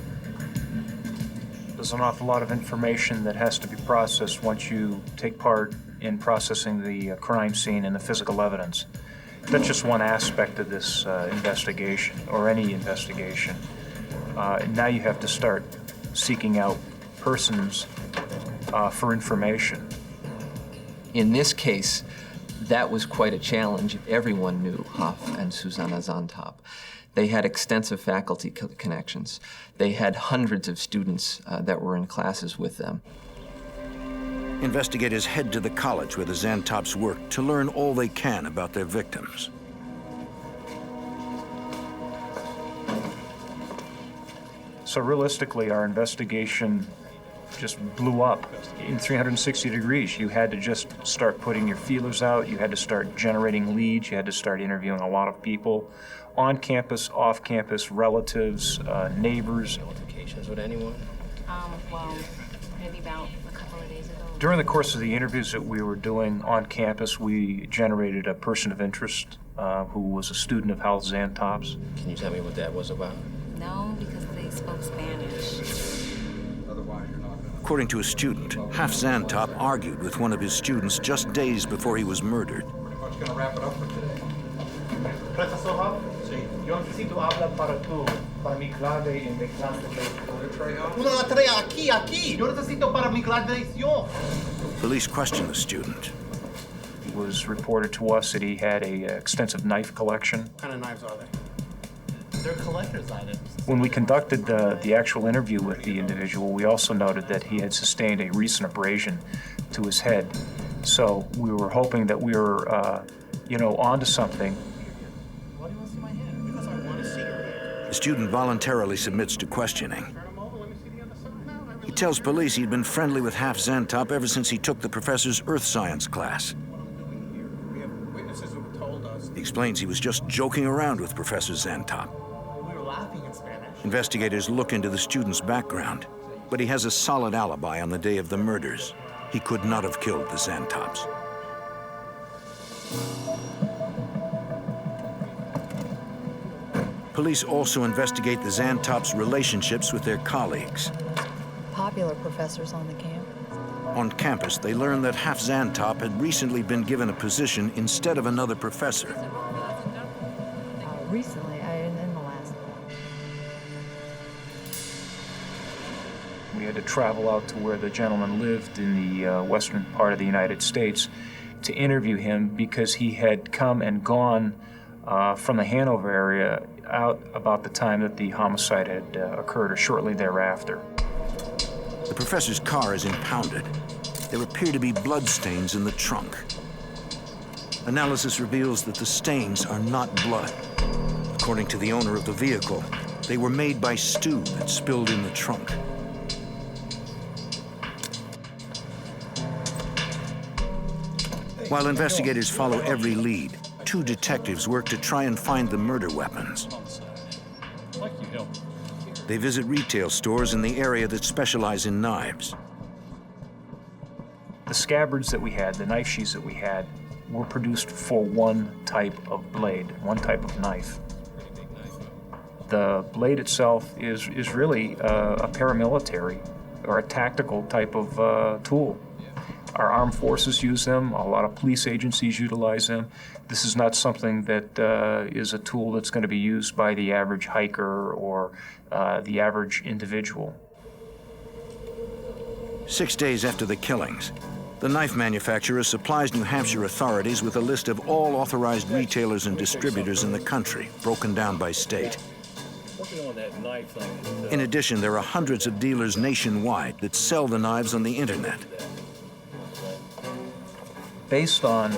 There's an awful lot of information that has to be processed once you take part in processing the crime scene and the physical evidence. That's just one aspect of this investigation, or any investigation. Now you have to start seeking out persons for information. In this case, that was quite a challenge. Everyone knew Hoff and Susanna Zantop. They had extensive faculty connections. They had hundreds of students that were in classes with them. Investigators head to the college where the Zantops worked to learn all they can about their victims. So realistically, our investigation just blew up in 360 degrees. You had to just start putting your feelers out. You had to start generating leads. You had to start interviewing a lot of people on campus, off campus, relatives, neighbors. Notifications with anyone? Well, maybe about a couple of days ago. During the course of the interviews that we were doing on campus, we generated a person of interest who was a student of Hal Zantops. Can you tell me what that was about? No, because they spoke Spanish. According to a student, Half Zantop argued with one of his students just days before he was murdered. We're pretty much going to wrap it up for today. Yo necesito hablar para tú, para mi clave en mi clase de... Una trae aquí. Yo necesito para mi graduación. Police question the student. It was reported to us that he had a extensive knife collection. What kind of knives are they? They're collector's items. When we conducted the actual interview with the individual, we also noted that he had sustained a recent abrasion to his head. So we were hoping that we were, onto something. Why do you want to see my hand? Because I want to see your hand. The student voluntarily submits to questioning. He tells police he'd been friendly with Half Zantop ever since he took the professor's earth science class. He explains he was just joking around with Professor Zantop. We were laughing in Spanish. Investigators look into the student's background, but he has a solid alibi on the day of the murders. He could not have killed the Zantops. Police also investigate the Zantops' relationships with their colleagues. Popular professors on the campus. On campus, they learn that Half Zantop had recently been given a position instead of another professor. Recently, in the last. We had to travel out to where the gentleman lived in the western part of the United States to interview him because he had come and gone from the Hanover area out about the time that the homicide had occurred or shortly thereafter. The professor's car is impounded. There appear to be bloodstains in the trunk. Analysis reveals that the stains are not blood. According to the owner of the vehicle, they were made by stew that spilled in the trunk. While investigators follow every lead, two detectives work to try and find the murder weapons. They visit retail stores in the area that specialize in knives. The scabbards that we had, the knife sheaths that we had, were produced for one type of blade, one type of knife. The blade itself is really a paramilitary or a tactical type of tool. Our armed forces use them. A lot of police agencies utilize them. This is not something that is a tool that's going to be used by the average hiker or the average individual. 6 days after the killings, the knife manufacturer supplies New Hampshire authorities with a list of all authorized retailers and distributors in the country, broken down by state. In addition, there are hundreds of dealers nationwide that sell the knives on the internet. Based on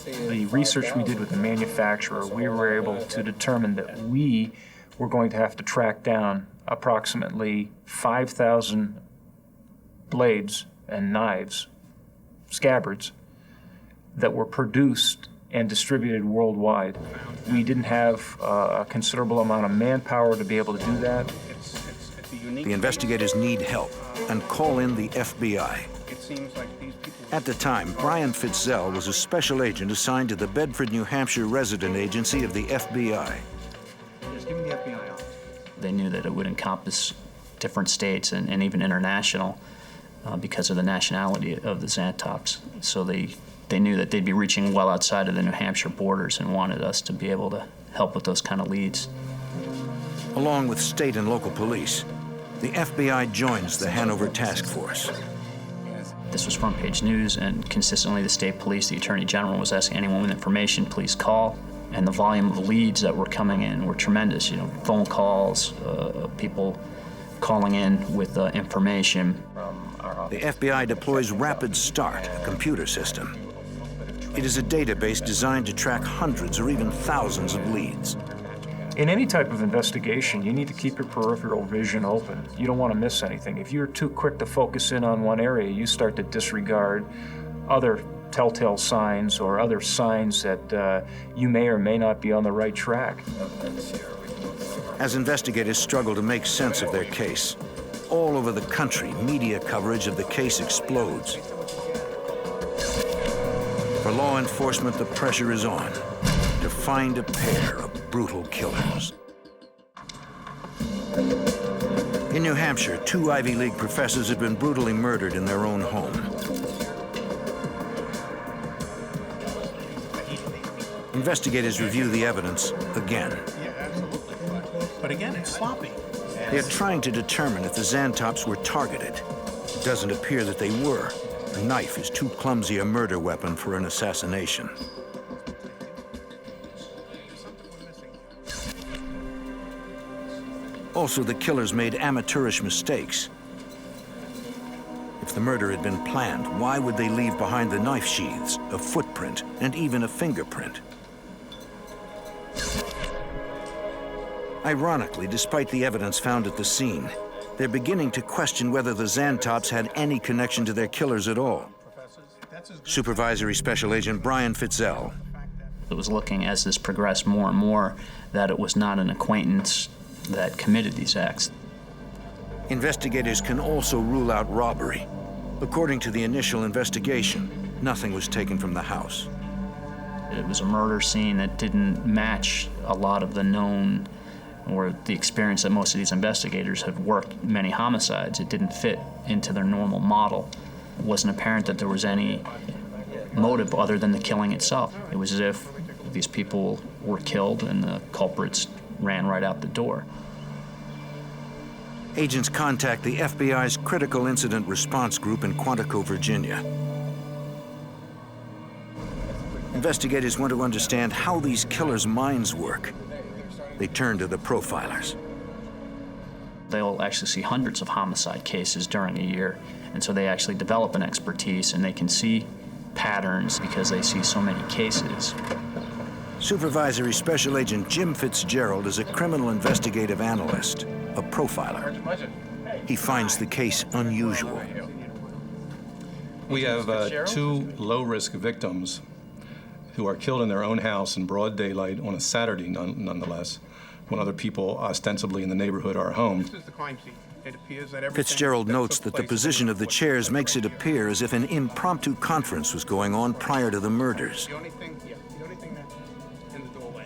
the research we did with the manufacturer, we were able to determine that we were going to have to track down approximately 5,000 blades and knives, scabbards, that were produced and distributed worldwide. We didn't have a considerable amount of manpower to be able to do that. The investigators need help and call in the FBI. At the time, Brian Fitzell was a special agent assigned to the Bedford, New Hampshire resident agency of the FBI. Just give me the FBI office. They knew that it would encompass different states and even international because of the nationality of the Zantops. So they knew that they'd be reaching well outside of the New Hampshire borders and wanted us to be able to help with those kind of leads. Along with state and local police, the FBI joins the Hanover Task Force. This was front page news, and consistently the state police, the attorney general, was asking anyone with information, please call. And the volume of leads that were coming in were tremendous. You know, phone calls, people calling in with information. The FBI deploys Rapid Start, a computer system. It is a database designed to track hundreds or even thousands of leads. In any type of investigation, you need to keep your peripheral vision open. You don't want to miss anything. If you're too quick to focus in on one area, you start to disregard other telltale signs or other signs that you may or may not be on the right track. As investigators struggle to make sense of their case, all over the country, media coverage of the case explodes. For law enforcement, the pressure is on to find a pair of brutal killers. In New Hampshire, 2 Ivy League professors have been brutally murdered in their own home. Investigators review the evidence again. sloppy. They're trying to determine if the Zantops were targeted. It doesn't appear that they were. A knife is too clumsy a murder weapon for an assassination. Also, the killers made amateurish mistakes. If the murder had been planned, why would they leave behind the knife sheaths, a footprint, and even a fingerprint? Ironically, despite the evidence found at the scene, they're beginning to question whether the Zantops had any connection to their killers at all. Supervisory Special Agent Brian Fitzel. It was looking, as this progressed more and more, that it was not an acquaintance that committed these acts. Investigators can also rule out robbery. According to the initial investigation, nothing was taken from the house. It was a murder scene that didn't match a lot of the known or the experience that most of these investigators have worked many homicides. It didn't fit into their normal model. It wasn't apparent that there was any motive other than the killing itself. It was as if these people were killed and the culprits ran right out the door. Agents contact the FBI's Critical Incident Response Group in Quantico, Virginia. Investigators want to understand how these killers' minds work. They turn to the profilers. They'll actually see hundreds of homicide cases during a year, and so they actually develop an expertise and they can see patterns because they see so many cases. Supervisory Special Agent Jim Fitzgerald is a criminal investigative analyst, a profiler. He finds the case unusual. We have two low-risk victims who are killed in their own house in broad daylight on a Saturday, nonetheless, when other people ostensibly in the neighborhood are home. This is the crime scene. It appears that Fitzgerald notes that the position of the chairs makes it appear as if an impromptu conference was going on prior to the murders. The only thing that's in the doorway.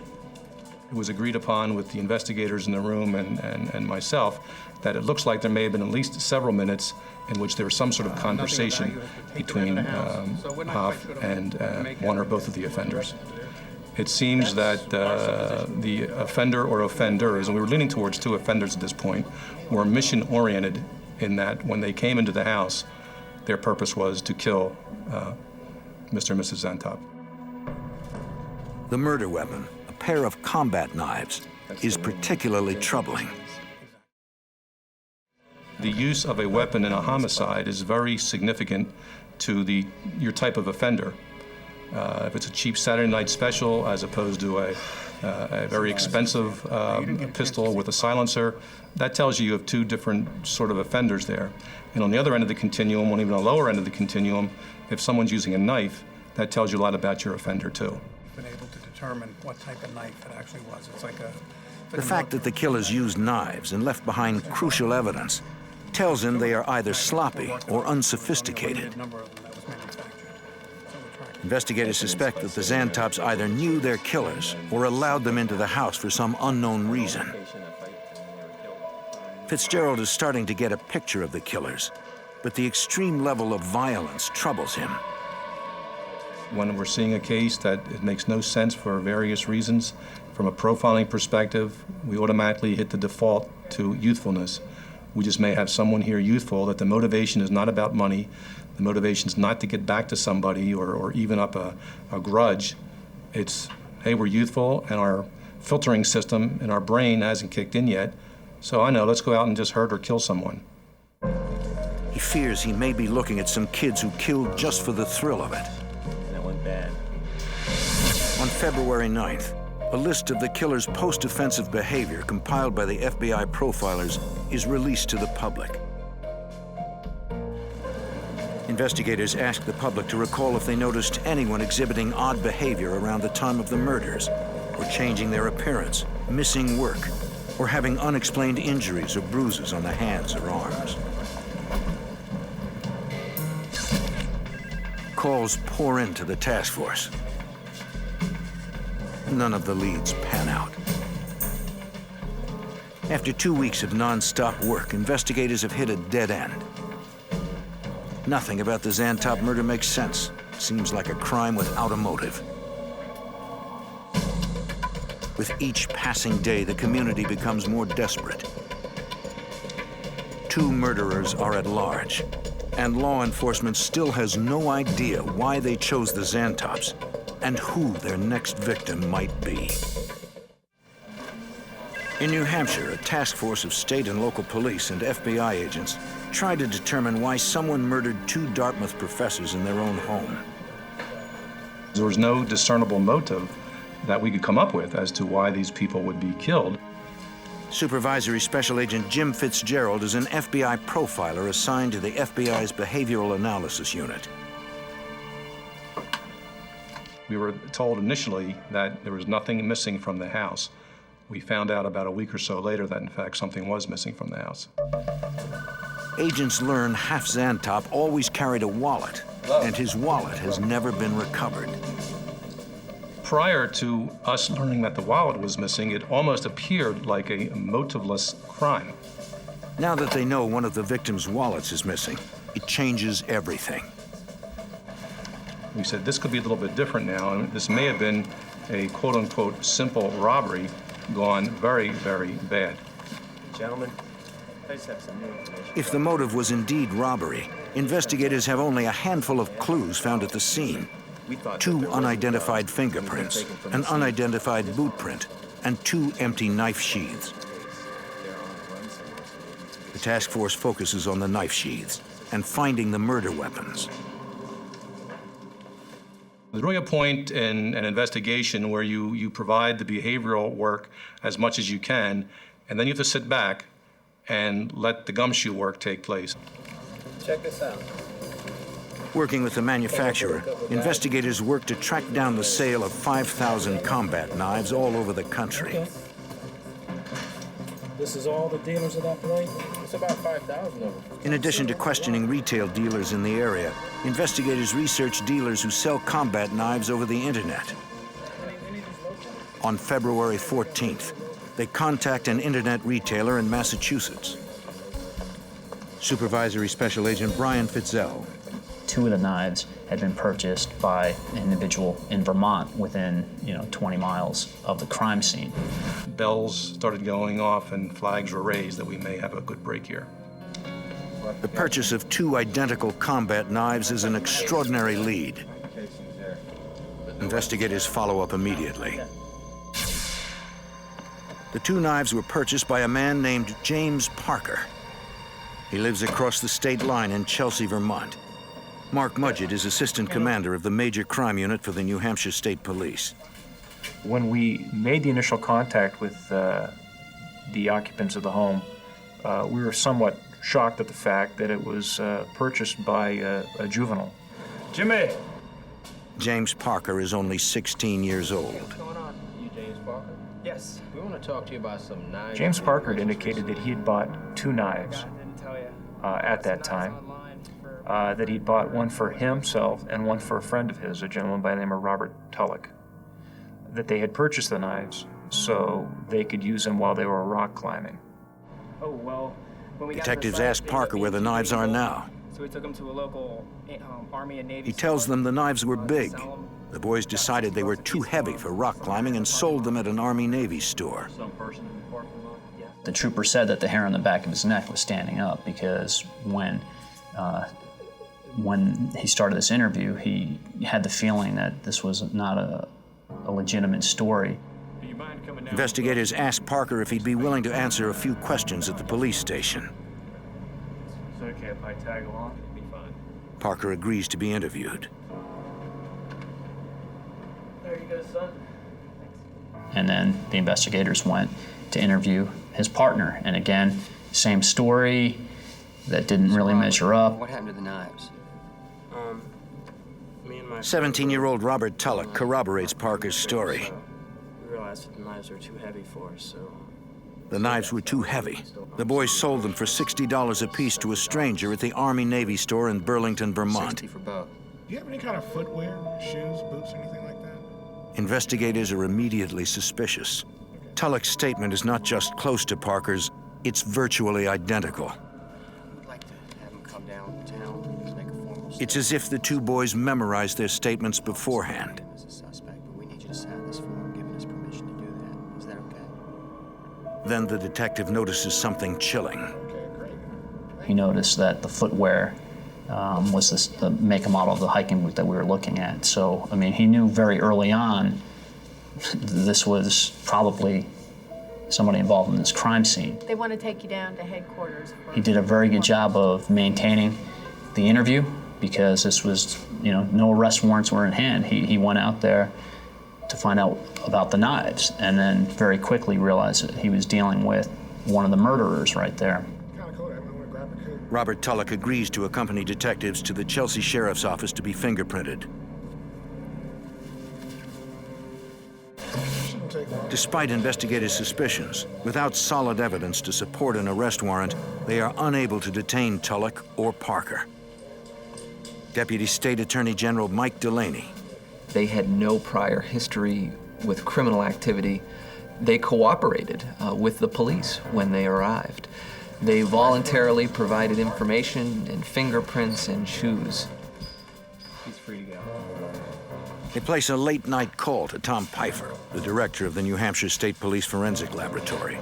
It was agreed upon with the investigators in the room and myself that it looks like there may have been at least several minutes in which there was some sort of conversation between Hoff and one or both of the offenders. It seems that the offender or offenders, and we were leaning towards two offenders at this point, were mission-oriented in that when they came into the house, their purpose was to kill Mr. and Mrs. Zantop. The murder weapon, a pair of combat knives, is particularly troubling. The use of a weapon in a homicide is very significant to your type of offender. If it's a cheap Saturday night special as opposed to a very expensive pistol with a silencer, that tells you have two different sort of offenders there. And on the other end of the continuum, on even a lower end of the continuum, if someone's using a knife, that tells you a lot about your offender too. Been able to determine what type of knife it actually was. It's like The fact that the killers used knives and left behind crucial evidence tells him they are either sloppy or unsophisticated. Investigators suspect that the Zantops either knew their killers or allowed them into the house for some unknown reason. Fitzgerald is starting to get a picture of the killers, but the extreme level of violence troubles him. When we're seeing a case that it makes no sense for various reasons, from a profiling perspective, we automatically hit the default to youthfulness. We just may have someone here youthful, that the motivation is not about money, the motivation is not to get back to somebody or even up a grudge. It's, hey, we're youthful and our filtering system in our brain hasn't kicked in yet, so I know, let's go out and just hurt or kill someone. He fears he may be looking at some kids who killed just for the thrill of it. That went bad. On February 9th, a list of the killer's post-offensive behavior compiled by the FBI profilers is released to the public. Investigators ask the public to recall if they noticed anyone exhibiting odd behavior around the time of the murders, or changing their appearance, missing work, or having unexplained injuries or bruises on the hands or arms. Calls pour into the task force. None of the leads pan out. After 2 weeks of non-stop work, investigators have hit a dead end. Nothing about the Zantop murder makes sense. Seems like a crime without a motive. With each passing day, the community becomes more desperate. 2 murderers are at large, and law enforcement still has no idea why they chose the Xantops and who their next victim might be. In New Hampshire, a task force of state and local police and FBI agents tried to determine why someone murdered 2 Dartmouth professors in their own home. There was no discernible motive that we could come up with as to why these people would be killed. Supervisory Special Agent Jim Fitzgerald is an FBI profiler assigned to the FBI's Behavioral Analysis Unit. We were told initially that there was nothing missing from the house. We found out about a week or so later that, in fact, something was missing from the house. Agents learn Half Xantop always carried a wallet, and his wallet has never been recovered. Prior to us learning that the wallet was missing, it almost appeared like a motiveless crime. Now that they know one of the victims' wallets is missing, it changes everything. We said this could be a little bit different now, and this may have been a quote-unquote simple robbery gone very, very bad. Gentlemen, I just have some new information. If the motive was indeed robbery, investigators have only a handful of clues found at the scene. 2 unidentified fingerprints, an unidentified boot print, and 2 empty knife sheaths. The task force focuses on the knife sheaths and finding the murder weapons. There's really a point in an investigation where you provide the behavioral work as much as you can, and then you have to sit back and let the gumshoe work take place. Check this out. Working with the manufacturer, investigators work to track down the sale of 5,000 combat knives all over the country. Okay. This is all the dealers of that blade? It's about 5,000 of them. In addition to questioning retail dealers in the area, investigators research dealers who sell combat knives over the internet. On February 14th, they contact an internet retailer in Massachusetts. Supervisory Special Agent Brian Fitzel. 2 of the knives had been purchased by an individual in Vermont within, 20 miles of the crime scene. Bells started going off and flags were raised that we may have a good break here. The purchase of 2 identical combat knives is an extraordinary lead. Investigators follow up immediately. The 2 knives were purchased by a man named James Parker. He lives across the state line in Chelsea, Vermont. Mark Mudgett is assistant commander of the Major Crime Unit for the New Hampshire State Police. When we made the initial contact with the occupants of the home, we were somewhat shocked at the fact that it was purchased by a juvenile. Jimmy! James Parker is only 16 years old. What's going on? You James Parker? Yes. We want to talk to you about some knives. James Parker had indicated that he had bought 2 knives at that time. That he'd bought one for himself and one for a friend of his, a gentleman by the name of Robert Tulloch. That they had purchased the knives so they could use them while they were rock climbing. Oh, well, when we Detectives ask Parker where the knives are now. So we took them to a local Army and Navy. He tells them the knives were big. The boys decided they were too heavy for rock climbing and sold them at an Army-Navy store. The trooper said that the hair on the back of his neck was standing up because when he started this interview, he had the feeling that this was not a legitimate story. Investigators asked Parker if he'd be willing to answer a few questions at the police station. Is it okay if I tag along? It'd be fine. Parker agrees to be interviewed. There you go, son. And then the investigators went to interview his partner. And again, same story. That didn't really measure up. What happened to the knives? Me and my 17-year-old Robert Tulloch corroborates Parker's story. We realized that the knives were too heavy for us, so... The knives were too heavy. The boys sold them for $60 apiece to a stranger at the Army-Navy store in Burlington, Vermont. 60 for both. Do you have any kind of footwear, shoes, boots, anything like that? Investigators are immediately suspicious. Tulloch's statement is not just close to Parker's, it's virtually identical. It's as if the 2 boys memorized their statements beforehand. Then the detective notices something chilling. He noticed that the footwear was the make and model of the hiking boot that we were looking at. So, I mean, he knew very early on this was probably somebody involved in this crime scene. They want to take you down to headquarters. He did a very good job of maintaining the interview because this was, you know, no arrest warrants were in hand. He went out there to find out about the knives and then very quickly realized that he was dealing with one of the murderers right there. Robert Tulloch agrees to accompany detectives to the Chelsea Sheriff's Office to be fingerprinted. Despite investigators' suspicions, without solid evidence to support an arrest warrant, they are unable to detain Tulloch or Parker. Deputy State Attorney General Mike Delaney. They had no prior history with criminal activity. They cooperated with the police when they arrived. They voluntarily provided information and fingerprints and shoes. He's free to go. They place a late-night call to Tom Pfeiffer, the director of the New Hampshire State Police Forensic Laboratory.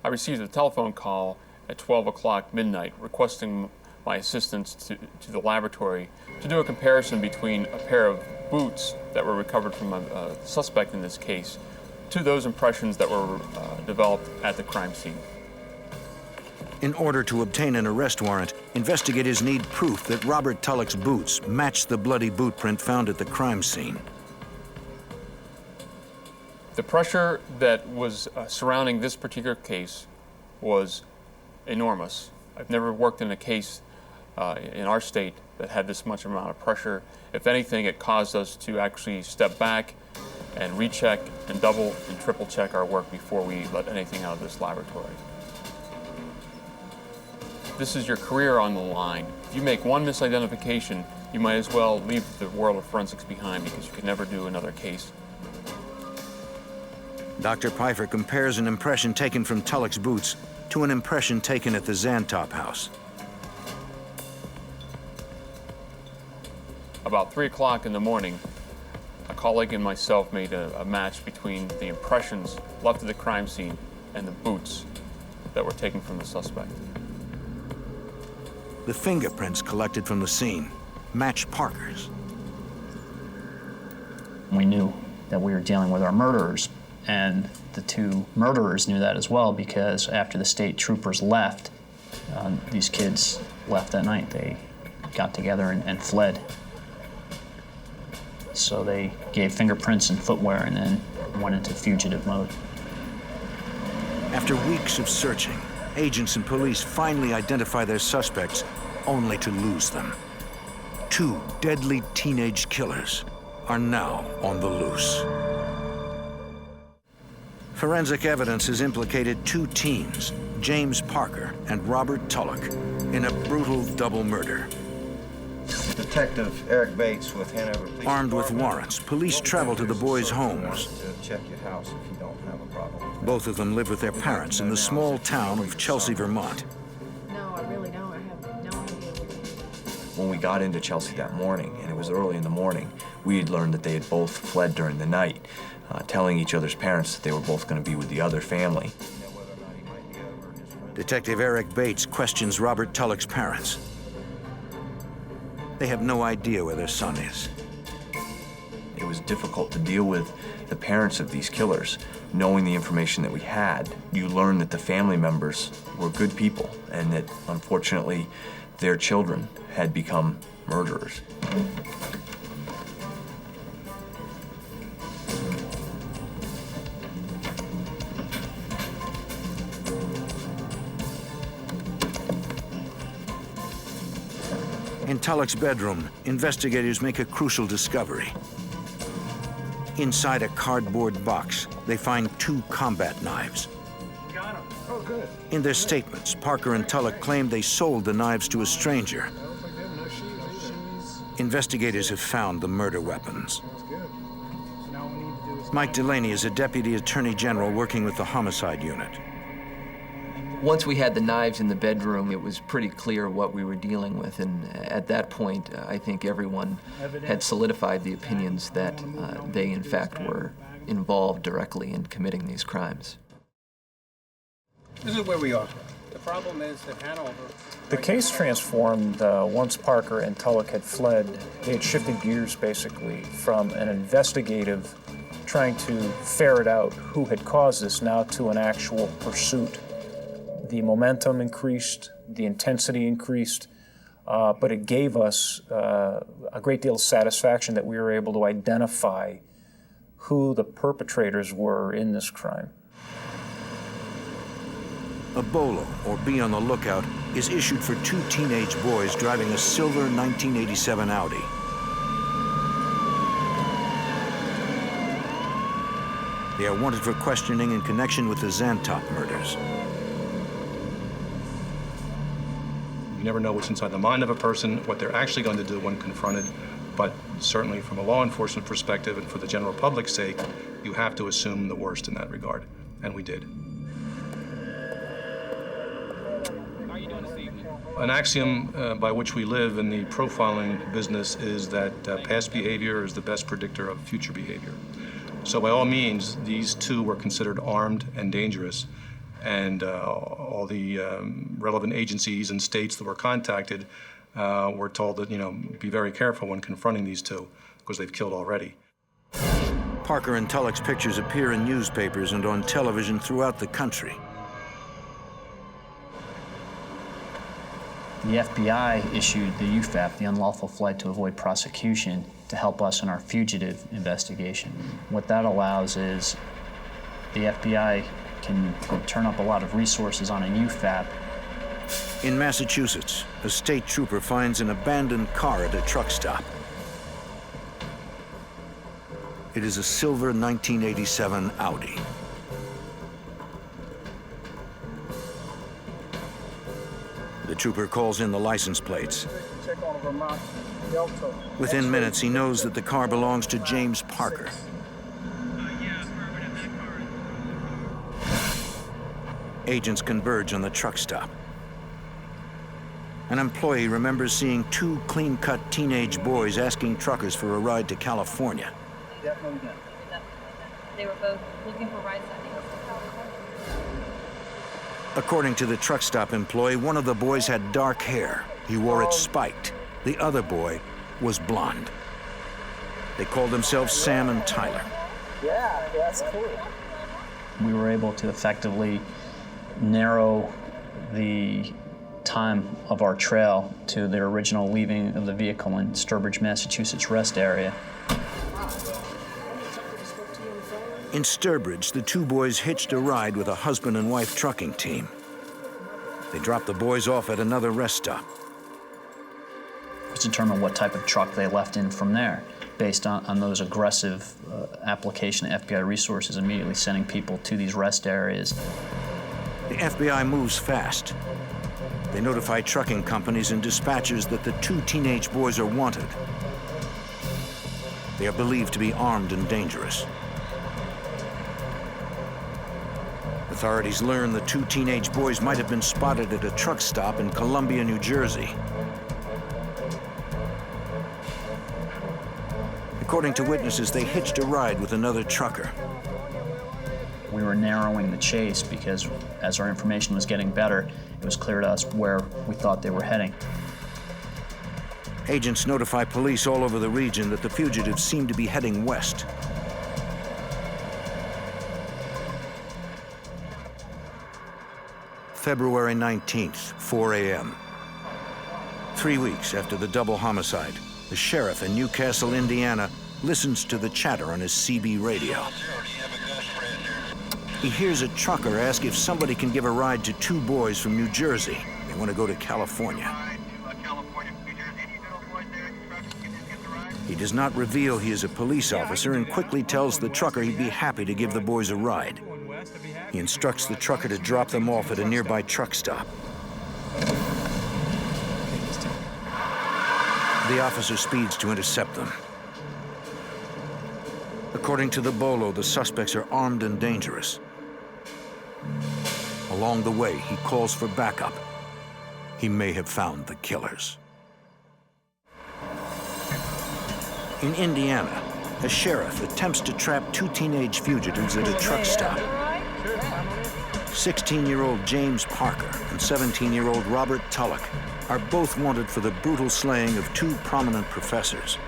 I received a telephone call at 12 o'clock midnight requesting my assistance to the laboratory to do a comparison between a pair of boots that were recovered from a suspect in this case to those impressions that were developed at the crime scene. In order to obtain an arrest warrant, investigators need proof that Robert Tulloch's boots matched the bloody boot print found at the crime scene. The pressure that was surrounding this particular case was enormous. I've never worked in a case in our state that had this much amount of pressure. If anything, it caused us to actually step back and recheck and double and triple check our work before we let anything out of this laboratory. This is your career on the line. If you make one misidentification, you might as well leave the world of forensics behind because you could never do another case. Dr. Pfeiffer compares an impression taken from Tulloch's boots to an impression taken at the Zantop house. About 3 o'clock in the morning, a colleague and myself made a match between the impressions left at the crime scene and the boots that were taken from the suspect. The fingerprints collected from the scene match Parker's. We knew that we were dealing with our murderers, and the two murderers knew that as well because after the state troopers left, these kids left that night. They got together and fled. So they gave fingerprints and footwear and then went into fugitive mode. After weeks of searching, agents and police finally identify their suspects, only to lose them. 2 deadly teenage killers are now on the loose. Forensic evidence has implicated 2 teens, James Parker and Robert Tulloch, in a brutal double murder. Detective Eric Bates with Hanover Police Armed with Department. warrants, police travel to the boys' homes. To check your house if you don't have a problem. Both of them live with their parents in the small town of Chelsea, Vermont. No, I really don't. I have no idea. When we got into Chelsea that morning, and it was early in the morning, we had learned that they had both fled during the night, telling each other's parents that they were both going to be with the other family. Detective Eric Bates questions Robert Tulloch's parents. They have no idea where their son is. It was difficult to deal with the parents of these killers. Knowing the information that we had, you learned that the family members were good people and that, unfortunately, their children had become murderers. In Tulloch's bedroom, investigators make a crucial discovery. Inside a cardboard box, they find 2 combat knives. Got him. Oh, good. In their statements, Parker and Tulloch claimed they sold the knives to a stranger. Investigators have found the murder weapons. Mike Delaney is a deputy attorney general working with the homicide unit. Once we had the knives in the bedroom, it was pretty clear what we were dealing with, and at that point, I think everyone had solidified the opinions that they, in fact, were involved directly in committing these crimes. This is where we are. The problem is that Hanover... The case transformed once Parker and Tulloch had fled. They had shifted gears, basically, from an investigative trying to ferret out who had caused this now to an actual pursuit. The momentum increased, the intensity increased, but it gave us a great deal of satisfaction that we were able to identify who the perpetrators were in this crime. A bolo, or be on the lookout, is issued for two teenage boys driving a silver 1987 Audi. They are wanted for questioning in connection with the Zantop murders. You never know what's inside the mind of a person, what they're actually going to do when confronted, but certainly from a law enforcement perspective and for the general public's sake, you have to assume the worst in that regard, and we did. An axiom by which we live in the profiling business is that past behavior is the best predictor of future behavior. So by all means, these two were considered armed and dangerous, and all the relevant agencies and states that were contacted were told that, be very careful when confronting these two, because they've killed already. Parker and Tulloch's pictures appear in newspapers and on television throughout the country. The FBI issued the UFAP, the unlawful flight to avoid prosecution, to help us in our fugitive investigation. What that allows is the FBI can turn up a lot of resources on a UFAP. In Massachusetts, a state trooper finds an abandoned car at a truck stop. It is a silver 1987 Audi. The trooper calls in the license plates. Within minutes, he knows that the car belongs to James Parker. Agents converge on the truck stop. An employee remembers seeing two clean-cut teenage boys asking truckers for a ride to California. They were both looking for rides, I think. According to the truck stop employee, one of the boys had dark hair. He wore it spiked. The other boy was blonde. They called themselves Sam and Tyler. Yeah, that's cool. We were able to effectively narrow the time of our trail to their original leaving of the vehicle in Sturbridge, Massachusetts rest area. In Sturbridge, the two boys hitched a ride with a husband and wife trucking team. They dropped the boys off at another rest stop. Let's determine what type of truck they left in from there, based on those aggressive application of FBI resources, immediately sending people to these rest areas. The FBI moves fast. They notify trucking companies and dispatchers that the two teenage boys are wanted. They are believed to be armed and dangerous. Authorities learn the two teenage boys might have been spotted at a truck stop in Columbia, New Jersey. According to witnesses, they hitched a ride with another trucker. We were narrowing the chase because as our information was getting better, it was clear to us where we thought they were heading. Agents notify police all over the region that the fugitives seem to be heading west. February 19th, 4 a.m. 3 weeks after the double homicide, the sheriff in Newcastle, Indiana, listens to the chatter on his CB radio. He hears a trucker ask if somebody can give a ride to two boys from New Jersey. They want to go to California. He does not reveal he is a police officer and quickly tells the trucker he'd be happy to give the boys a ride. He instructs the trucker to drop them off at a nearby truck stop. The officer speeds to intercept them. According to the bolo, the suspects are armed and dangerous. Along the way, he calls for backup. He may have found the killers. In Indiana, A sheriff attempts to trap two teenage fugitives at a truck stop. 16-year-old James Parker and 17-year-old Robert Tulloch are both wanted for the brutal slaying of two prominent professors.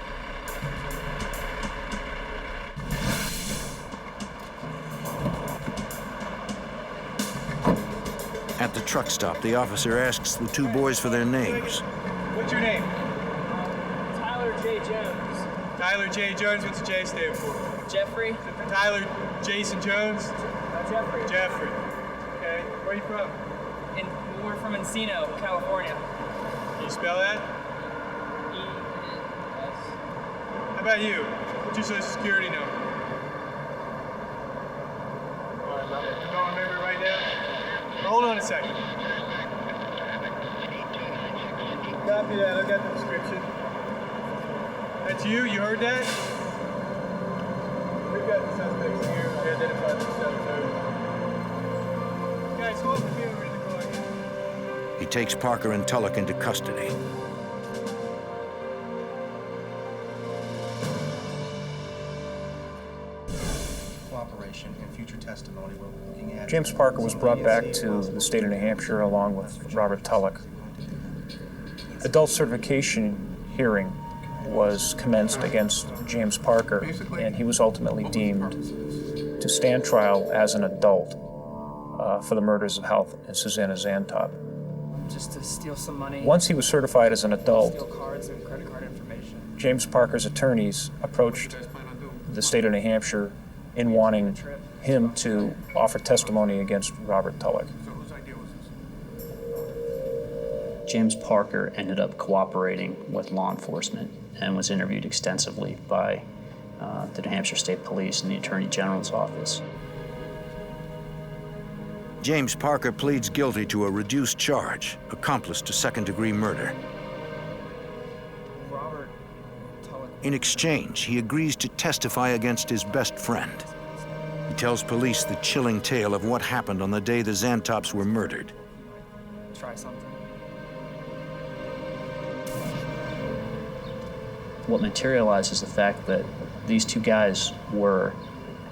At the truck stop, the officer asks the two boys for their names. What's your name? Tyler J. Jones. Tyler J. Jones. What's the J stand for? Jeffrey. Tyler Jason Jones? Jeffrey. Jeffrey. Okay. Where are you from? We're from Encino, California. Can you spell that? E-N-S. How about you? What's your social security number? All right, you don't remember it right now? Well, hold on a second. Copy that. I got the description. That's you? You heard that? We've got the suspects here. We identified themselves. Guys, hold the camera in the car. He takes Parker and Tulloch into custody. Cooperation and future testimony we're looking at. James Parker was brought back to the state of New Hampshire along with Robert Tulloch. Adult certification hearing was commenced against James Parker, and he was ultimately deemed to stand trial as an adult for the murders of Hal and Susanna Zantop. Just to steal some money. Once he was certified as an adult, Steal cards and credit card information. James Parker's attorneys approached the state of New Hampshire in wanting him to offer testimony against Robert Tulloch. James Parker ended up cooperating with law enforcement and was interviewed extensively by the New Hampshire State Police and the Attorney General's office. James Parker pleads guilty to a reduced charge, accomplice to second-degree murder. In exchange, he agrees to testify against his best friend. He tells police the chilling tale of what happened on the day the Zantops were murdered. Try something. What materialized is the fact that these two guys were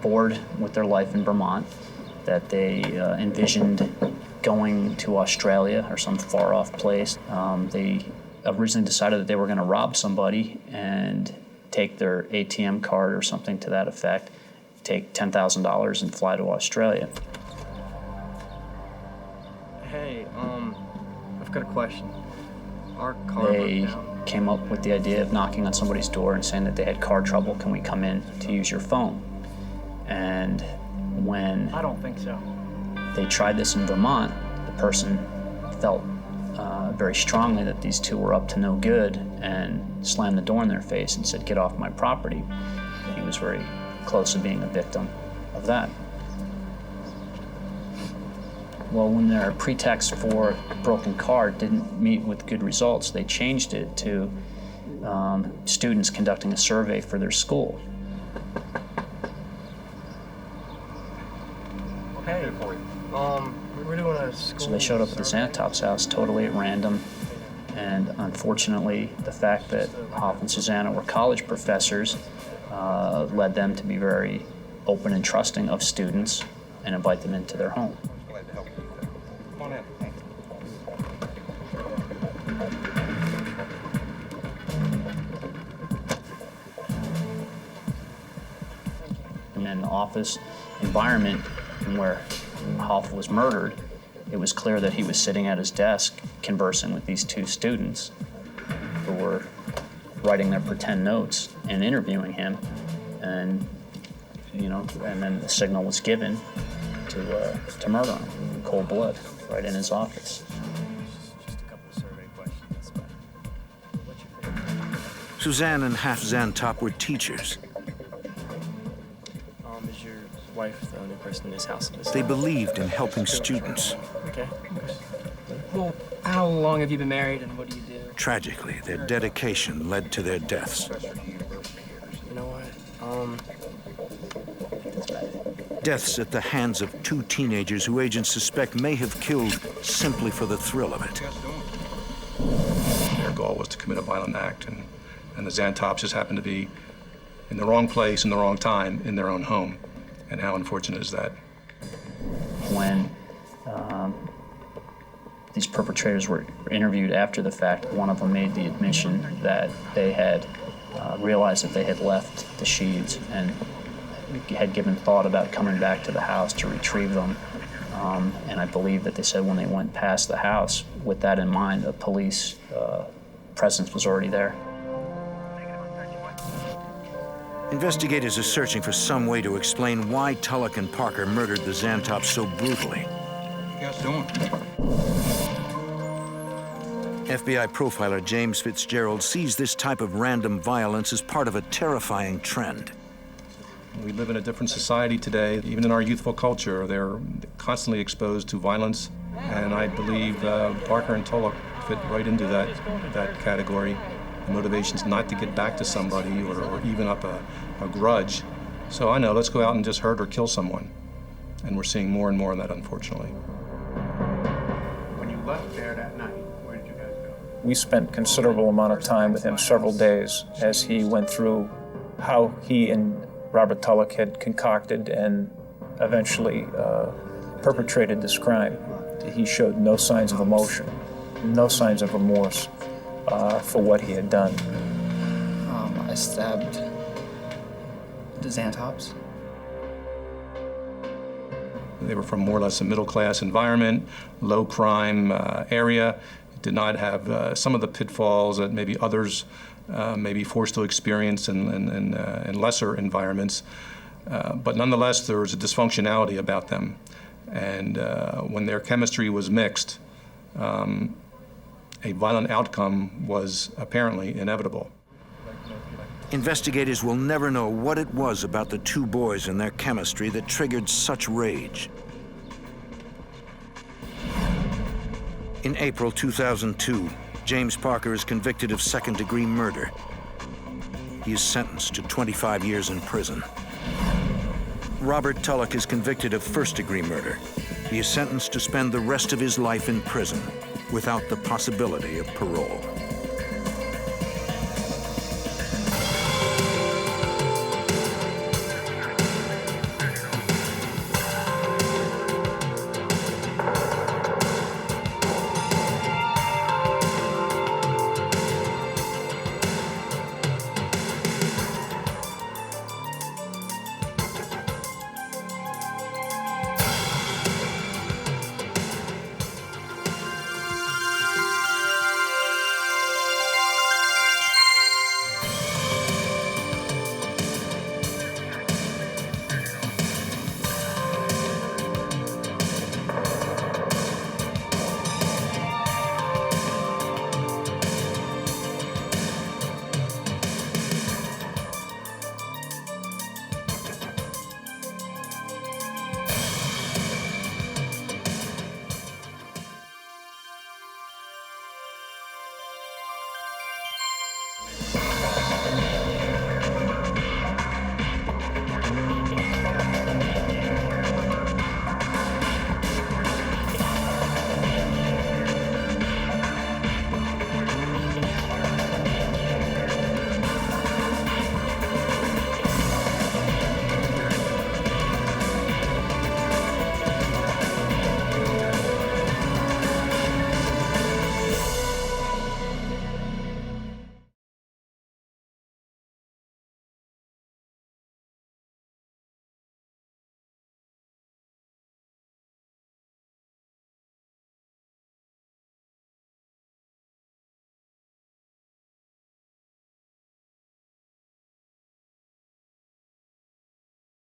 bored with their life in Vermont, that they envisioned going to Australia or some far-off place. They originally decided that they were going to rob somebody and take their ATM card or something to that effect, take $10,000 and fly to Australia. Hey, I've got a question. Our car They broke down. came up with the idea of knocking on somebody's door and saying that they had car trouble, can we come in to use your phone? And when I don't think so. they tried this in Vermont, the person felt very strongly that these two were up to no good and slammed the door in their face and said, get off my property. He was very close to being a victim of that. Well, when their pretext for broken car didn't meet with good results, they changed it to students conducting a survey for their school. Hey, we're doing a school. So they showed up at the Zantops' house totally at random, and unfortunately, the fact that Hoff and Susanna were college professors led them to be very open and trusting of students and invite them into their home. Come on in. And in the office environment where Hoff was murdered, it was clear that he was sitting at his desk conversing with these two students who were writing their pretend notes and interviewing him, and and then the signal was given to murder him in cold blood right in his office. Suzanne and Half Zantop were teachers. Is your wife the only person in this house? They believed in helping students. Okay. Well, how long have you been married and what do you do? Tragically, their dedication led to their deaths. You know what? Deaths at the hands of two teenagers who agents suspect may have killed simply for the thrill of it. Their goal was to commit a violent act, and the Zantops just happened to be in the wrong place, in the wrong time, in their own home. And how unfortunate is that? When these perpetrators were interviewed after the fact, one of them made the admission that they had realized that they had left the sheaths and had given thought about coming back to the house to retrieve them. And I believe that they said when they went past the house, with that in mind, the police presence was already there. Investigators are searching for some way to explain why Tulloch and Parker murdered the Zantops so brutally. What you guys doing? FBI profiler James Fitzgerald sees this type of random violence as part of a terrifying trend. We live in a different society today. Even in our youthful culture, they're constantly exposed to violence. And I believe Parker and Tulloch fit right into that category. The motivation's not to get back to somebody or even up a grudge. So I know, let's go out and just hurt or kill someone. And we're seeing more and more of that, unfortunately. When you left there that night, where did you guys go? We spent considerable amount of time with him, several days, as he went through how he and Robert Tulloch had concocted and eventually perpetrated this crime. He showed no signs of emotion, no signs of remorse for what he had done. I stabbed the Zantops. They were from more or less a middle-class environment, low crime area. Did not have some of the pitfalls that maybe others may be forced to experience in lesser environments. But nonetheless, there was a dysfunctionality about them. And when their chemistry was mixed, a violent outcome was apparently inevitable. Investigators will never know what it was about the two boys and their chemistry that triggered such rage. In April 2002, James Parker is convicted of second-degree murder. He is sentenced to 25 years in prison. Robert Tulloch is convicted of first-degree murder. He is sentenced to spend the rest of his life in prison without the possibility of parole.